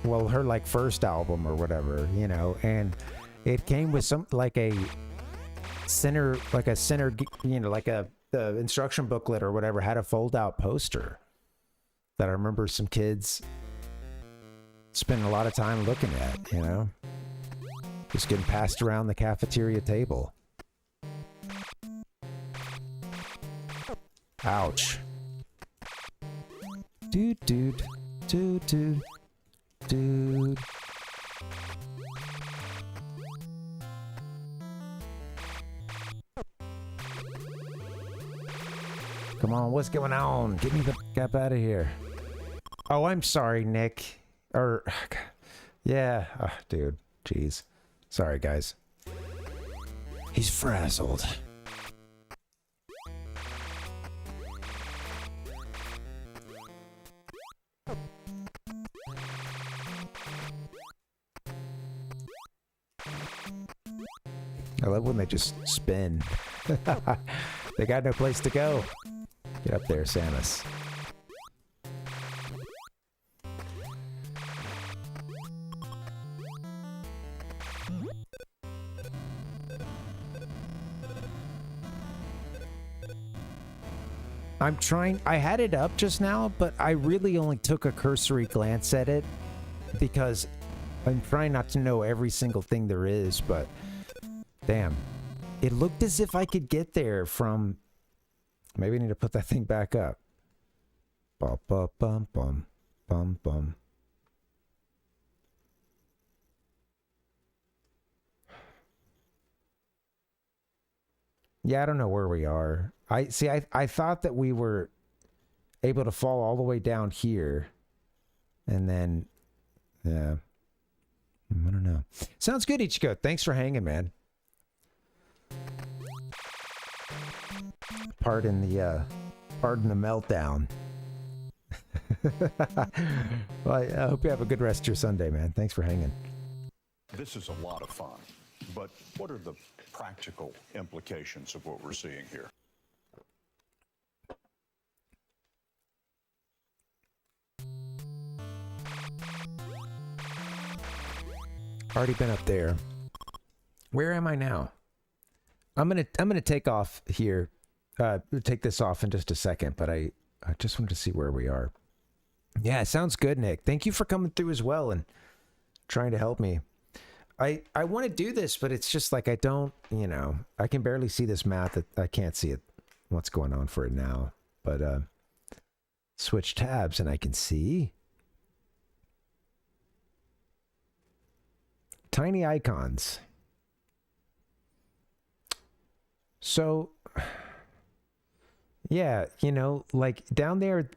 Speaker 10: Well, her, like, first album or whatever, you know, and it came with some, like a center, you know, like the instruction booklet or whatever had a fold-out poster that I remember some kids spending a lot of time looking at, you know? Just getting passed around the cafeteria table. Ouch. Dude. Come on, what's going on? Get me the crap out of here. Oh, I'm sorry, Nick. Or, yeah, oh, dude, jeez. Sorry, guys. He's frazzled. I love when they just spin. They got no place to go. Get up there, Samus. I'm trying, I had it up just now, but I really only took a cursory glance at it because I'm trying not to know every single thing there is, but damn. It looked as if I could get there from, maybe I need to put that thing back up. Bum, bum, bum, bum, bum, bum. Yeah, I don't know where we are. I thought that we were able to fall all the way down here. And then, yeah. I don't know. Sounds good, Ichiko. Thanks for hanging, man. Pardon the meltdown. Well, I hope you have a good rest of your Sunday, man. Thanks for hanging.
Speaker 5: This is a lot of fun, but what are the practical implications of what we're seeing here?
Speaker 10: Already been up there. Where am I now? I'm gonna take off here. Take this off in just a second, but I just wanted to see where we are. Yeah, sounds good, Nick. Thank you for coming through as well and trying to help me. I want to do this, but it's just like I don't, you know, I can barely see this map. That I can't see it. What's going on for it now? But switch tabs and I can see tiny icons. So, yeah, you know, like down there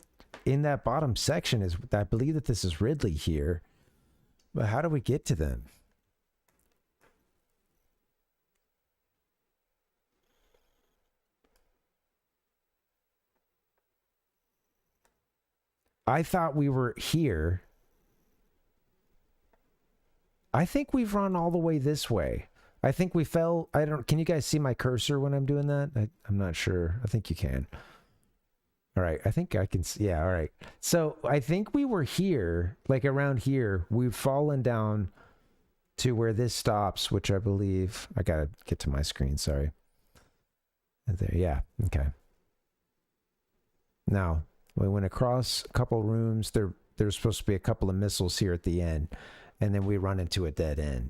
Speaker 10: in that bottom section is, I believe that this is Ridley here. But how do we get to them? I thought we were here. I think we've run all the way this way. I think we fell. I don't. Can you guys see my cursor when I'm doing that? I'm not sure. I think you can. All right. I think I can see. Yeah. All right. So I think we were here, like around here. We've fallen down to where this stops, which I believe. I gotta get to my screen. Sorry. There. Yeah. Okay. Now we went across a couple rooms. There's supposed to be a couple of missiles here at the end, and then we run into a dead end.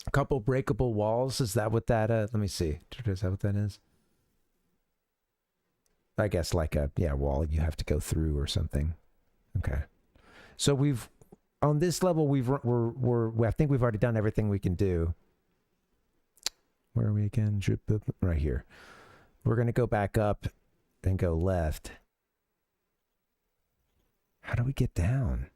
Speaker 10: A couple breakable walls. Is that what that? Let me see. Is that what that is? I guess like a wall you have to go through or something. Okay. So we've on this level I think we've already done everything we can do. Where are we again? Right here. We're gonna go back up and go left. How do we get down?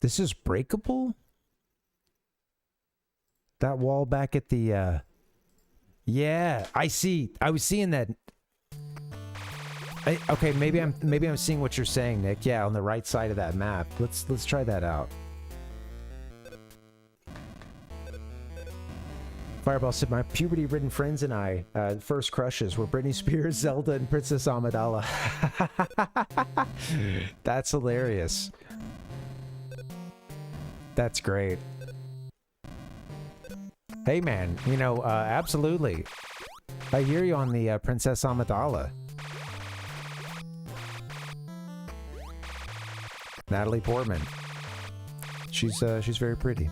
Speaker 10: This is breakable? That wall back at the yeah, I see. I was seeing that. Okay, maybe I'm seeing what you're saying, Nick. Yeah, on the right side of that map. Let's try that out. Fireball said, my puberty-ridden friends and I, first crushes were Britney Spears, Zelda, and Princess Amidala. That's hilarious. That's great. Hey, man, you know, absolutely. I hear you on the Princess Amidala. Natalie Portman. She's very pretty.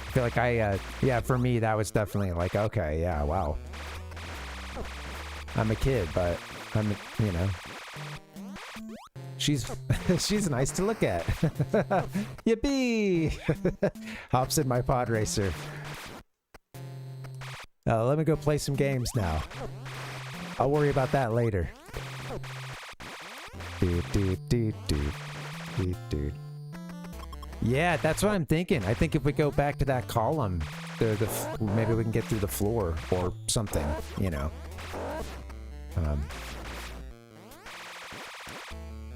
Speaker 10: I feel like yeah, for me, that was definitely like, okay, yeah, wow. I'm a kid, but you know. She's nice to look at. Yippee! Hops in my pod racer. Let me go play some games now. I'll worry about that later. Dude. Yeah, that's what I'm thinking. I think if we go back to that column, maybe we can get through the floor or something, you know.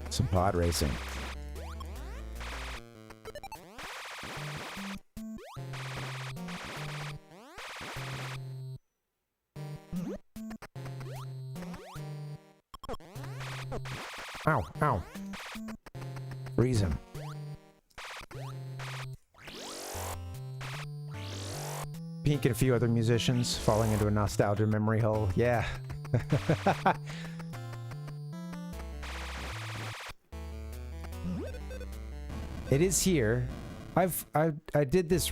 Speaker 10: Some pod racing. Ow, ow. Freeze him. Pink and a few other musicians falling into a nostalgia memory hole. Yeah. It is here. I did this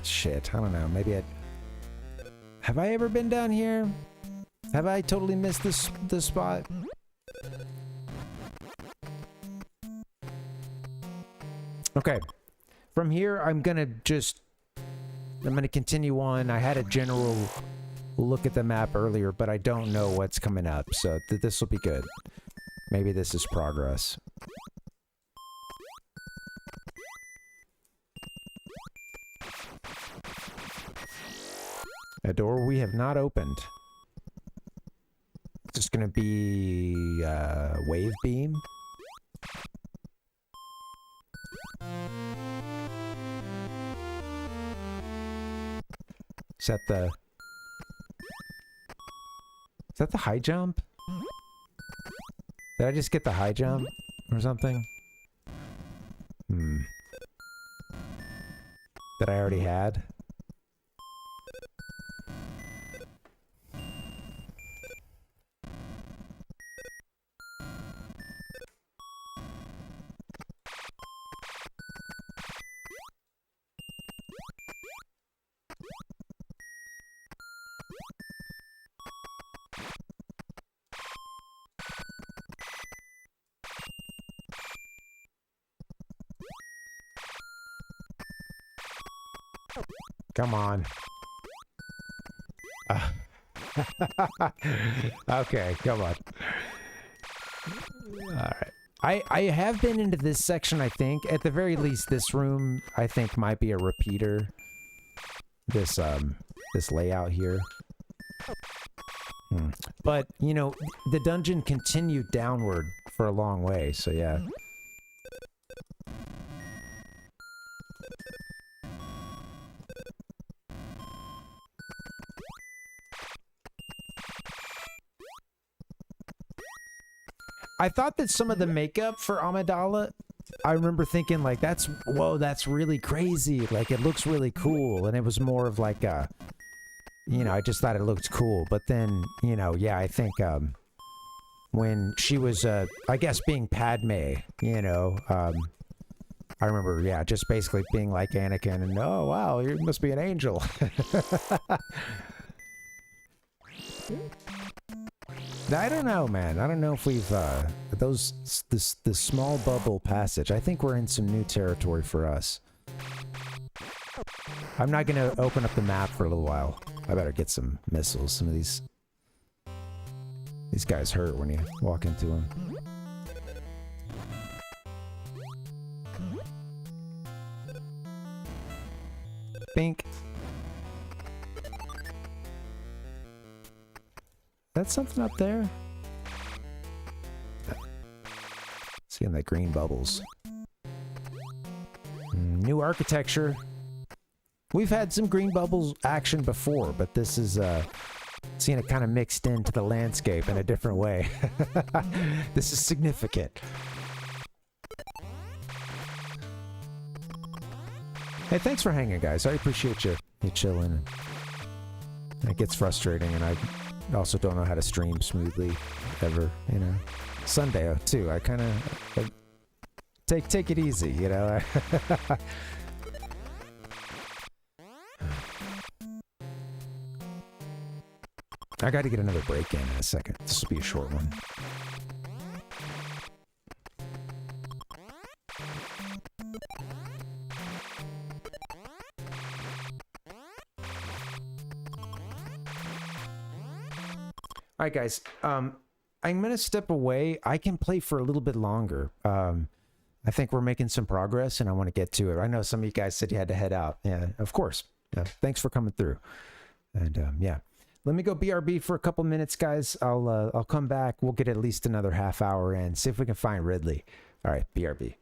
Speaker 10: shit. I don't know. Maybe have I ever been down here? Have I totally missed this spot? Okay. From here, I'm gonna continue on. I had a general look at the map earlier, but I don't know what's coming up, so this will be good. Maybe this is progress. A door we have not opened. It's just gonna be wave beam. Is that the high jump? Did I just get the high jump or something? That I already had? Come on. Okay, come on. Alright. I have been into this section, I think. At the very least, this room, I think, might be a repeater. This layout here. But, you know, the dungeon continued downward for a long way, so yeah. I thought that some of the makeup for Amidala, I remember thinking like, whoa, that's really crazy. Like, it looks really cool. And it was more of like a, you know, I just thought it looked cool. But then, you know, yeah, I think when she was, I guess, being Padme, you know, I remember, yeah, just basically being like Anakin and, oh, wow, you must be an angel. I don't know, man. I don't know if we've, this small bubble passage. I think we're in some new territory for us. I'm not gonna open up the map for a little while. I better get some missiles. Some of these guys hurt when you walk into them. Bink. That's something up there? Seeing the green bubbles. New architecture. We've had some green bubbles action before, but this is seeing it kind of mixed into the landscape in a different way. This is significant. Hey, thanks for hanging, guys. I appreciate you chilling. It gets frustrating, and I also don't know how to stream smoothly ever, you know. Sunday too. I kind of take it easy, you know. I got to get another break in a second. This will be a short one. All right, guys. I'm going to step away. I can play for a little bit longer. I think we're making some progress, and I want to get to it. I know some of you guys said you had to head out. Yeah, of course. Yeah, thanks for coming through. And, yeah. Let me go BRB for a couple minutes, guys. I'll come back. We'll get at least another half hour in. See if we can find Ridley. All right, BRB.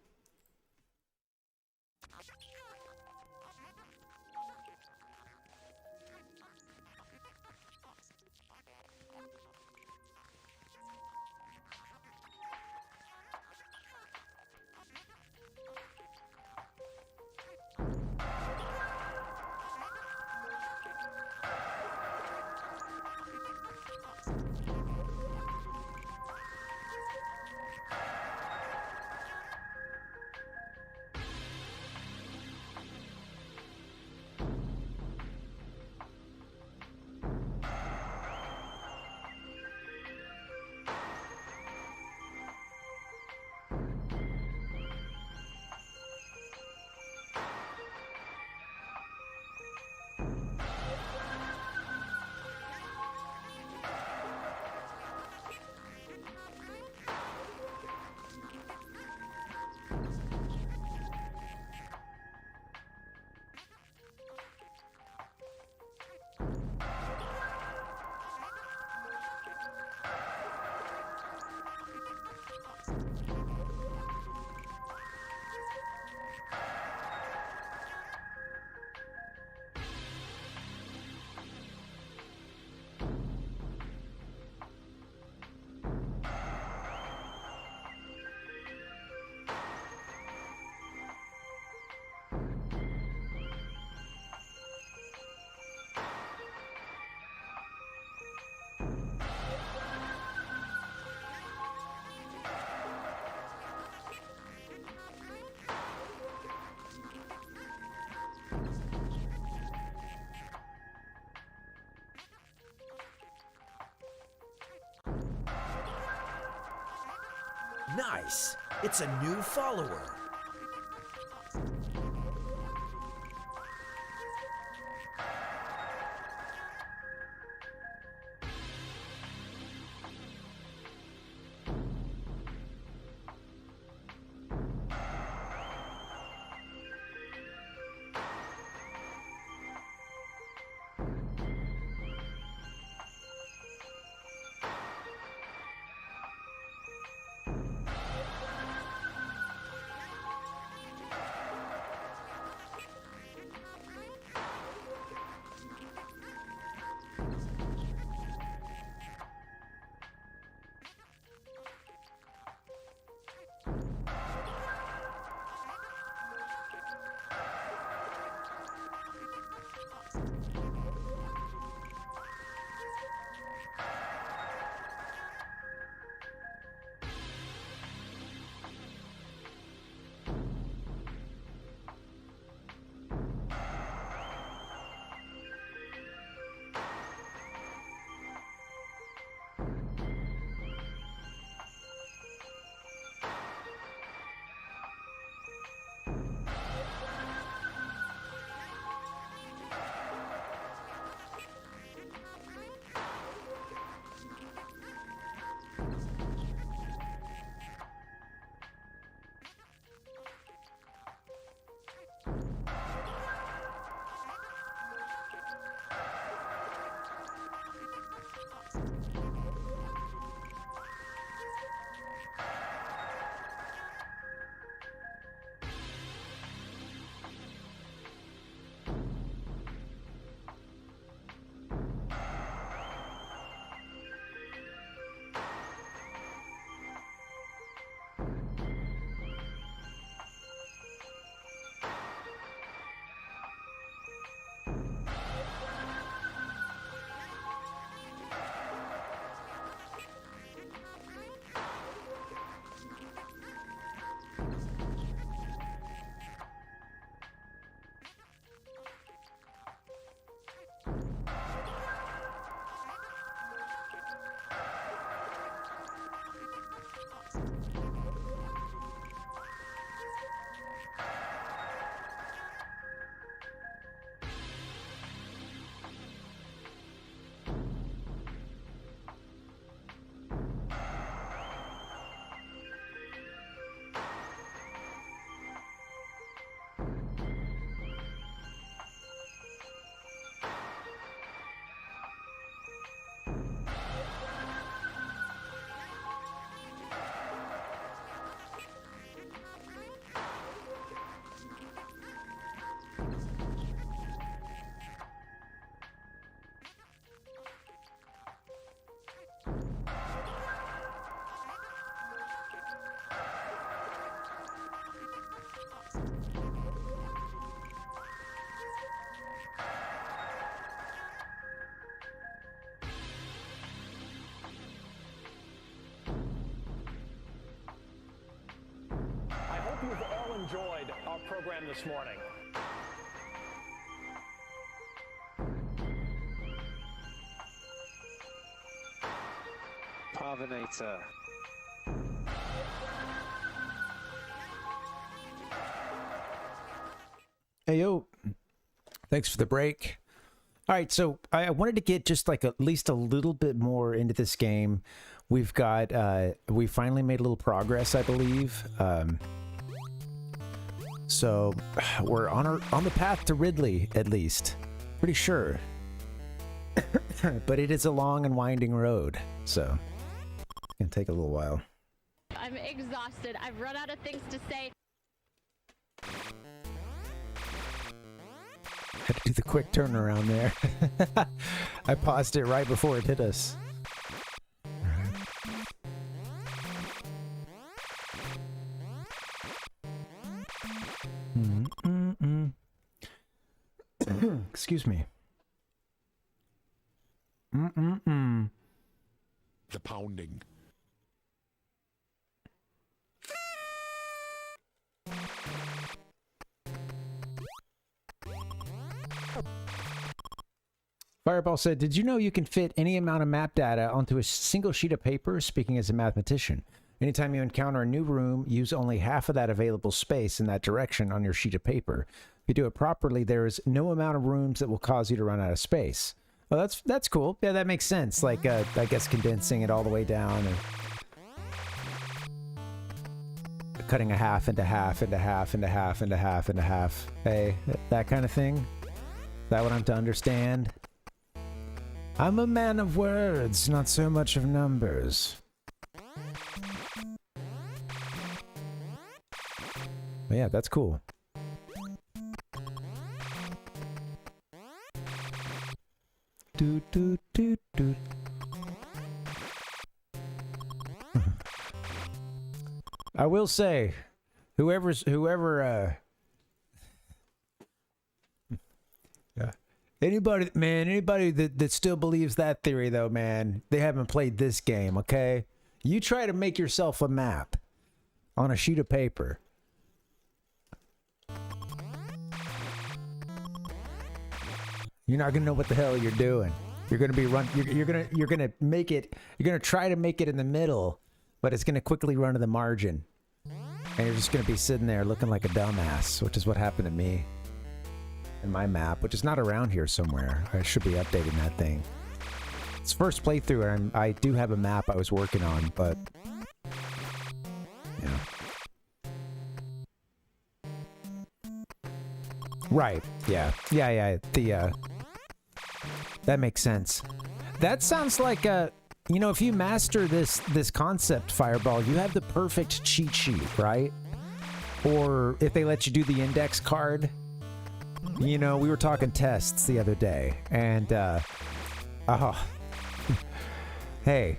Speaker 15: Nice! It's a new follower.
Speaker 7: enjoyed our program this morning.
Speaker 6: Parvinator.
Speaker 10: Hey, yo. Thanks for the break. All right, so I wanted to get just like at least a little bit more into this game. We've got, we finally made a little progress, I believe. So we're on the path to Ridley, at least. Pretty sure. But it is a long and winding road, so it's gonna take a little while.
Speaker 16: I'm exhausted. I've run out of things to say.
Speaker 10: Had to do the quick turnaround there. I paused it right before it hit us. Excuse me. The
Speaker 17: pounding.
Speaker 10: Fireball said, did you know you can fit any amount of map data onto a single sheet of paper? Speaking as a mathematician. Anytime you encounter a new room, use only half of that available space in that direction on your sheet of paper. If you do it properly, there is no amount of rooms that will cause you to run out of space. Well, that's cool. Yeah, that makes sense. Like, I guess condensing it all the way down and cutting a half into half into half into half into half into half. Hey, that kind of thing. Is that what I'm to understand? I'm a man of words, not so much of numbers. But yeah, that's cool. Do do do do. I will say, whoever anybody that still believes that theory though, man, they haven't played this game, okay? You try to make yourself a map on a sheet of paper. You're not gonna know what the hell you're doing. You're gonna be you're gonna make it. You're gonna try to make it in the middle, but it's gonna quickly run to the margin, and you're just gonna be sitting there looking like a dumbass, which is what happened to me. In my map, which is not around here somewhere. I should be updating that thing. It's first playthrough, and I do have a map I was working on, but yeah. Right. Yeah. That makes sense. That sounds like a, you know, if you master this concept, Fireball, you have the perfect cheat sheet, right? Or if they let you do the index card. You know, we were talking tests the other day, and hey,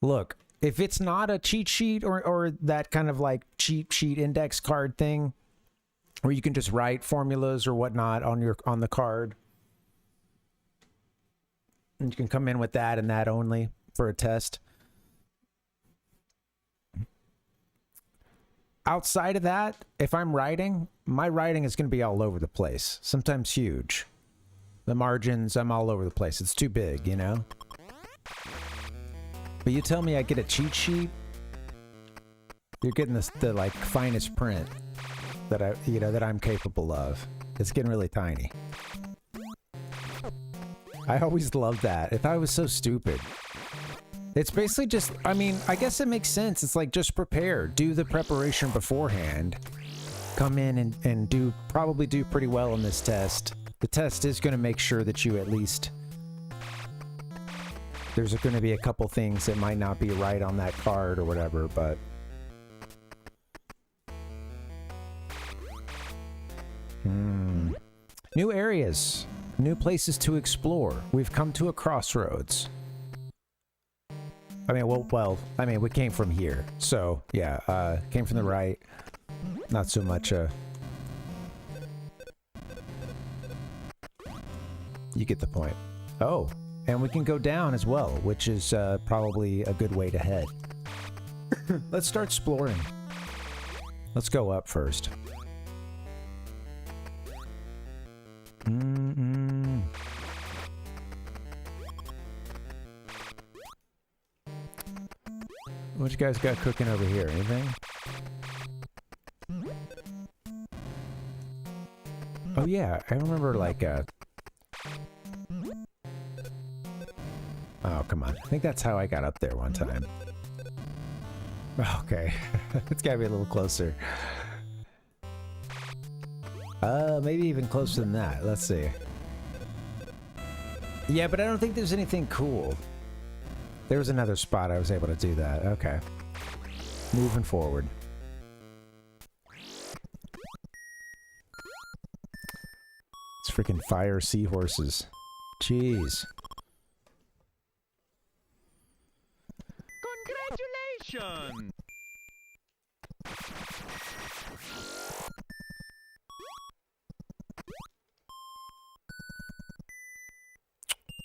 Speaker 10: look, if it's not a cheat sheet or that kind of like cheat sheet index card thing, where you can just write formulas or whatnot on the card, and you can come in with that and that only for a test. Outside of that, if I'm writing, my writing is going to be all over the place. Sometimes huge. The margins, I'm all over the place. It's too big, you know? But you tell me I get a cheat sheet, you're getting the like finest print that that I'm capable of. It's getting really tiny. I always loved that. If I was so stupid. It's basically just, I mean, I guess it makes sense. It's like, just prepare. Do the preparation beforehand. Come in and probably do pretty well in this test. The test is going to make sure that you at least... There's going to be a couple things that might not be right on that card or whatever, but... New areas. New places to explore. We've come to a crossroads. I mean, well, I mean, we came from here, so yeah, came from the right. Not so much. You get the point. Oh, and we can go down as well, which is probably a good way to head. Let's start exploring. Let's go up first. What you guys got cooking over here? Anything? Oh yeah, I remember like oh, come on. I think that's how I got up there one time. Okay. It's gotta be a little closer. Maybe even closer than that. Let's see. Yeah, but I don't think there's anything cool. There was another spot I was able to do that. Okay. Moving forward. It's freaking fire seahorses. Jeez.
Speaker 1: Congratulations!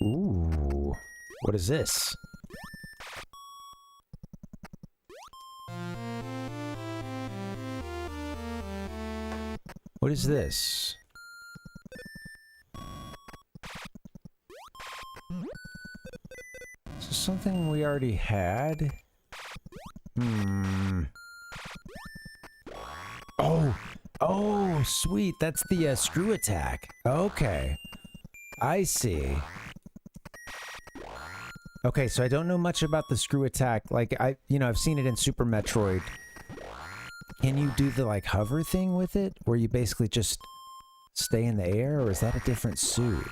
Speaker 10: Ooh. What is this? What is this? Is this something we already had? Oh! Oh, sweet. That's the screw attack. Okay. I see. Okay, so I don't know much about the screw attack. Like, I've seen it in Super Metroid. Can you do the, like, hover thing with it? Where you basically just stay in the air? Or is that a different suit?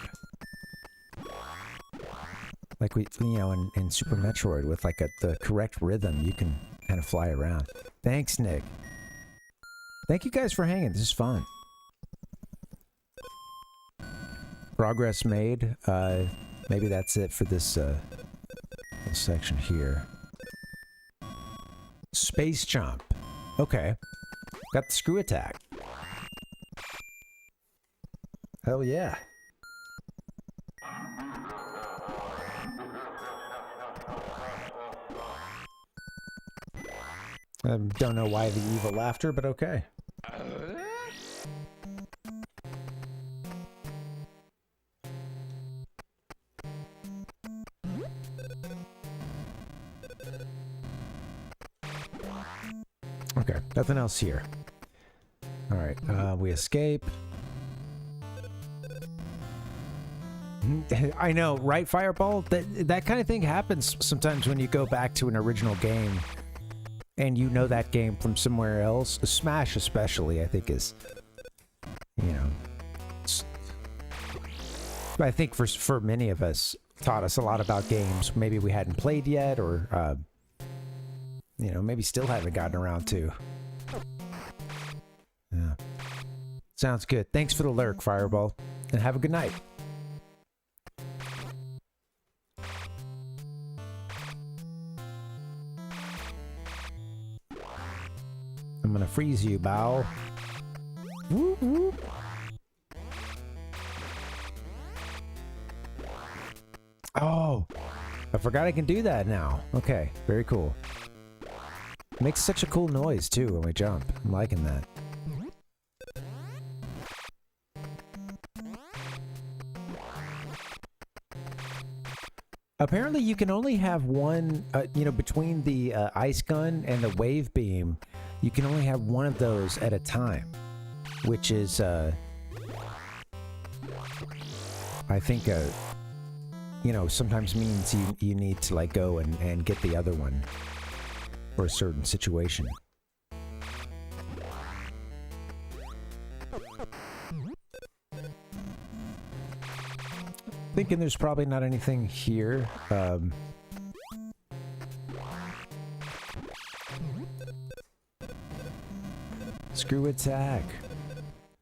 Speaker 10: Like, in Super Metroid, with, like, the correct rhythm, you can kind of fly around. Thanks, Nick. Thank you guys for hanging. This is fun. Progress made. Maybe that's it for this, section here. Space jump. Okay. Got the screw attack. Hell yeah. I don't know why the evil laughter, but okay. Okay, nothing else here. Alright, we escape. I know, right, Fireball? That kind of thing happens sometimes when you go back to an original game and you know that game from somewhere else. Smash especially, I think, is, I think for many of us, taught us a lot about games maybe we hadn't played yet, or maybe still haven't gotten around to. Yeah. Sounds good. Thanks for the lurk, Fireball, and have a good night. I'm gonna freeze you, Bow. Whoop, whoop. Oh, I forgot I can do that now. Okay, very cool. It makes such a cool noise too when we jump. I'm liking that. Apparently you can only have one, between the ice gun and the wave beam, you can only have one of those at a time, which is, I think, sometimes means you need to, like, go and get the other one for a certain situation. Thinking there's probably not anything here. Screw attack.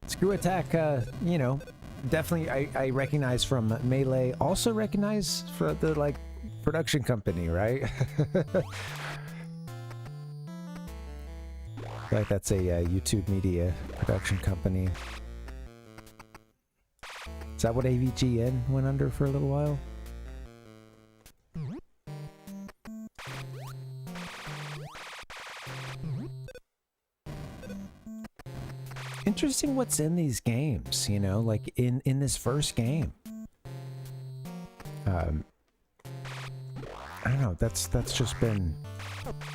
Speaker 10: Screw attack, definitely I recognize from Melee. Also recognize for the, like, production company, right? Like that's a YouTube media production company. Is that what AVGN went under for a little while? interesting what's in these games, you know, like in this first game. I don't know, that's just been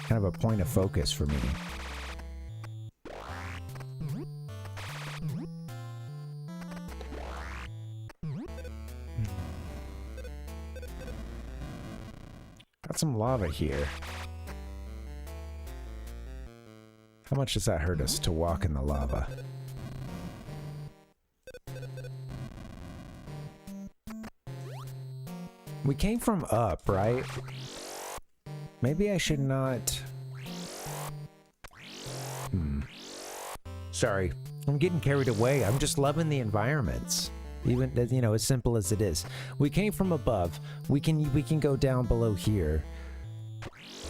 Speaker 10: kind of a point of focus for me. Got some lava here. How much does that hurt us to walk in the lava? We came from up, right? Maybe I should not... Sorry, I'm getting carried away. I'm just loving the environments. Even, you know, as simple as it is. We came from above. We can go down below here.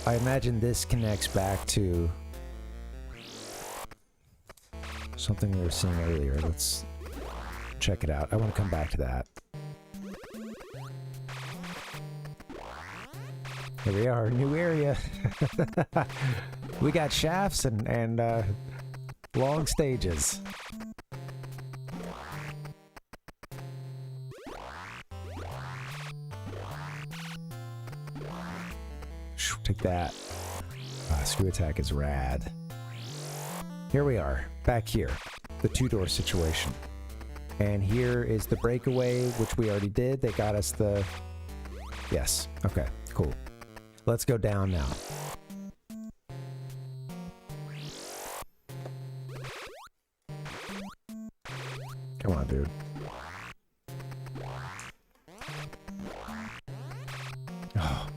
Speaker 10: I imagine this connects back to something we were seeing earlier. Let's check it out. I want to come back to that. Here we are, new area. We got shafts and long stages. Take that. Screw attack is rad. Here we are, back here. The two-door situation. And here is the breakaway, which we already did. They got us the... Yes. Okay, cool. Let's go down now. Come on, dude. Oh.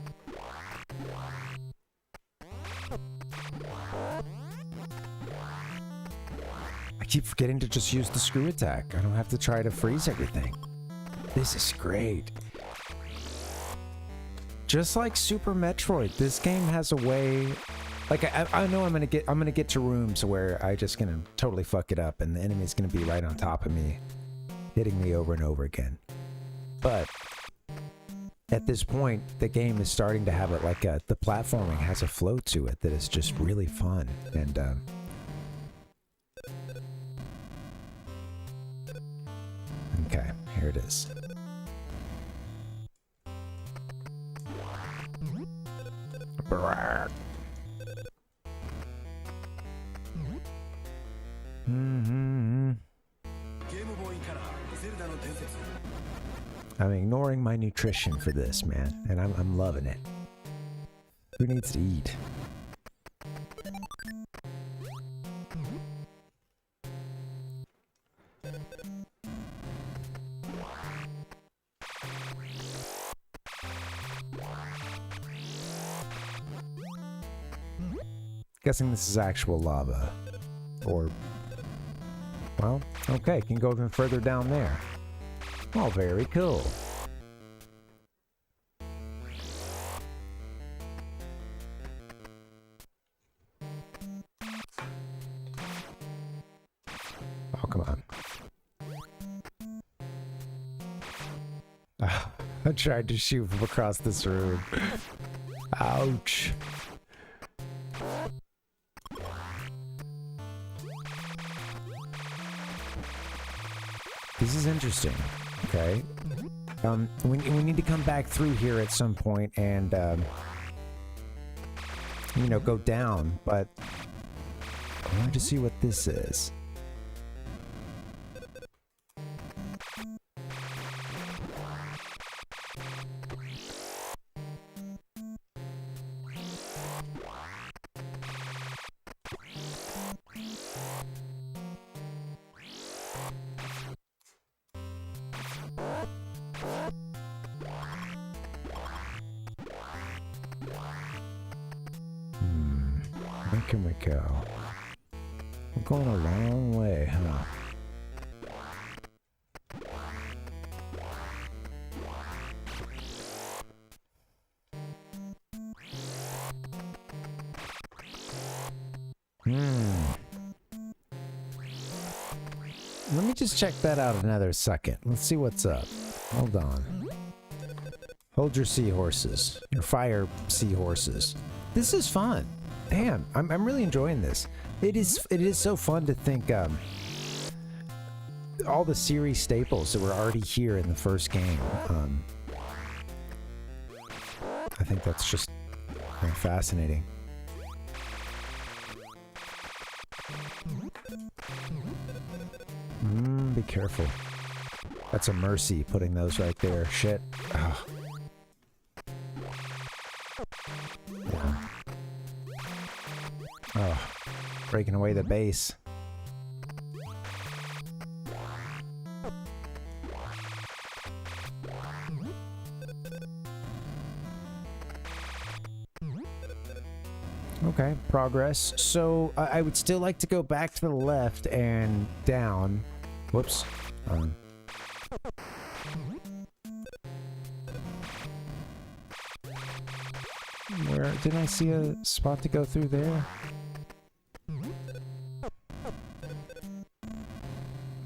Speaker 10: I keep forgetting to just use the screw attack. I don't have to try to freeze everything. This is great. Just like Super Metroid, this game has a way. Like I know I'm gonna get to rooms where I just gonna totally fuck it up, and the enemy's gonna be right on top of me, hitting me over and over again. But at this point, the game is starting to have it like the platforming has a flow to it that is just really fun. And okay, here it is. I'm ignoring my nutrition for this, man, and I'm loving it. Who needs to eat? Guessing this is actual lava. Or... well, okay, can go even further down there. Oh, very cool. Oh, come on. I tried to shoot from across this room. Ouch. This is interesting. Okay. We need to come back through here at some point and, you know, go down, but I wanted to see what this is. Where can we go? We're going a long way, huh? Let me just check that out another second. Let's see what's up. Hold on. Hold your seahorses. Your fire seahorses. This is fun. Damn, I'm really enjoying this. It is so fun to think, all the series staples that were already here in the first game. I think that's just fascinating. Be careful. That's a mercy, putting those right there. Shit. Oh. Yeah. Oh. Breaking away the base. Okay, progress. So I would still like to go back to the left and down. Whoops. Where didn't I see a spot to go through there?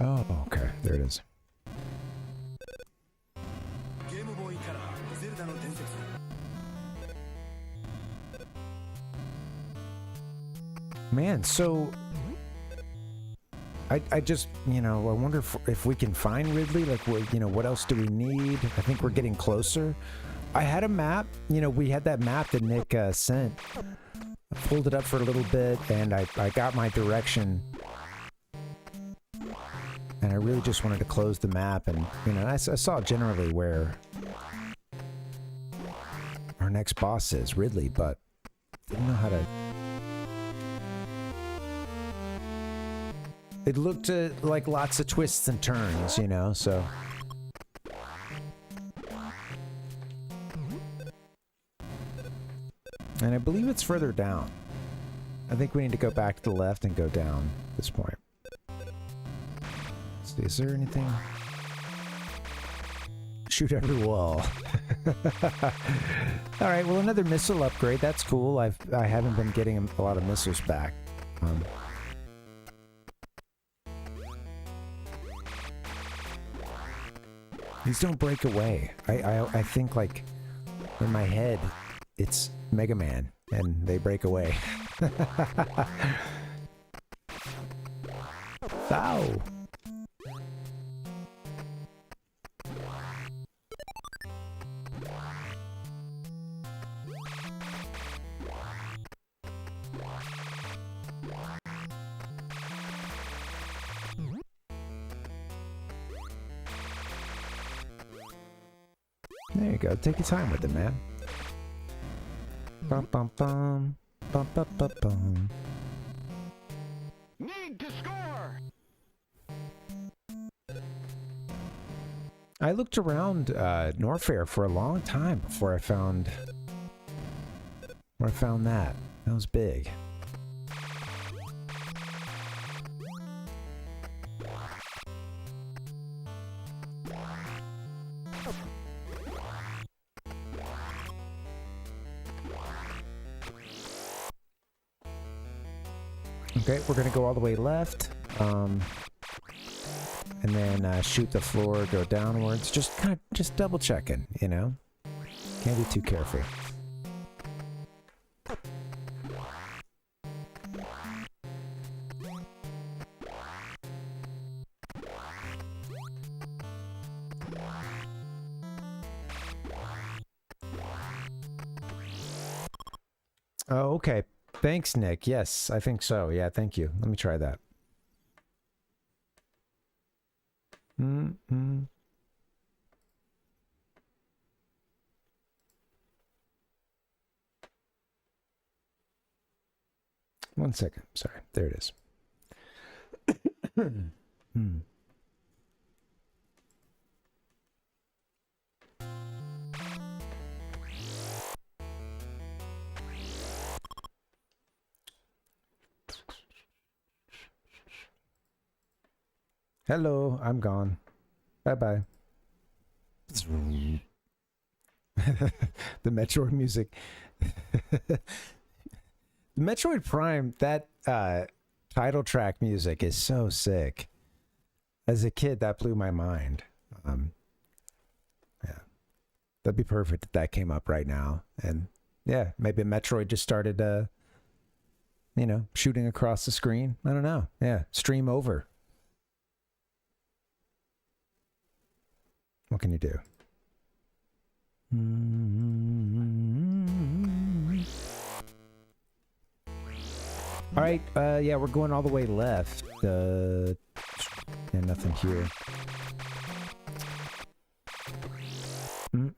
Speaker 10: Oh, okay. There it is. Man, so I just, you know, I wonder if we can find Ridley. Like, you know, what else do we need? I think we're getting closer. I had a map. You know, we had that map that Nick sent. I pulled it up for a little bit, and I got my direction. And I really just wanted to close the map, and, you know, I saw generally where our next boss is, Ridley, but didn't know how to... It looked like lots of twists and turns, you know, so... And I believe it's further down. I think we need to go back to the left and go down at this point. Let's see, is there anything? Shoot every wall. Alright, well, another missile upgrade. That's cool. I haven't been getting a lot of missiles back. These don't break away. I think, like, in my head, it's Mega Man, and they break away. Ow! There you go. Take your time with it, man. Bum bum bum. Bum bum bum bum.
Speaker 8: Need to score!
Speaker 10: I looked around Norfair for a long time before I found that. That was big. Okay, we're gonna go all the way left, and then shoot the floor, go downwards. Just double checking, you know. Can't be too careful. Oh, okay. Thanks, Nick. Yes, I think so. Yeah, thank you. Let me try that. One second. Sorry. There it is. Hello, I'm gone. Bye-bye. The Metroid music. The Metroid Prime, that title track music is so sick. As a kid, that blew my mind. Yeah. That'd be perfect if that came up right now. And yeah, maybe Metroid just started, you know, shooting across the screen. I don't know. Yeah, stream over. What can you do? All right, yeah, we're going all the way left. Yeah, nothing here. Come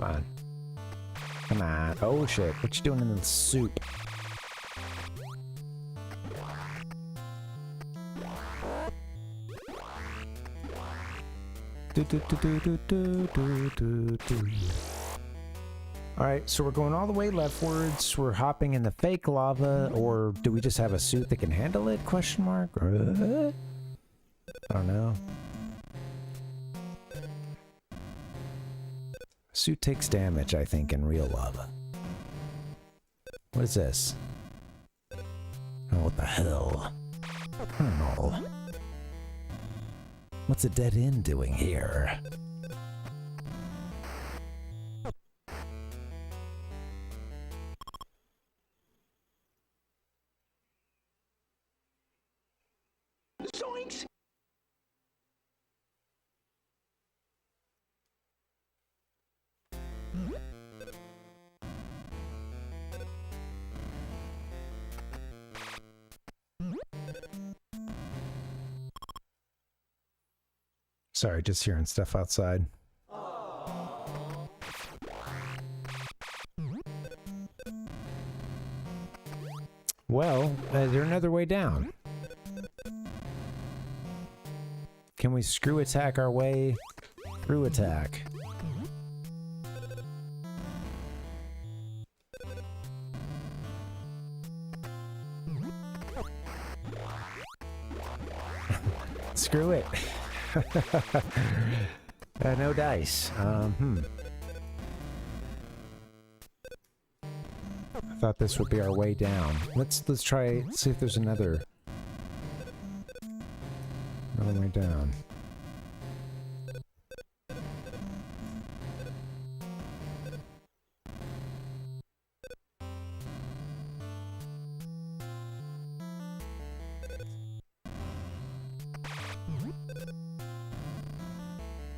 Speaker 10: on. Come on. Oh shit, what you doing in the soup? Alright, so we're going all the way leftwards. We're hopping in the fake lava, or do we just have a suit that can handle it? Question mark? I don't know. Suit takes damage, I think, in real lava. What is this? Oh, what the hell? I don't know. What's a dead end doing here?
Speaker 14: Zoinks!
Speaker 10: Sorry, just hearing stuff outside. Well, is there another way down? Can we screw attack our way through attack? Screw it. No dice. I thought this would be our way down. Let's try, see if there's another way down.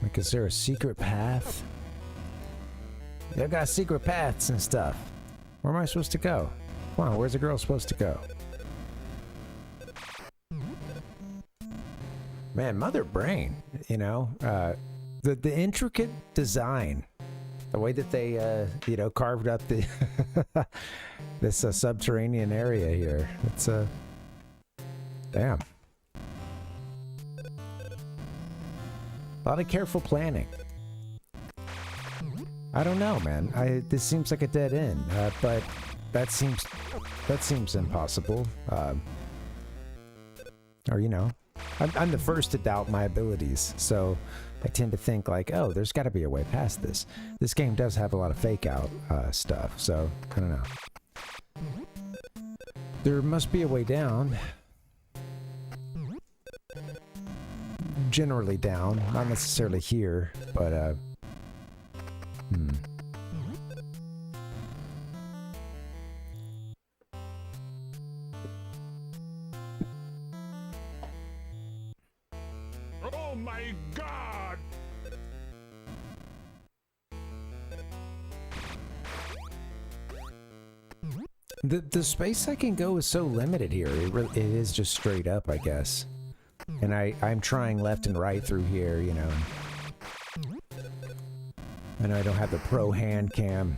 Speaker 10: Like, is there a secret path? They've got secret paths and stuff. Where am I supposed to go? Come on, where's the girl supposed to go? Man, mother brain, you know, the intricate design, the way that they, you know, carved up the this subterranean area here. It's damn. A lot of careful planning. I don't know, man. This seems like a dead end, but that seems impossible. Or, you know, I'm the first to doubt my abilities, so I tend to think like, oh, there's got to be a way past this. This game does have a lot of fake out stuff, so I don't know. There must be a way down. Generally down, not necessarily here, but
Speaker 17: Oh my God!
Speaker 10: The space I can go is so limited here. It is just straight up, I guess. And I'm trying left and right through here, you know. I know I don't have the pro hand cam.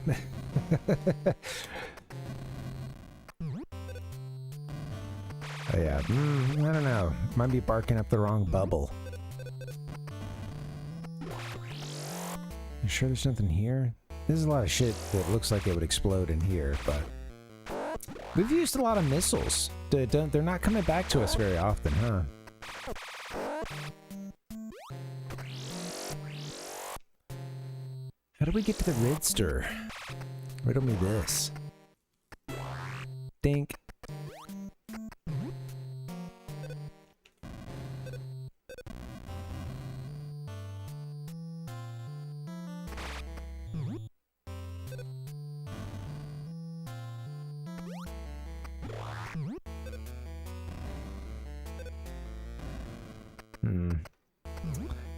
Speaker 10: Oh, yeah, I don't know. Might be barking up the wrong bubble. You sure there's nothing here? There's a lot of shit that looks like it would explode in here, but we've used a lot of missiles. They're not coming back to us very often, huh? How do we get to the Ridster? Riddle me this. Dink.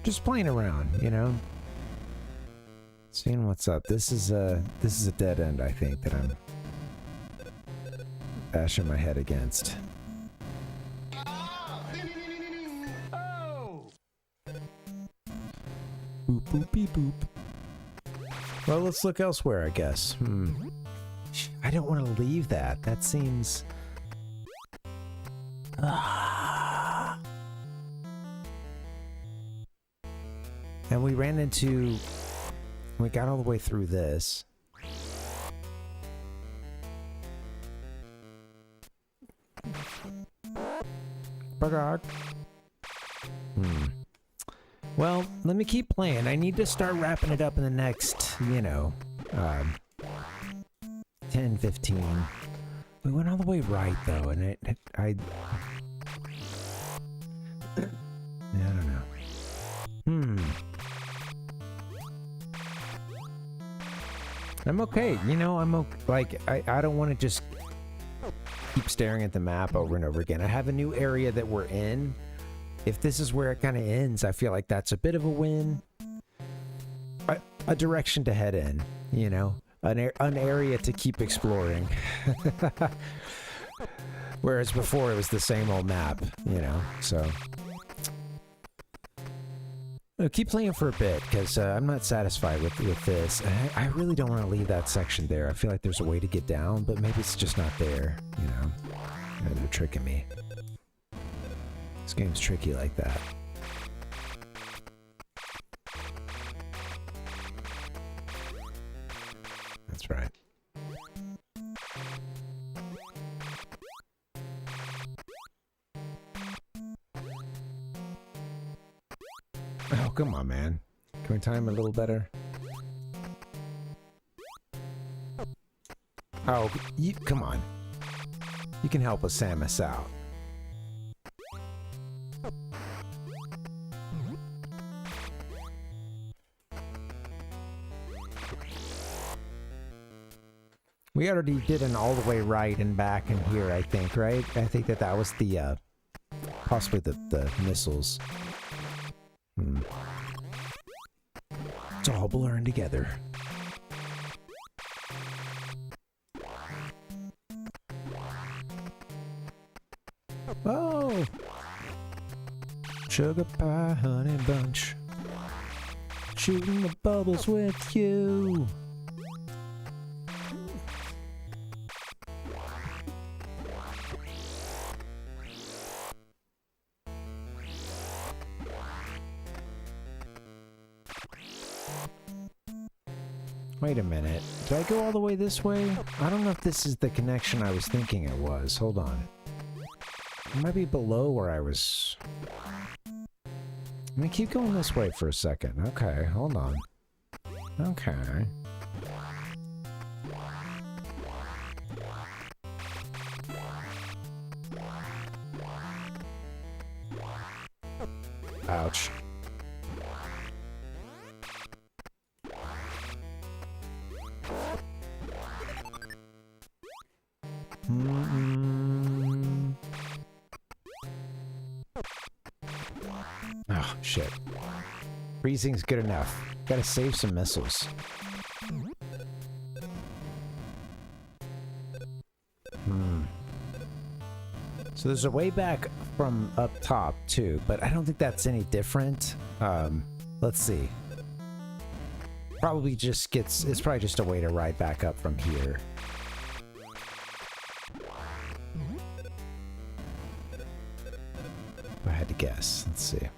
Speaker 10: Just playing around, you know? Seeing what's up. This is a dead end, I think, that I'm bashing my head against. Boop, boop, beep, boop. Well, let's look elsewhere, I guess. I don't want to leave that. That seems... And we ran into... We got all the way through this. Bagard. Well, let me keep playing. I need to start wrapping it up in the next, you know, 10, 15. We went all the way right, though, and I don't know. I'm okay. You know, I'm okay. Like, I don't want to just keep staring at the map over and over again. I have a new area that we're in. If this is where it kind of ends, I feel like that's a bit of a win. A direction to head in, you know? An area to keep exploring. Whereas before it was the same old map, you know? So... I'll keep playing for a bit, because I'm not satisfied with this. I really don't want to leave that section there. I feel like there's a way to get down, but maybe it's just not there, you know? They're tricking me. This game's tricky like that. That's right. Oh, come on, man. Can we time a little better? Oh, come on. You can help us Samus out. We already did an all the way right and back in here, I think, right? I think that was the, possibly the missiles. It's all blurring together. Oh! Sugar pie, honey bunch. Shooting the bubbles with you. Wait a minute. Did I go all the way this way? I don't know if this is the connection I was thinking it was. Hold on. It might be below where I was... Let me keep going this way for a second. Okay, hold on. Okay. Ouch. Oh, shit. Freezing's good enough. Gotta save some missiles. So there's a way back from up top, too, but I don't think that's any different. Let's see. Probably just gets... It's probably just a way to ride back up from here. I had to guess. Let's see.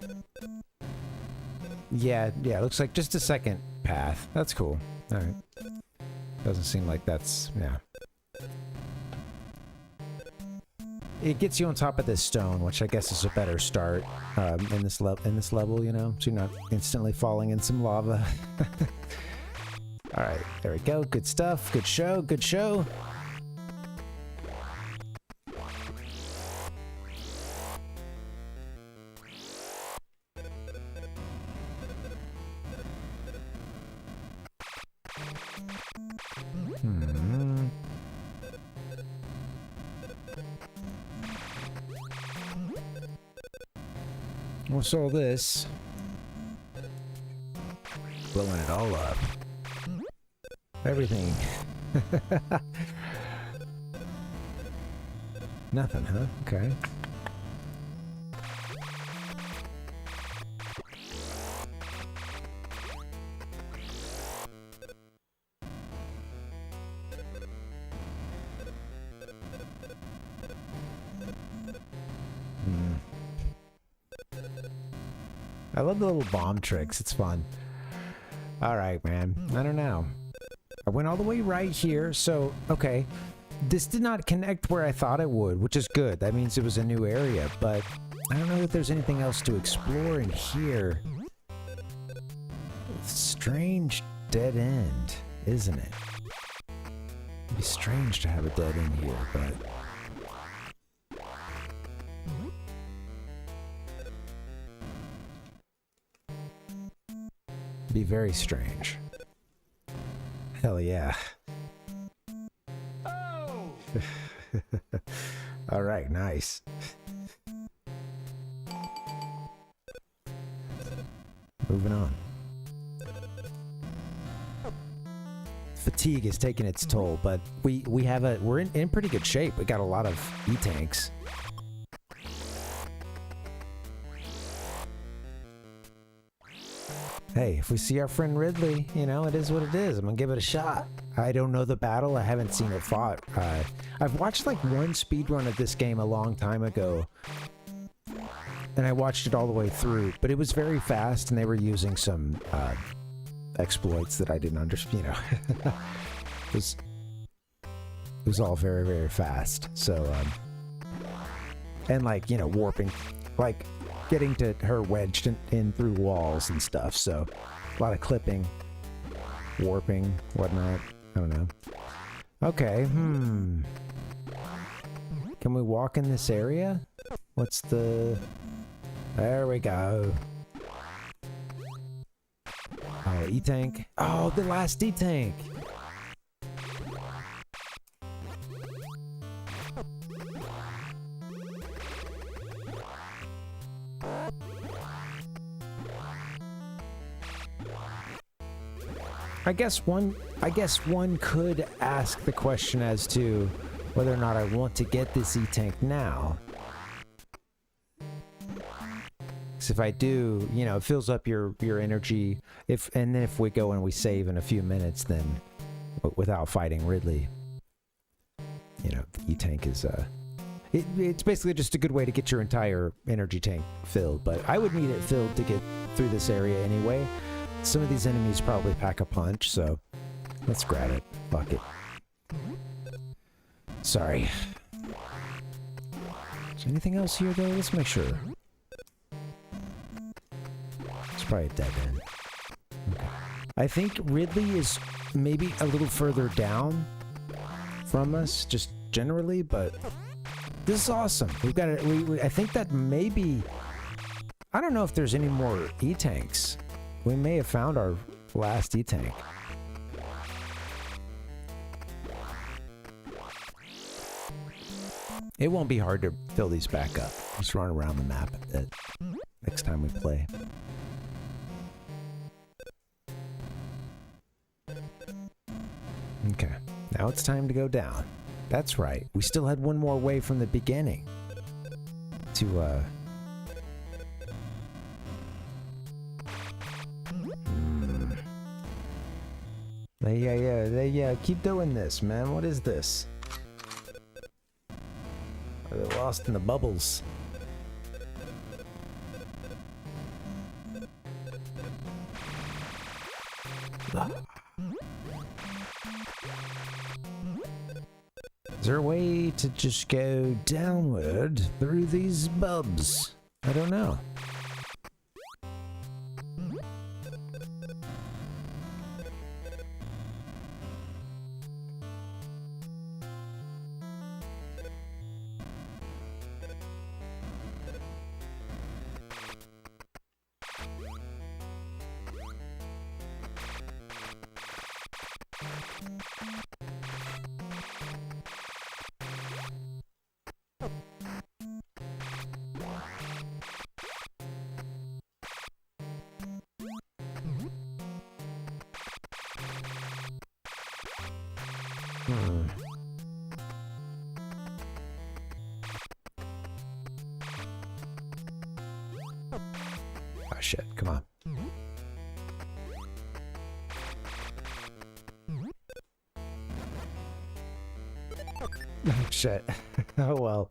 Speaker 10: Yeah, it looks like just a second path. That's cool. Alright. Doesn't seem like that's... yeah. It gets you on top of this stone, which I guess is a better start in this level, you know? So you're not instantly falling in some lava. Alright, there we go. Good stuff. Good show. Good show. What's all this? Blowing it all up. Everything. Nothing, huh? Okay. I love the little bomb tricks. It's fun. All right, man. I don't know. I went all the way right here. So, okay. This did not connect where I thought it would, which is good. That means it was a new area, but I don't know if there's anything else to explore in here. Strange dead end, isn't it? It'd be strange to have a dead end here, but... be very strange. Hell yeah. Oh! All right, nice. Moving on. Fatigue is taking its toll, but we're in pretty good shape. We got a lot of E-tanks. Hey, if we see our friend Ridley, you know, it is what it is. I'm gonna give it a shot. I don't know the battle. I haven't seen it fought. I've watched like one speedrun of this game a long time ago, and I watched it all the way through, but it was very fast, and they were using some exploits that I didn't understand. You know, it was all very, very fast. So, and like, you know, warping, like getting to her wedged in through walls and stuff. So a lot of clipping, warping, whatnot. I don't know. Okay, can we walk in this area? What's the... There we go. Oh, E-tank. Oh, the last E-tank. I guess one could ask the question as to whether or not I want to get this E-tank now. Because if I do, you know, it fills up your energy. And then if we go and we save in a few minutes, then without fighting Ridley, you know, the E-tank is it's basically just a good way to get your entire energy tank filled. But I would need it filled to get through this area anyway. Some of these enemies probably pack a punch, so let's grab it. Fuck it. Sorry. Is there anything else here, though? Let's make sure. It's probably a dead end. Okay. I think Ridley is maybe a little further down from us, just generally, but this is awesome. We've got it. I think that maybe... I don't know if there's any more E-tanks. We may have found our last E-tank. It won't be hard to fill these back up. Just run around the map a bit next time we play. Okay, now it's time to go down. That's right. We still had one more way from the beginning to Yeah, keep doing this, man. What is this? Are they lost in the bubbles? Is there a way to just go downward through these bubs? I don't know. Oh shit, come on. Oh shit. Oh well.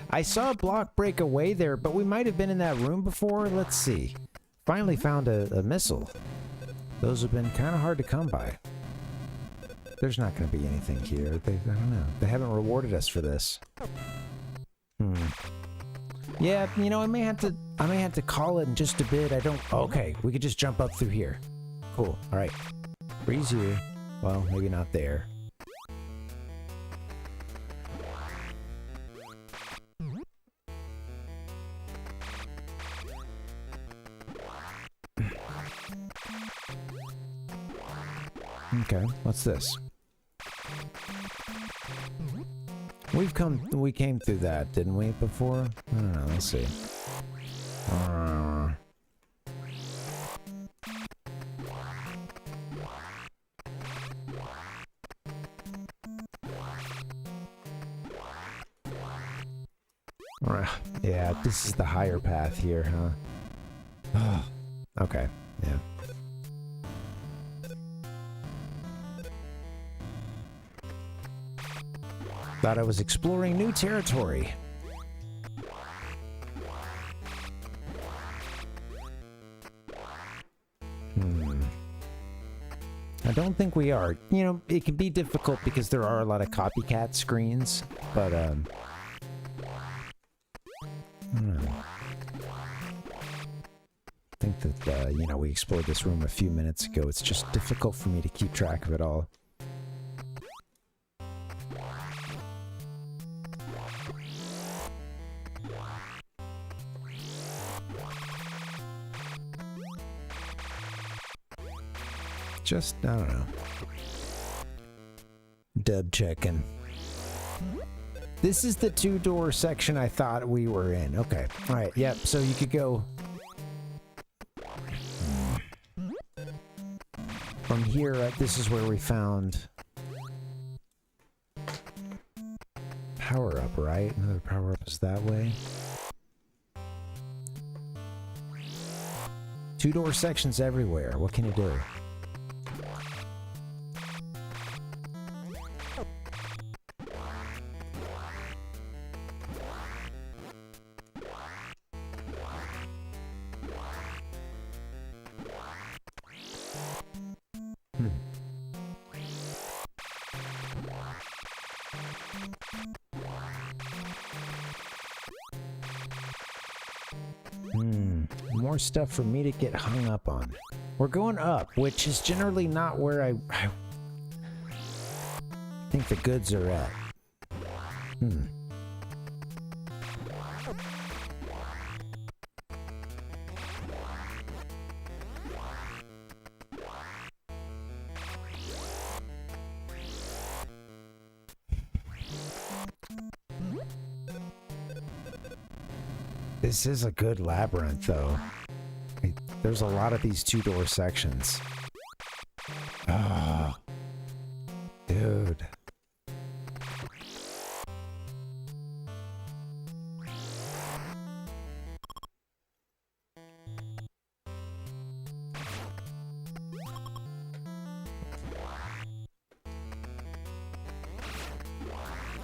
Speaker 10: I saw a block break away there, but we might have been in that room before. Let's see. Finally found a missile. Those have been kind of hard to come by. There's not going to be anything here. I don't know. They haven't rewarded us for this. Yeah, you know, I may have to call it in just a bit. I don't. Okay, we could just jump up through here. Cool. All right. Breeze here. Well, maybe not there. Okay, what's this? We came through that, didn't we, before? I don't know, let's see. Yeah, this is the higher path here, huh? Okay, yeah. Thought I was exploring new territory. I don't think we are. You know, it can be difficult because there are a lot of copycat screens, but I don't know. I think that, you know, we explored this room a few minutes ago. It's just difficult for me to keep track of it all. Just, I don't know. Dub checking. This is the two-door section I thought we were in. Okay. All right. Yep. So you could go from here. This is where we found power-up, right? Another power-up is that way. Two-door sections everywhere. What can you do? More stuff for me to get hung up on. We're going up, which is generally not where I think the goods are at. This is a good labyrinth, though. There's a lot of these two-door sections. Oh, dude.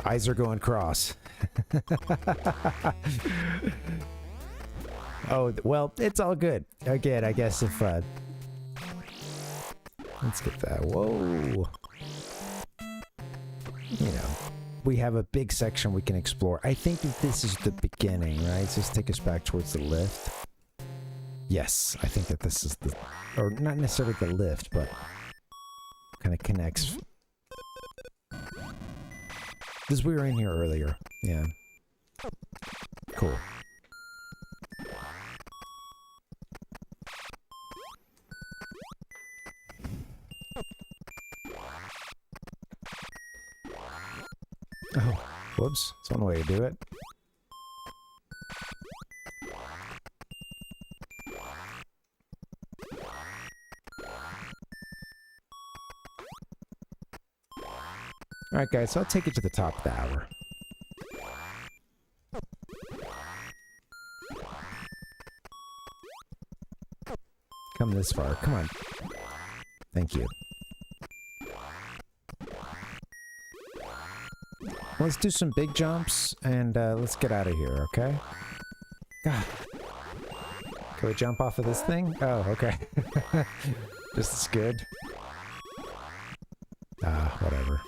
Speaker 10: Eyes are going cross. Oh, well, it's all good. Again, I guess if, let's get that. Whoa. You know, we have a big section we can explore. I think that this is the beginning, right? Does this take us back towards the lift? Yes, I think that this is the, or not necessarily the lift, but kind of connects. Because we were in here earlier. Yeah. Cool. Oh, whoops. That's one way to do it. Alright guys, so I'll take it to the top of the hour. Come this far, come on. Thank you. Let's do some big jumps, and let's get out of here, okay? God. Can we jump off of this thing? Oh, okay. Just as good. Ah, whatever.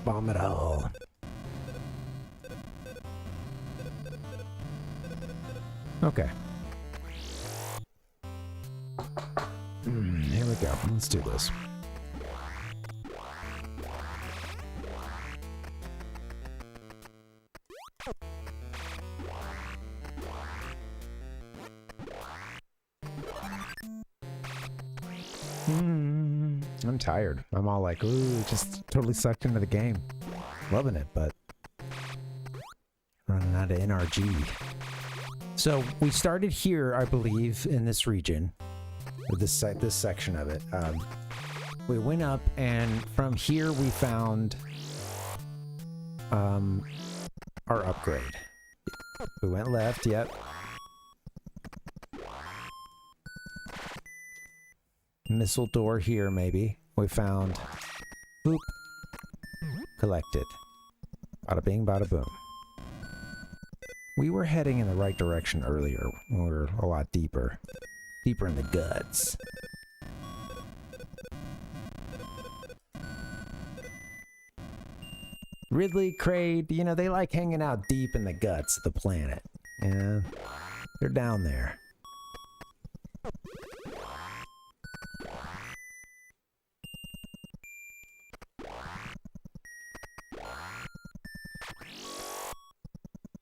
Speaker 10: Bomb it all. Okay. Here we go. Let's do this. I'm tired. I'm all like, ooh, just totally sucked into the game. Loving it, but running out of NRG. So we started here, I believe, in this region, or this section of it. We went up, and from here we found our upgrade. We went left, yep. Missile door here, maybe. We found... Boop. Collected. Bada bing, bada boom. We were heading in the right direction earlier. We were a lot deeper. Deeper in the guts. Ridley, Kraid, you know, they like hanging out deep in the guts of the planet. Yeah, they're down there.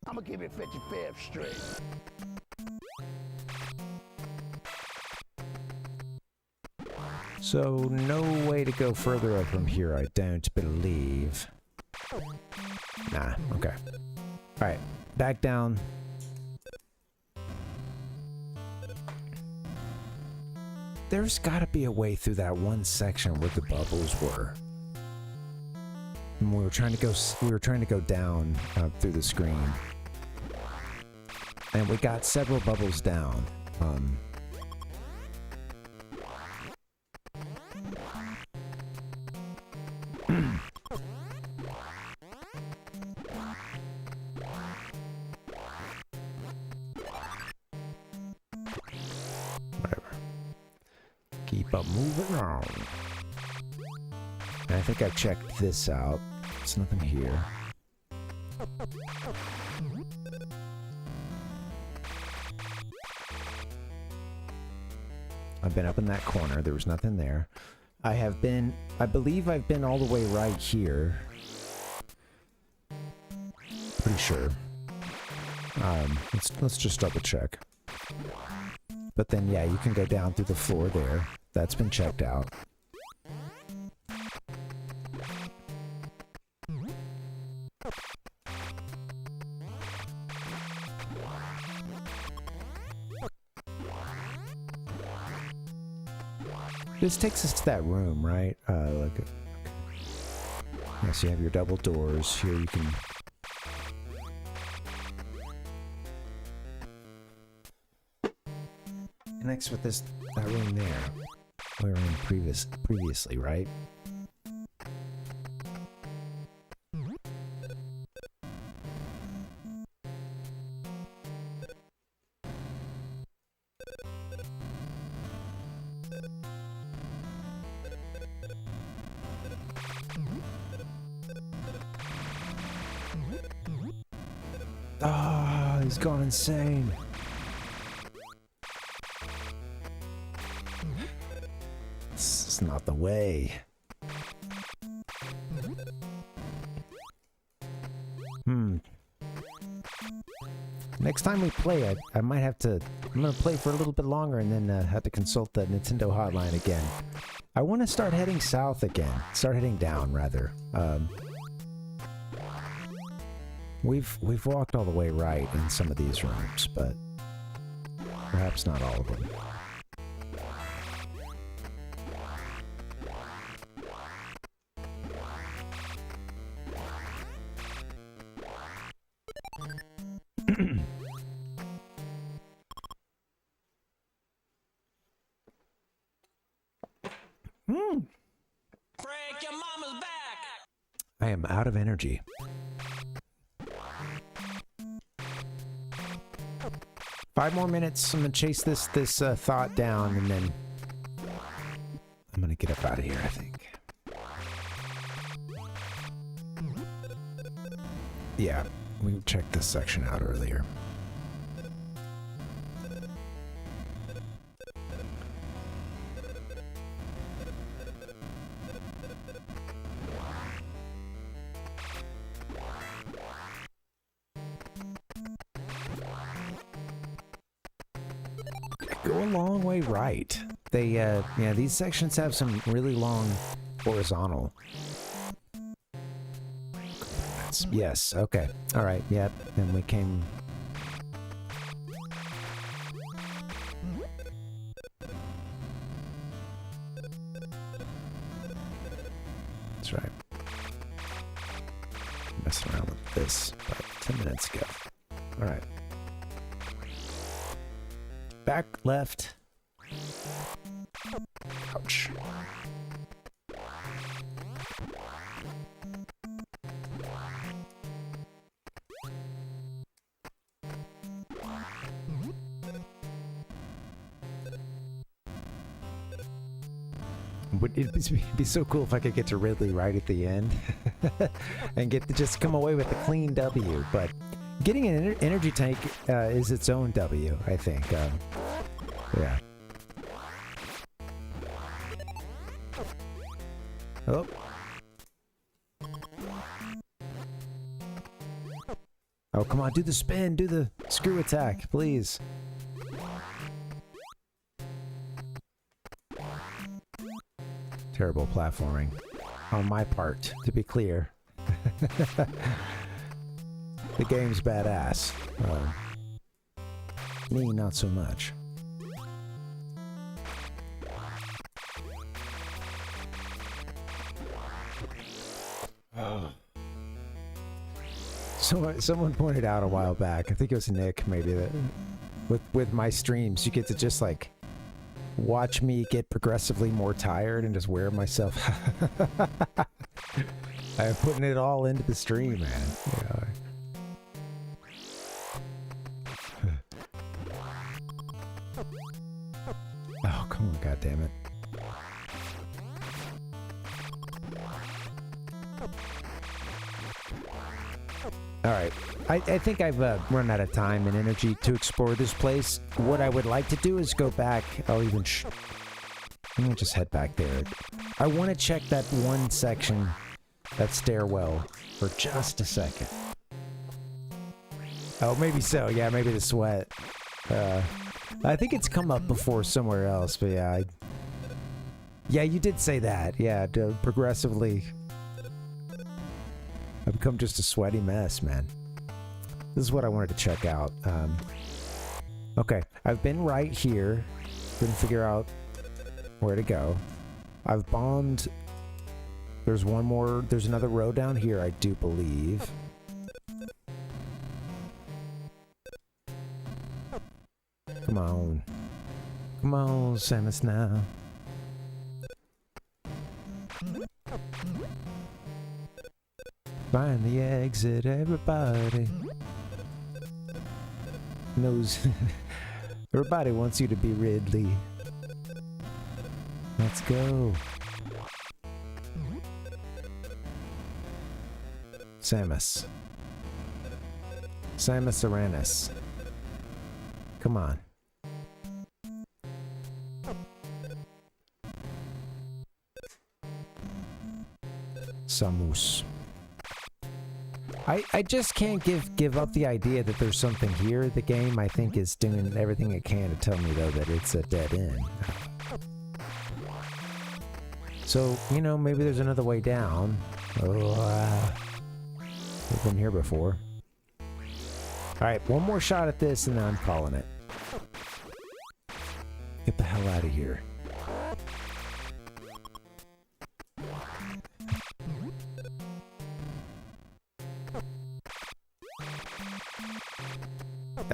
Speaker 14: I'm gonna give you 55 straight.
Speaker 10: So, no way to go further up from here, I don't believe. Nah, okay. Alright, back down. There's gotta be a way through that one section where the bubbles were. And we were trying to go down through the screen. And we got several bubbles down. Whatever. Keep up moving on. And I think I've checked this out. There's nothing here. I've been up in that corner. There was nothing there. I believe I've been all the way right here. Pretty sure. Let's just double check. But then, yeah, you can go down through the floor there. That's been checked out. This takes us to that room, right? Yes, you have your double doors. Here you can... Connects with that room there. We were in previously, right? Ah, he's gone insane. This is not the way. next time we play, I might have to... I'm going to play for a little bit longer and then have to consult the Nintendo hotline again. I want to start heading south again. Start heading down, rather. We've walked all the way right in some of these rooms, but perhaps not all of them.
Speaker 1: Break your mama's back.
Speaker 10: I am out of energy. Five more minutes. I'm gonna chase this thought down, and then I'm gonna get up out of here, I think. Yeah, we checked this section out earlier. Go a long way right. They, yeah, these sections have some really long horizontal. Yes, okay. Alright, yep. Then we came... That's right. Messing around with this about 10 minutes ago. Alright. Back left. Ouch. Would it be so cool if I could get to Ridley right at the end and get to just come away with a clean W, but getting an energy tank is its own W, I think. Yeah. Oh. Oh, come on, do the spin, do the screw attack, please. Terrible platforming on my part, to be clear. The game's badass. Me, not so much. So someone pointed out a while back, I think it was Nick maybe, that with my streams you get to just like watch me get progressively more tired and just wear myself. I'm putting it all into the stream, man. Yeah. Oh, come on, goddammit. Alright, I think I've run out of time and energy to explore this place. What I would like to do is go back. I'll even let me just head back there. I want to check that one section, that stairwell, for just a second. Oh, maybe so. Yeah, maybe the sweat. I think it's come up before somewhere else, but yeah. Yeah, you did say that. Yeah, progressively... I've become just a sweaty mess, man. This is what I wanted to check out. Okay, I've been right here. Couldn't figure out where to go. I've bombed... There's one more... There's another road down here, I do believe. Come on. Come on, Samus now. Find the exit, everybody knows. Everybody wants you to be Ridley. Let's go. Samus. Samus Aranus. Come on. Samus. I just can't give up the idea that there's something here. The game, I think, is doing everything it can to tell me, though, that it's a dead end. So, you know, maybe there's another way down. Oh, we've been here before. Alright, one more shot at this and then I'm calling it. Get the hell out of here.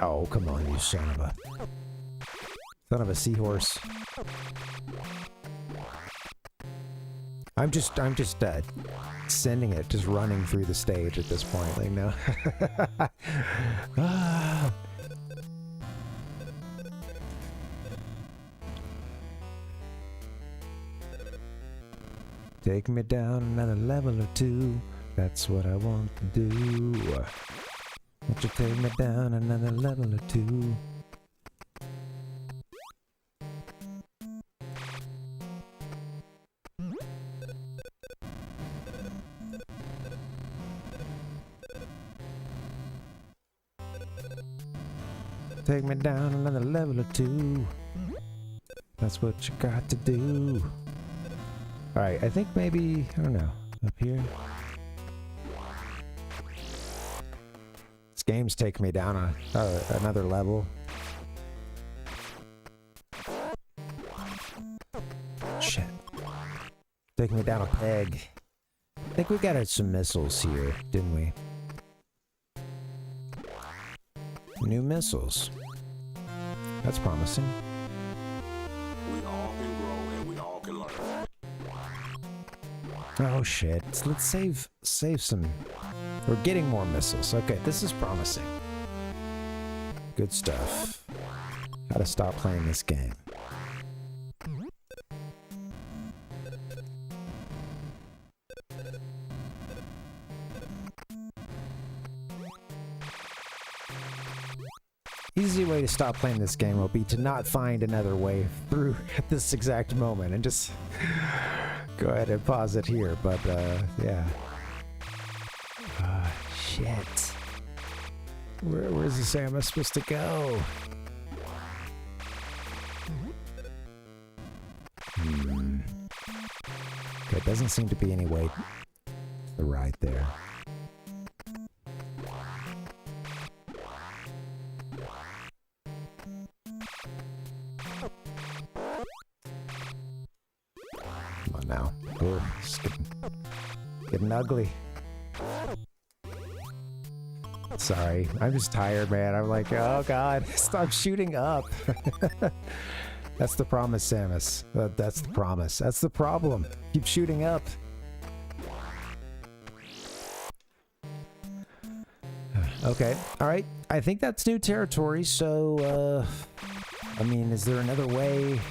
Speaker 10: Oh, come on, you son of a seahorse. I'm just sending it, just running through the stage at this point, like, no. Ah. Take me down another level or two. That's what I want to do. Won't you take me down another level or two? Take me down another level or two. That's what you got to do. Alright, I think maybe, I don't know, up here. This game's taking me down another level. Shit. Taking me down a peg. I think we got some missiles here, didn't we? New missiles. That's promising.
Speaker 17: We all can grow and we all can learn.
Speaker 10: Oh shit. Let's save some. We're getting more missiles. Okay, this is promising. Good stuff. Gotta stop playing this game. Easy way to stop playing this game will be to not find another way through at this exact moment and just go ahead and pause it here, but yeah. Shit. Where's the say I'm supposed to go? Okay, doesn't seem to be any way to the right there. Come on now. Oh, it's getting ugly. Sorry, I'm just tired, man. I'm like, oh god, stop shooting up. That's the promise, Samus. That's the promise. That's the problem. Keep shooting up. Okay, alright. I think that's new territory, so, I mean, is there another way?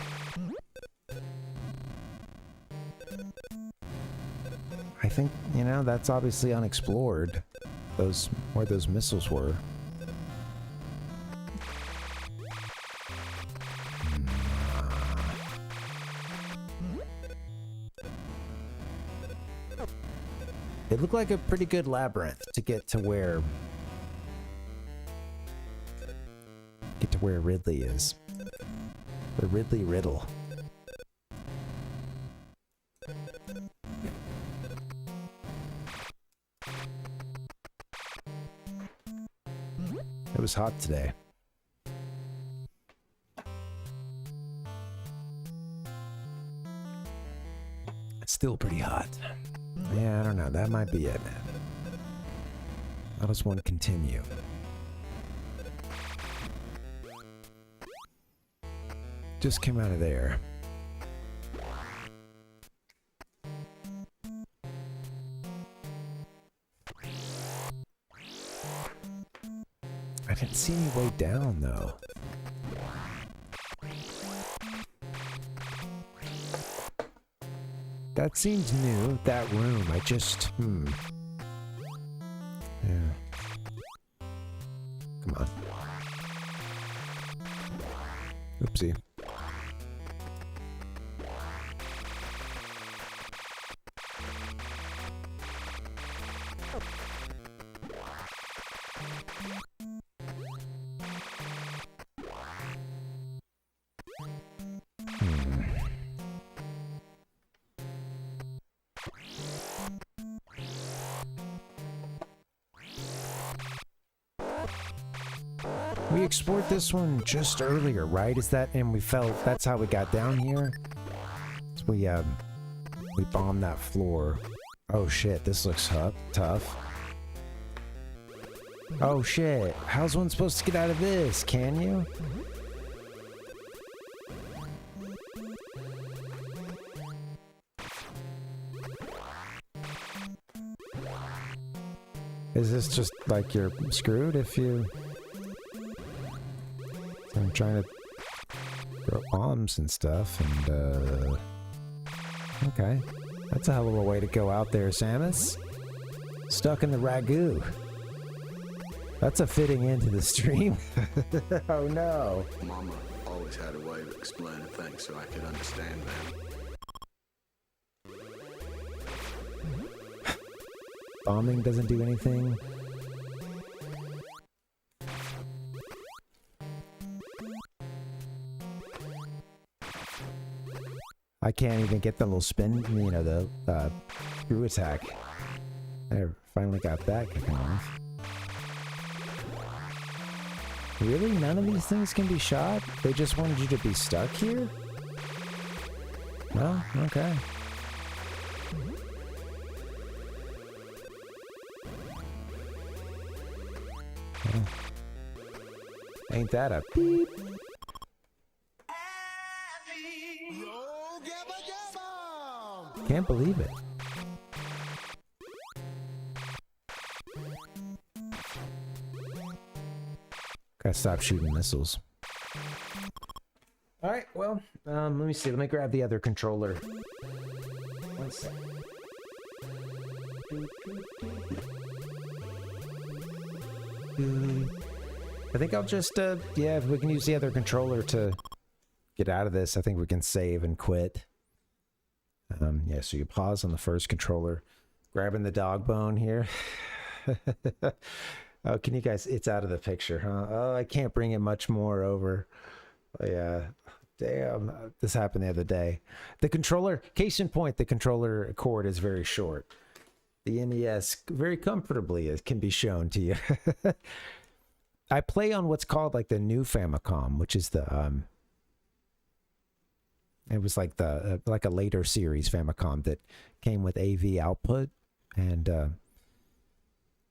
Speaker 10: I think, you know, that's obviously unexplored. Where those missiles were. It looked like a pretty good labyrinth to get to where Ridley is. The Ridley Riddle. It was hot today. It's still pretty hot. Yeah, I don't know. That might be it, man. I just want to continue. Just came out of there. I didn't see any way down, though. That seems new, that room. I just, Yeah. Come on. Oopsie. We explored this one just earlier, right? Is that, and we felt that's how we got down here? So we bombed that floor. Oh shit, this looks tough. Oh shit, how's one supposed to get out of this? Can you? Is this just like you're screwed if you... I'm trying to throw bombs and stuff and okay. That's a hell of a way to go out there, Samus. Stuck in the ragu. That's a fitting end to the stream. Oh no.
Speaker 17: Mama always had a way of explaining things so I could understand them.
Speaker 10: Bombing doesn't do anything. I can't even get the little spin, you know, the screw attack. There, finally got that kicking off. Really? None of these things can be shot? They just wanted you to be stuck here? Well, okay. Well, ain't that a beep? Can't believe it. Gotta stop shooting missiles. Alright, well, let me see. Let me grab the other controller. One sec. I think I'll just, yeah, if we can use the other controller to get out of this, I think we can save and quit. Yeah, so you pause on the first controller. Grabbing the dog bone here. Oh, can you guys... It's out of the picture, huh? Oh, I can't bring it much more over. Oh, yeah. Damn. This happened the other day. The controller... Case in point, the controller cord is very short. The NES very comfortably can be shown to you. I play on what's called like the new Famicom, which is the... It was like the like a later series Famicom that came with AV output, and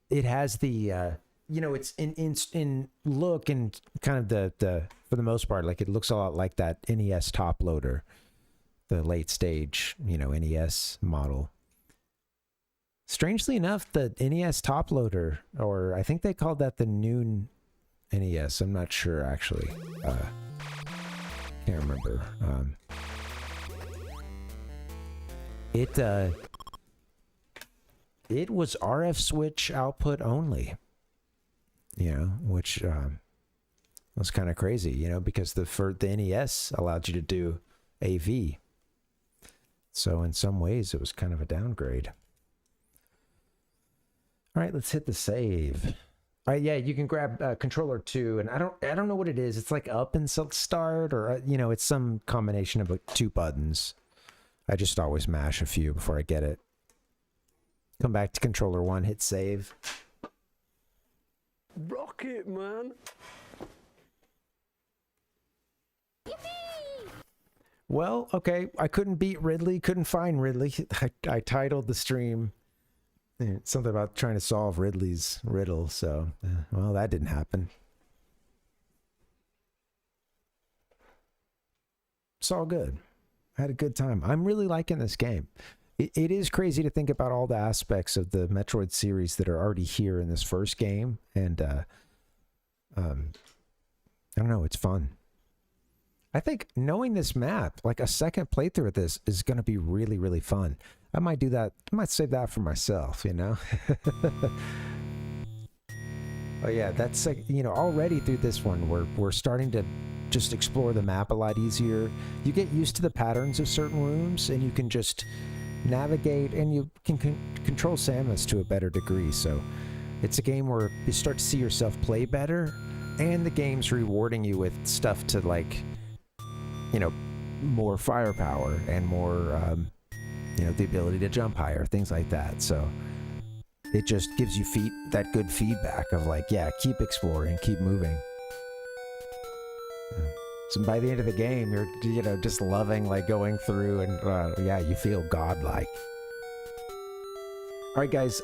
Speaker 10: it has the you know, it's in look and kind of the for the most part, like it looks a lot like that NES top loader, the late stage, you know, NES model. Strangely enough, the NES top loader, or I think they called that the new NES. I'm not sure actually. Can't remember. It was RF switch output only, you know, which was kind of crazy, you know, because the NES allowed you to do AV. So in some ways, it was kind of a downgrade. All right, let's hit the save. All right, yeah, you can grab controller 2, and I don't know what it is. It's like up and start, or you know, it's some combination of like 2 buttons. I just always mash a few before I get it. Come back to controller 1, hit save.
Speaker 6: Rocket, man.
Speaker 10: Well, okay, I couldn't beat Ridley, couldn't find Ridley. I titled the stream something about trying to solve Ridley's riddle, so, well, that didn't happen. It's all good. I had a good time. I'm really liking this game. It is crazy to think about all the aspects of the Metroid series that are already here in this first game, and I don't know, it's fun. I think knowing this map, like a second playthrough of this, is going to be really, really fun. I might do that. I might save that for myself, you know? Oh yeah, that's like, you know, already through this one, we're starting to just explore the map a lot easier. You get used to the patterns of certain rooms, and you can just navigate, and you can control Samus to a better degree. So it's a game where you start to see yourself play better, and the game's rewarding you with stuff to, like, you know, more firepower and more, you know, the ability to jump higher, things like that. So it just gives you that good feedback of like, yeah, keep exploring, keep moving. So by the end of the game, you're, you know, just loving like going through and yeah, you feel godlike. All right, guys,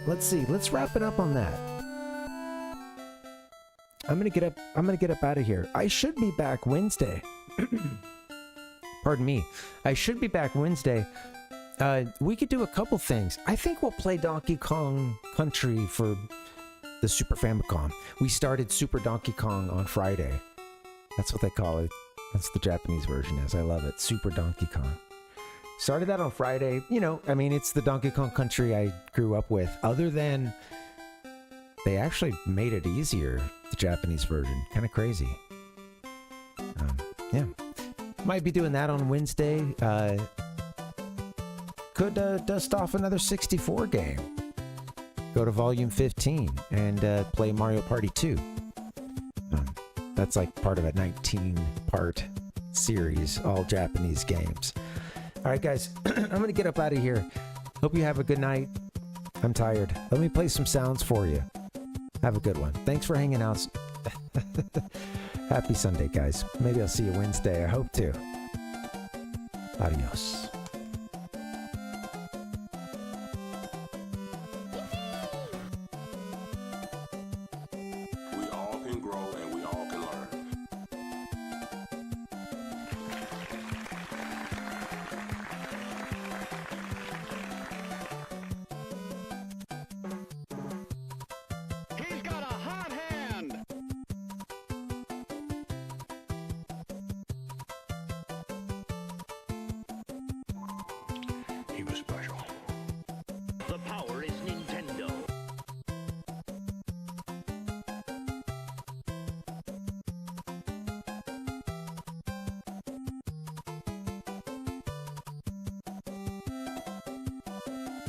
Speaker 10: let's see. Let's wrap it up on that. I'm gonna get up out of here. I should be back Wednesday. Pardon me. I should be back Wednesday. We could do a couple things. I think we'll play Donkey Kong Country for the Super Famicom. We started Super Donkey Kong on Friday. That's what they call it. That's the Japanese version is. I love it. Super Donkey Kong. Started that on Friday. You know, I mean, it's the Donkey Kong Country I grew up with. Other than they actually made it easier, the Japanese version. Kind of crazy. Yeah. Might be doing that on Wednesday. Could dust off another 64 game. Go to volume 15 and play Mario Party 2. That's like part of a 19-part series, all Japanese games. All right, guys, I'm going to get up out of here. Hope you have a good night. I'm tired. Let me play some sounds for you. Have a good one. Thanks for hanging out. Happy Sunday, guys. Maybe I'll see you Wednesday. I hope to. Adios.
Speaker 17: We all can grow and we all can learn.
Speaker 8: He's got a hot hand.
Speaker 17: He was special.
Speaker 11: The power is Nintendo.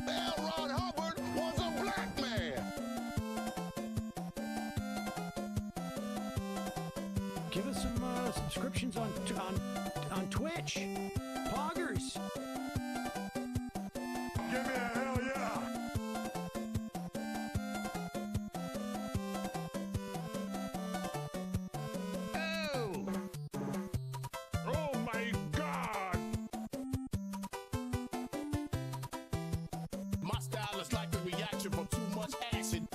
Speaker 8: L. Ron Hubbard was a black man.
Speaker 14: Give us some subscriptions on Twitch. Poggers.
Speaker 8: Give me a hell yeah. Oh! Oh my God! My style is like the reaction from too much acid.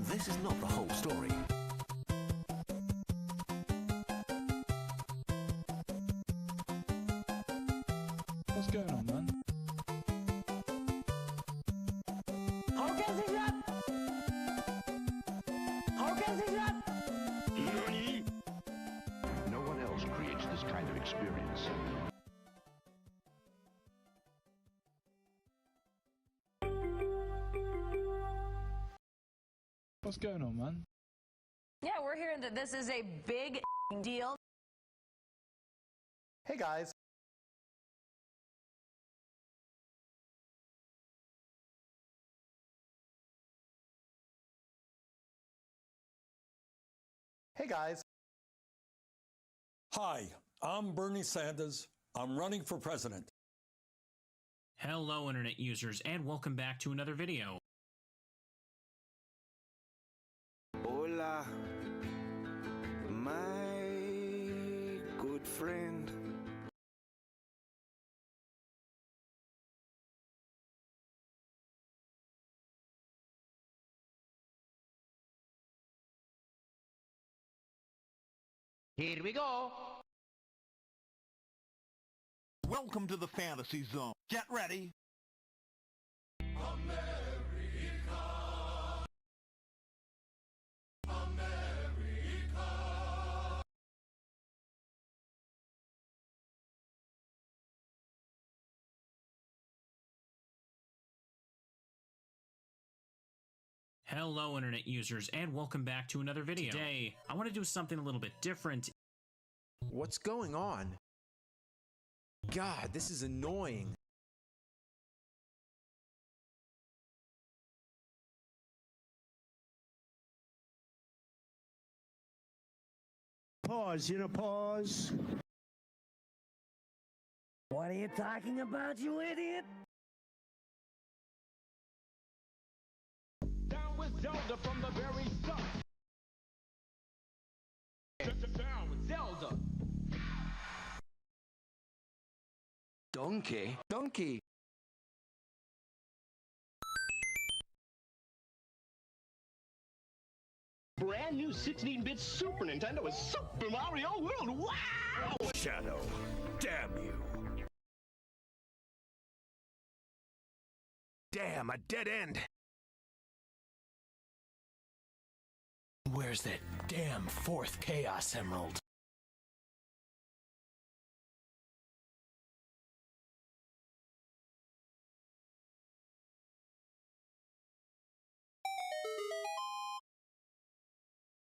Speaker 15: This is not the whole story.
Speaker 14: What's going on, man?
Speaker 8: No one else creates this kind of experience.
Speaker 14: What's going on, man?
Speaker 18: Yeah, we're hearing that this is a big deal.
Speaker 2: Hey guys. Hey guys.
Speaker 19: Hi, I'm Bernie Sanders. I'm running for president.
Speaker 20: Hello, internet users, and welcome back to another video.
Speaker 6: Hola, my good friend.
Speaker 8: Here we go. Welcome to the fantasy zone. Get ready.
Speaker 20: Hello, internet users, and welcome back to another video. Today, I want to do something a little bit different.
Speaker 2: What's going on? God, this is annoying.
Speaker 14: Pause, pause.
Speaker 21: What are you talking about, you idiot?
Speaker 8: Down with Zelda from the very start.
Speaker 17: Donkey. Donkey.
Speaker 7: Brand new 16-bit Super Nintendo with Super Mario World. Wow!
Speaker 15: Shadow, damn you. Damn, a dead end. Where's that damn fourth Chaos Emerald?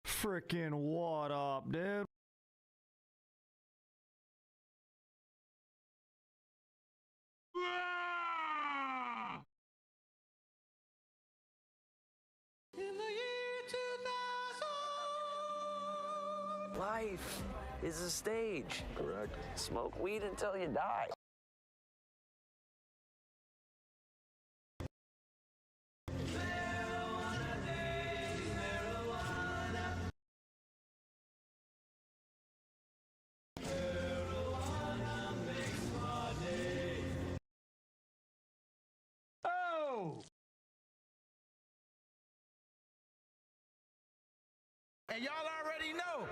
Speaker 3: Frickin' what up, dude?
Speaker 6: In the year 2000. Life is a stage. Correct. Smoke weed until you die.
Speaker 2: And y'all already know,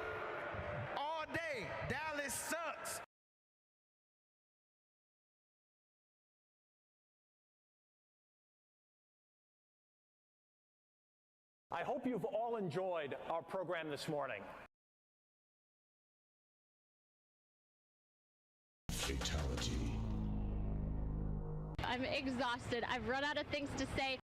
Speaker 2: all day, Dallas sucks.
Speaker 7: I hope you've all enjoyed our program this morning.
Speaker 5: Fatality.
Speaker 16: I'm exhausted. I've run out of things to say.